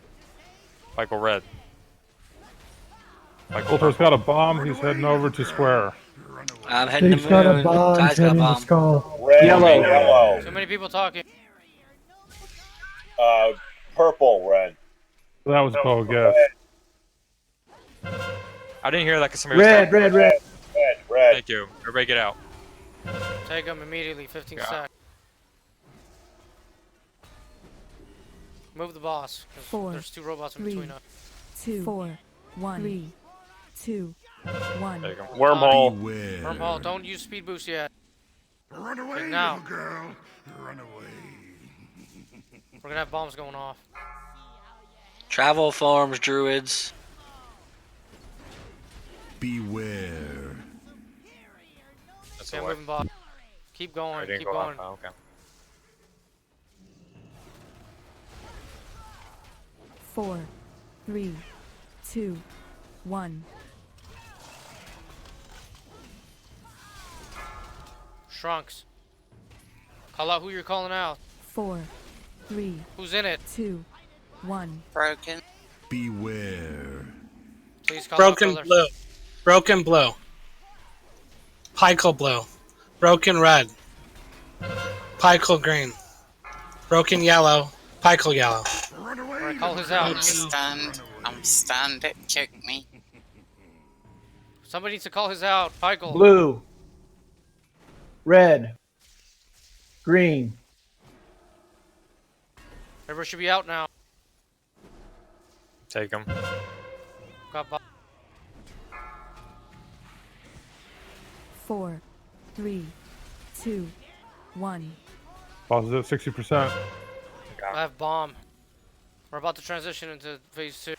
Pyko red. Zoltar's got a bomb. He's heading over to square. I'm heading to He's got a moon. bomb. Ty's He's got a heading to bomb. Skull. Red, Yellow. yellow. Too many people talking. Purple, red. That was a total guess. I didn't hear that because somebody was Red, talking. red, red. Red. Thank you. Everybody get out. Take him immediately. 15 Yeah. seconds. Move the boss. 'Cause 4, there's 2 robots in 3, between us. 2, 4, 1. 3, 2, 1. There you go. Wormhole. Beware. Wormhole, don't use speed boost yet. Run away, now. little girl. Run away. We're gonna have bombs going off. Travel forms, druids. Beware. That's Okay, a moving boss. Keep I going, didn't keep go going. off. Oh, okay. 4, 3, 2, 1. Shrunks. Call out who you're calling out. 4, 3, Who's in it? 2, 1. Broken. Beware. Please call Broken out colors. blue. Broken blue. Pykel blue. Broken red. Pykel green. Broken yellow. Pykel yellow. Run away. Alright, call his I'm out. stunned. I'm stunned. It kicked me. Somebody needs to call his out. Pykel. Blue. Red. Green. Everybody should be out now. Take him. Got bomb. 4, 3, 2, 1. Boss is at 60%. I have bomb. We're about to transition into phase 2.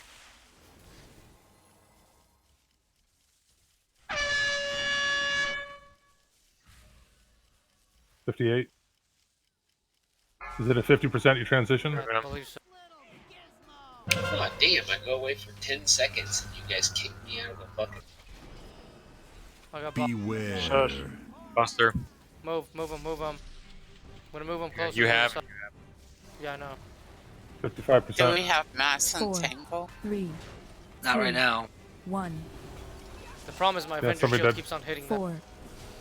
$58. Is it at 50% you transition? I believe so. Oh, damn, I go away for 10 seconds and you guys kick me out of the fucking... I got bomb. Beware. Shush. Buster. Move him, move him. I'm gonna move him closer. You to the have. side. Yeah, I know. 55%. Do we have mass 4, entangle? 3, Not right now. 1. The problem is my Yeah, Avenger somebody shield did. keeps on hitting them. 4,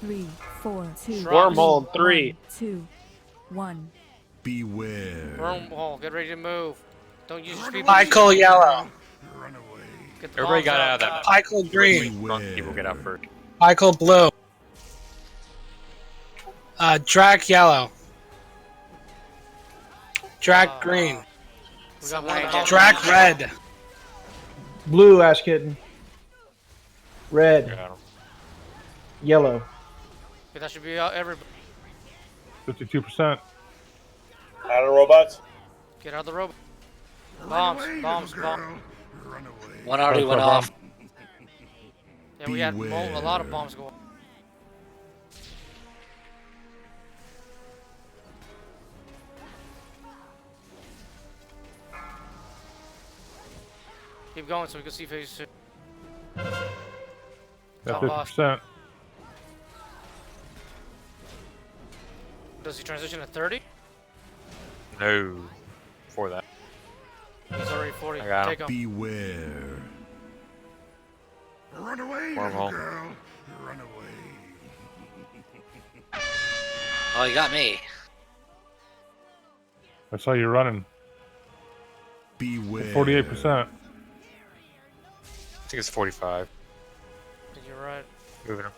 3, 4, 2, Wormhole in 3. 2, 1. Beware. Wormhole, get ready to move. Don't use your speed boost. Pykel yellow. Run away. Get the Everybody bombs got out of that. Pykel green. Drunk people get out first. Pykel blue. Drac yellow. Drac green. We got one of the bombs. Drac red. Blue, ash kitten. Red. Got him. Yellow. Okay, that should be out. Everybody, 52%. Out of robots? get out of the robot. Bombs, Run away, bombs, little bombs. girl. Run away. One already went off. Yeah, we had Beware. a lot of bombs going. Keep going so we can see phase 2. Yeah, Got Top boss. 50%. Does he transition to 30? No. Before that. He's already 40. I got Take him. him. Beware. Run away, little Wormhole. girl. Run away. Oh, you got me. I saw you running. Beware. 48%. I think it's 45. You're right. Moving him.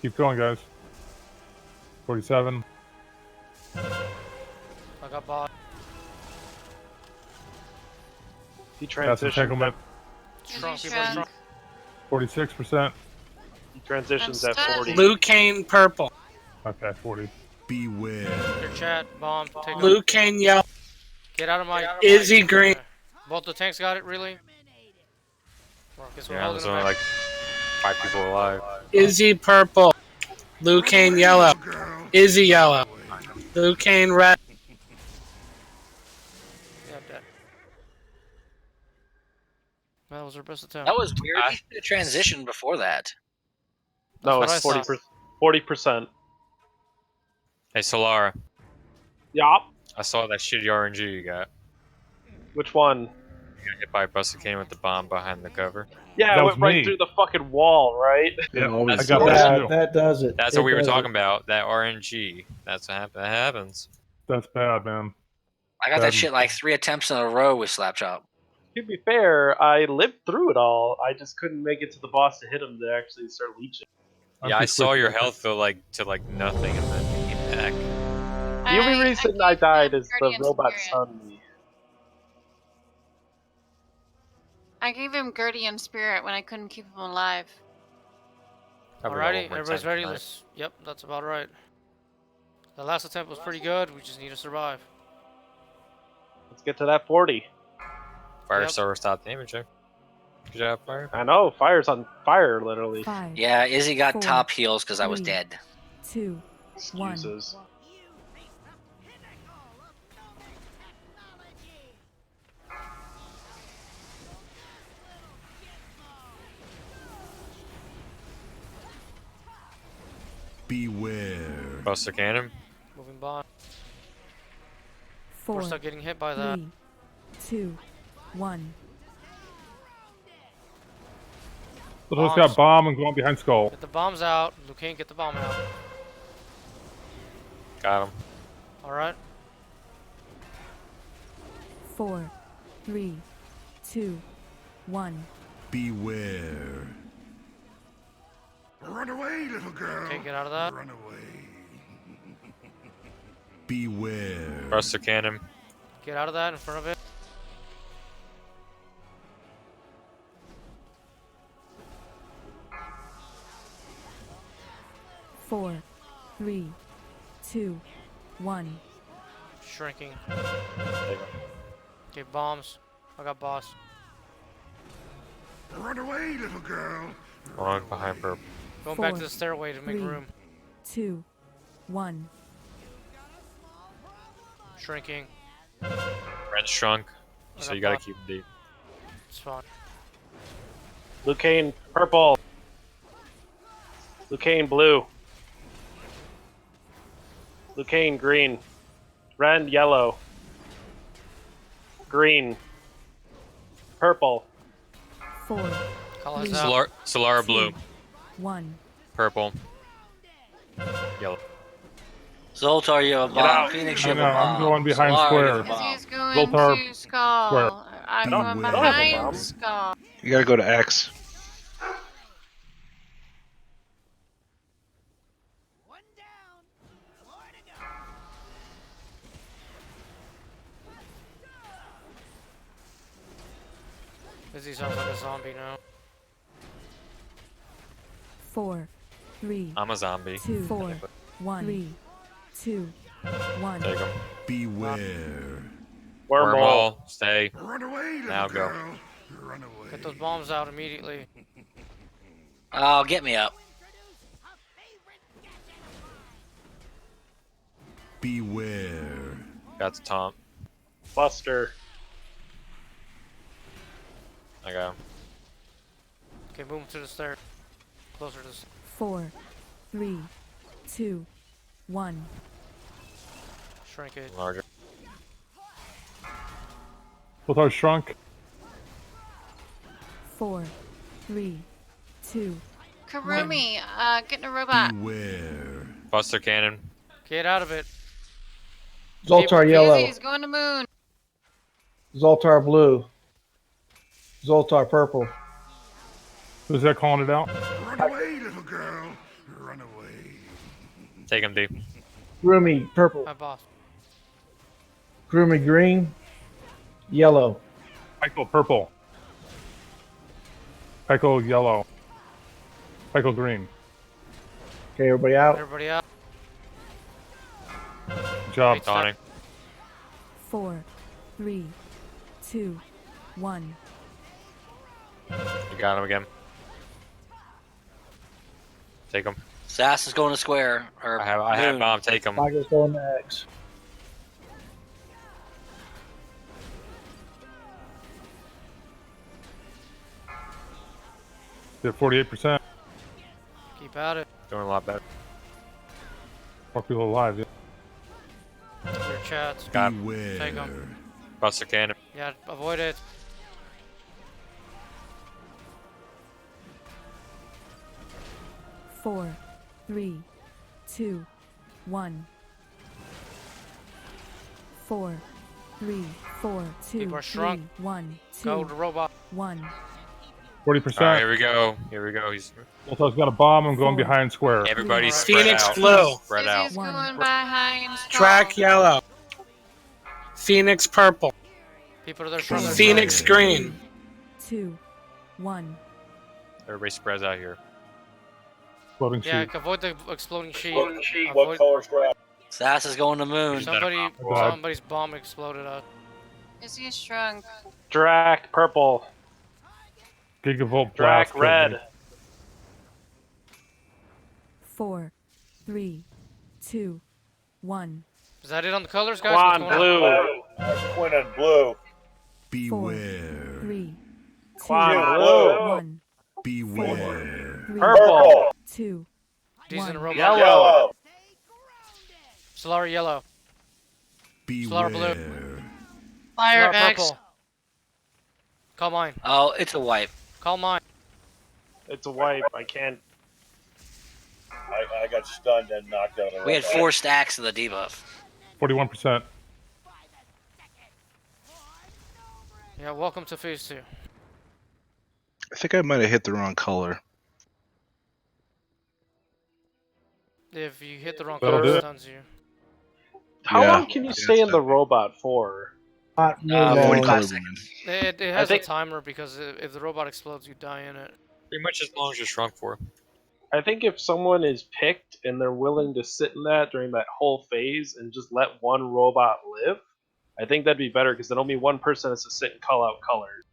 Keep going, guys. 47. I got bot. He That's a transitions. entanglement. Strong people Shrunk. strong. 46%. He transitions I'm at stuck. 40. Blue cane purple. Okay, 40. Beware. Your chat, bomb. Take Blue him. cane yellow. Get out of my. Izzy green. Both the tanks got it, really? Well, guess we're Yeah, holding there's them only back. like 5 people alive. Izzy purple. Blue cane yellow. Izzy yellow. Blue cane red. Yeah, dead. That was our best attempt. That was weird. He should have transitioned before that. No, That's it's what I 40%. Hey, Solara. Yup. I saw that shitty RNG you got. Which one? You got hit by a Buster Cane with the bomb behind the cover. Yeah, That it was went right me. through the fucking wall, right? Yeah, always I got does. that too. That does it. That's It what we were does talking it. about. That RNG. That's what that happens. That's bad, man. I got Bad. that shit like 3 attempts in a row with Slapchop. To be fair, I lived through it all. I just couldn't make it to the boss to hit him to actually start leeching. Yeah, I saw your health go like to like nothing and then you came back. The only reason I died is the Guardian robot Spirit. stunned me. I gave him Guardian Spirit when I couldn't keep him alive. Probably got one Alrighty, more everybody's time ready. tonight. Let's. Yep, that's about right. The last attempt was pretty good. We just need to survive. Let's get to that 40. Fire Star stop damage, eh? Good job, Fire. I know, fire's on fire, literally. 5, Yeah, Izzy got 4, top heals because I was 3, dead. 2, 1. Excuses. Beware. Buster Cannon. Moving bond. 4, We're still getting hit by that. 3, 2, 1. So just got bomb and going behind skull. Get the bombs out. Lucane, get the bomb out. Got him. Alright. 4, 3, 2, 1. Beware. Run away, little girl. Okay, get out of that. Run away. Beware. Buster Cannon. Get out of that in front of it. Four, 3, 2, 1. Shrinking. Okay, bombs. I got boss. Run away, little girl. Wrong behind purple. Going back 4, to the stairway to make 3, room. 2, 1. Shrinking. Red shrunk. So you gotta keep him deep. It's fine. Lucane purple. Lucane blue. Lucane green. Red yellow. Green. Purple. 4, Call us 3, out. Solara 2, blue. 1. Purple. Yellow. Zoltar, you have a bomb. Phoenix, you I have a know, bomb. I'm going behind Solar, you square. have a bomb. He's going Zoltar, to Skull. square. I'm No, going I don't have a bomb. behind Skull. You gotta go to X. Izzy sounds like a zombie now. 4, 3, I'm a zombie. 2, 4, 1. 3, 2, 1. Take him. Beware. Wormhole. Stay. Run away, little Now go. girl. Run away. Get those bombs out immediately. Oh, get me up. Beware. Got the Tom. Buster. I got him. Okay, move him to the stairs. Closer to the 4, 3, 2, 1. Shrink it. Larger. Zoltar shrunk. 4, 3, 2. Karumi, getting a robot. Buster cannon. Get out of it. Zoltar yellow. He's going to moon. Zoltar blue. Zoltar purple. Who's that calling it out? Run away, little girl. Run away. Take him, D. Kurumi purple. My boss. Kurumi green. Yellow. Pykel purple. Pykel yellow. Pykel green. Okay, everybody out. Everybody out. Good job, Tawny. 4, 3, 2, 1. You got him again. Take him. Sass is going to square. Or I have bomb. Take him. Michael's going to X. They're 48%. Keep at it. Doing a lot better. More people alive. Yeah. Your chats. Got Take him. Buster cannon. Yeah, avoid it. Four, 3, 2, 1. 4, 3, 4, 2, People are 3, shrunk. 1, 2, Go to robot. 1. 40%. Alright, here we go. Here we go. He's Zoltar's got a bomb. I'm going behind square. everybody's spread Phoenix out. blue. Spread out. He's going behind. Drac yellow. Phoenix purple. People are there. Phoenix green. 2, 1. Everybody spreads out here. Exploding Yeah, sheet. avoid the exploding sheet. What Avoid color's draft? Sass is going to moon. somebody's bomb exploded out. Is he shrunk? Drac purple. Gigavolt Drac blast. red. 4, 3, 2, 1. Is that it on the colors, guys? Quan What's going on? blue. Quinn and blue. 4, 3, 2, Quan blue. 1. Beware. 3, Purple. 2, Decent 1. robot. Yellow. Solar yellow. Solar blue. Fire Solar X. purple. Call mine. Oh, it's a wipe. Call mine. It's a wipe. I can't. I got stunned and knocked out. We had 4 stacks of the debuff. 41%. Yeah, welcome to phase 2. I think I might have hit the wrong color. If you hit the wrong That'll color, do it it. stuns you. How Yeah. long can you stay in the robot for? Not really long. 45 seconds. It has think- a timer because if the robot explodes, you die in it. Pretty much as long as you're shrunk for. I think if someone is picked and they're willing to sit in that during that whole phase and just let one robot live, I think that'd be better because then only one person has to sit and call out colors.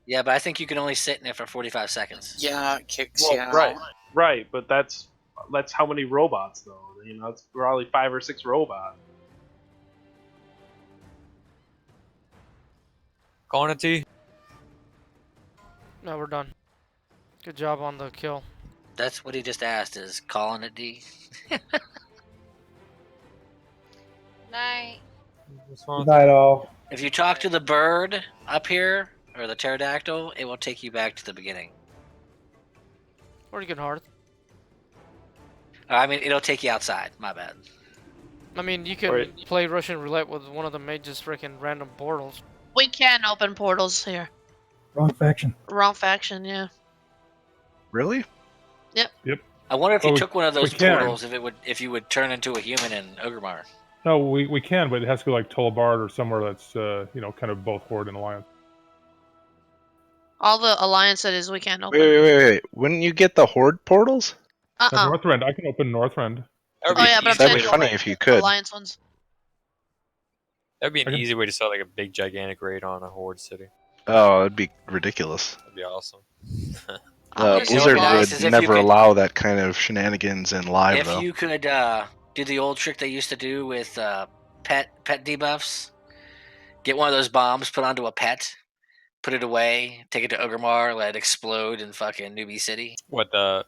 Yeah, but I think you can only sit in it for 45 seconds. Yeah, it kicks Well, you out. right, but that's how many robots though. You know, it's probably 5 or 6 robots. Calling it T. No, we're done. Good job on the kill. That's what he just asked, is calling it D. Night. Good night, all. If you talk to the bird up here, or the pterodactyl, it will take you back to the beginning. Or you can hard. I mean, it'll take you outside. My bad. I mean, you can play Russian roulette with one of the mages freaking random portals. We can open portals here. Wrong faction. Wrong faction, yeah. Really? Yep. I wonder if you Oh, took one of we those can. portals, if you would turn into a human in Ogremar. No, we can, but it has to go like Tullabard or somewhere that's kind of both Horde and Alliance. All the alliance cities we can't open. Wait. Wouldn't you get the Horde portals? Northrend, I can open Northrend. Oh yeah, but I'm That'd be saying funny if you could. alliance ones. That'd be an easy way to sell like a big gigantic raid on a Horde city. Oh, that'd be ridiculous. That'd be awesome. Blizzard nice is would if never you could- allow that kind of shenanigans in live, If though. you could do the old trick they used to do with pet debuffs, get one of those bombs put onto a pet, put it away, take it to Ogrimmar, let it explode in fucking Newbie City. What, the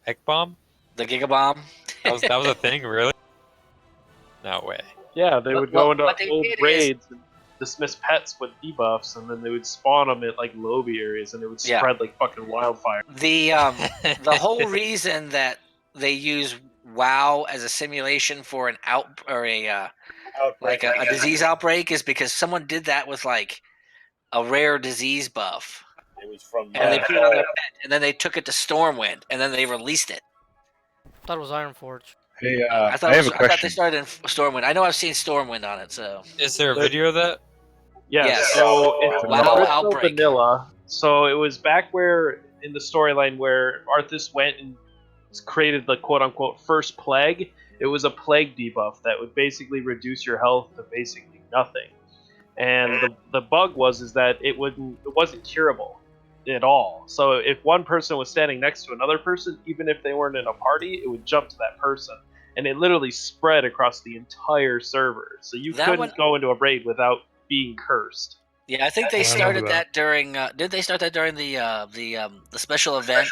Egg Bomb? The Gigabomb. That was a thing, really? No way. Yeah, they would go into what they old did is- raids and dismiss pets with debuffs, and then they would spawn them at like lobby areas, and it would Yeah. spread like fucking wildfire. The whole reason that they use WoW as a simulation for an Outbreak. a disease outbreak is because someone did that with like a rare disease buff, It was from and they put it on their pet, and then they took it to Stormwind, and then they released it. I thought it was Ironforge. Hey, I thought I have a I thought they question. started in Stormwind. I know I've seen Stormwind on it, so. Is there a video of that? Yes. Yes. So it's WoW original Outbreak. vanilla. So it was back where in the storyline where Arthas went and created the quote unquote first plague. It was a plague debuff that would basically reduce your health to basically nothing. And the bug is that it wasn't curable at all. So if one person was standing next to another person, even if they weren't in a party, it would jump to that person. And it literally spread across the entire server. So you couldn't go into a raid without being cursed. Yeah, I think they started that during. Did they start that during the special event?